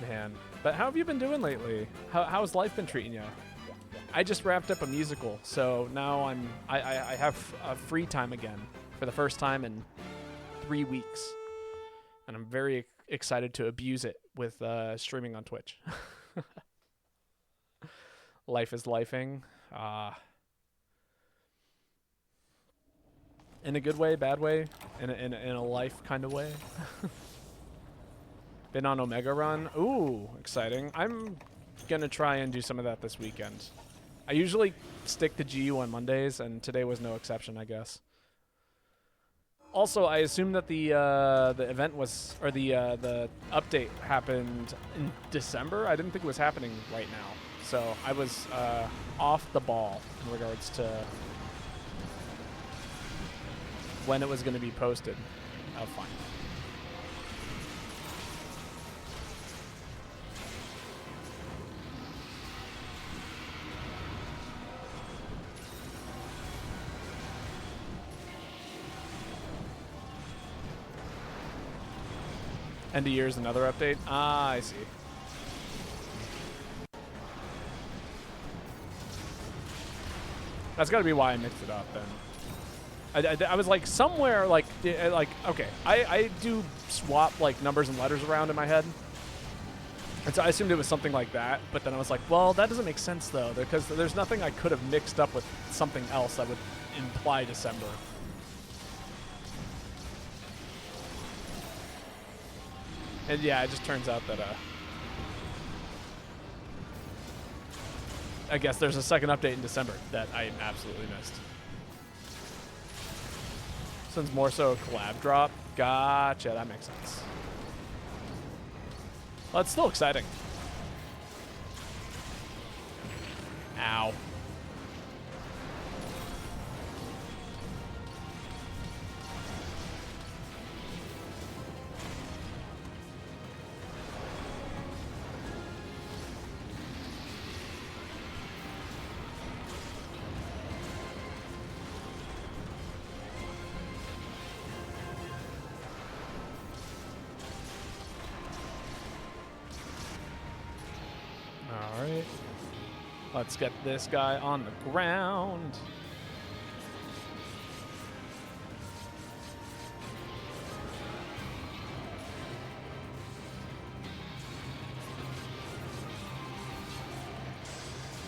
Man, but how have you been doing lately? How's life been treating you? I just wrapped up a musical, so now I have free time again for the first time in 3 weeks, and I'm very excited to abuse it with streaming on Twitch. Life is lifing, in a good way, bad way, in a life kind of way. Been on Omega Run. Ooh, exciting. I'm gonna try and do some of that this weekend. I usually stick to GU on Mondays, and today was no exception, I guess. Also, I assume that the event was, or the update happened in December. I didn't think it was happening right now, so I was off the ball in regards to when it was going to be posted. Oh, fine. End of year is another update? Ah, I see. That's got to be why I mixed it up then. I was like somewhere like okay, I do swap like numbers and letters around in my head. And so I assumed it was something like that, but then I was like, well, that doesn't make sense though, because there's nothing I could have mixed up with something else that would imply December. And yeah, it just turns out that I guess there's a second update in December that I absolutely missed. This one's more so a collab drop. Gotcha, that makes sense. Well, it's still exciting. Ow. Alright. Let's get this guy on the ground.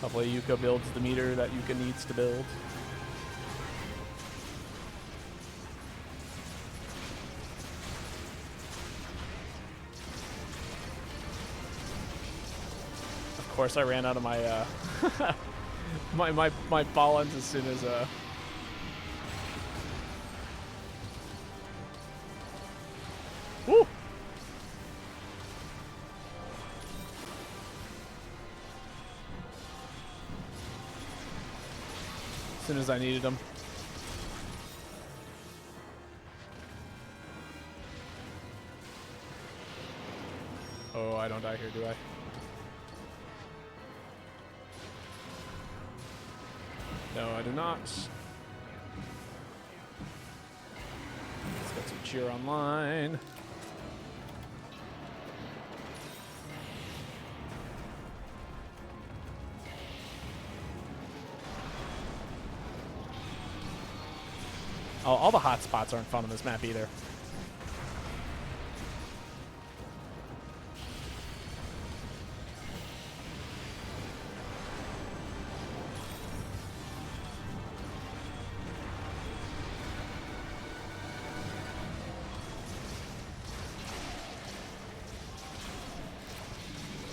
Hopefully Yuka builds the meter that Yuka needs to build. Of course, I ran out of my my pollens as soon as Woo! As soon as I needed them. Oh, I don't die here, do I? No, I do not. Let's get some cheer online. Oh, all the hot spots aren't fun on this map either.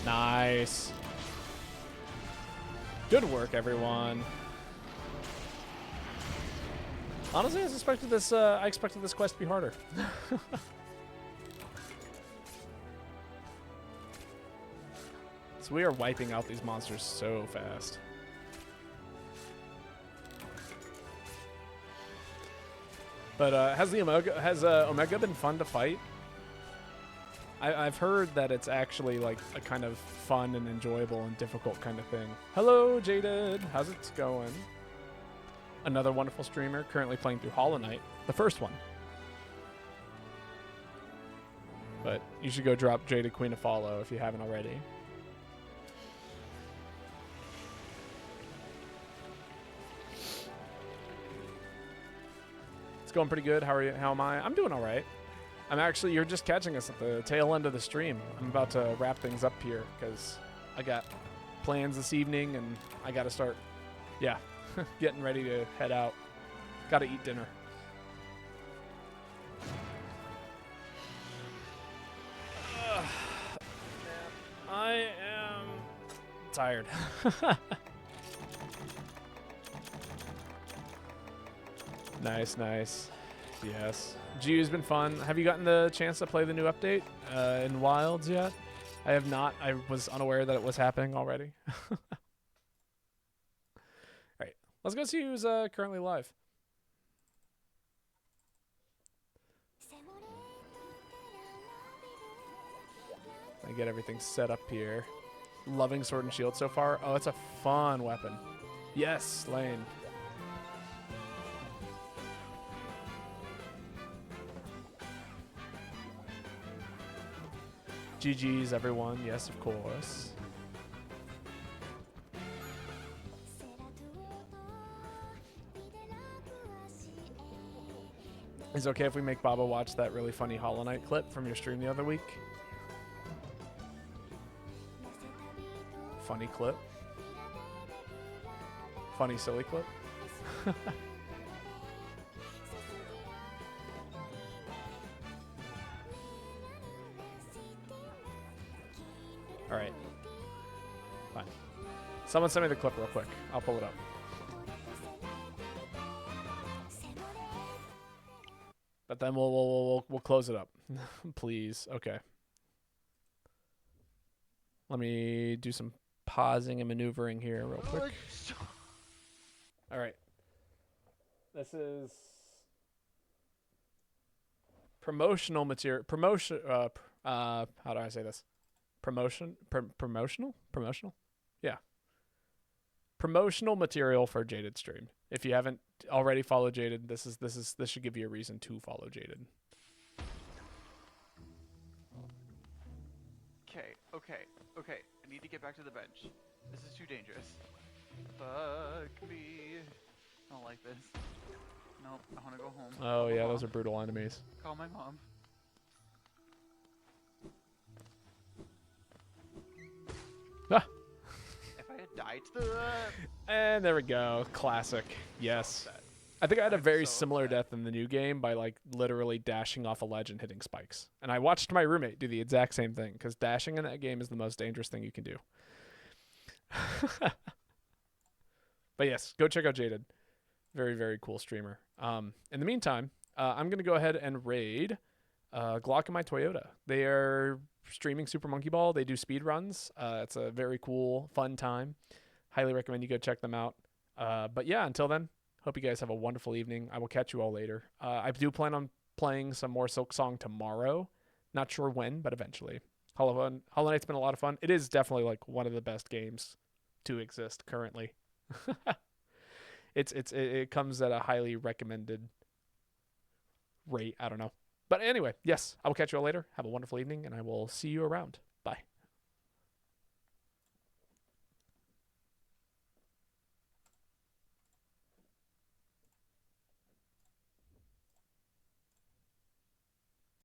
Nice. Good work, everyone. Honestly, I expected this quest to be harder. So we are wiping out these monsters so fast. But has Omega been fun to fight? I've heard that it's actually like a kind of fun and enjoyable and difficult kind of thing. Hello, Jaded. How's it going? Another wonderful streamer currently playing through Hollow Knight, the first one. But you should go drop Jaded Queen a follow if you haven't already. It's going pretty good. How are you? How am I? I'm doing all right. You're just catching us at the tail end of the stream. I'm about to wrap things up here because I got plans this evening and I got to start, getting ready to head out. Got to eat dinner. I am tired. Nice, nice. Yes. G's been fun. Have you gotten the chance to play the new update in Wilds yet? I have not. I was unaware that it was happening already. All right. Let's go see who's currently live. I get everything set up here. Loving Sword and Shield so far. Oh, it's a fun weapon. Yes, Lane. GG's, everyone. Yes, of course. Is it okay if we make Baba watch that really funny Hollow Knight clip from your stream the other week? Funny clip. Funny, silly clip. All right. Fine. Someone send me the clip real quick. I'll pull it up. But then we'll close it up. Please. Okay. Let me do some pausing and maneuvering here real quick. All right. This is promotional material. Promotion. How do I say this? Promotional? Yeah. Promotional material for Jaded stream. If you haven't already followed Jaded, this should give you a reason to follow Jaded. Okay. I need to get back to the bench. This is too dangerous. Fuck me. I don't like this. Nope, I want to go home. Oh yeah, those are brutal enemies. Call my mom. Ah. If I had died to the... And there we go. Classic. Yes. I think I had a very similar death in the new game by like literally dashing off a ledge and hitting spikes. And I watched my roommate do the exact same thing because dashing in that game is the most dangerous thing you can do. But yes, go check out Jaded. Very, very cool streamer. In the meantime, I'm going to go ahead and raid Glock and my Toyota. They are streaming Super Monkey Ball. They do speed runs. It's a very cool, fun time. Highly recommend you go check them out. But yeah, until then, hope you guys have a wonderful evening. I will catch you all later. I do plan on playing some more Silk Song tomorrow. Not sure when, but eventually. Hollow Knight's been a lot of fun. It is definitely like one of the best games to exist currently. It comes at a highly recommended rate. I don't know. But anyway, yes, I will catch you all later. Have a wonderful evening, and I will see you around.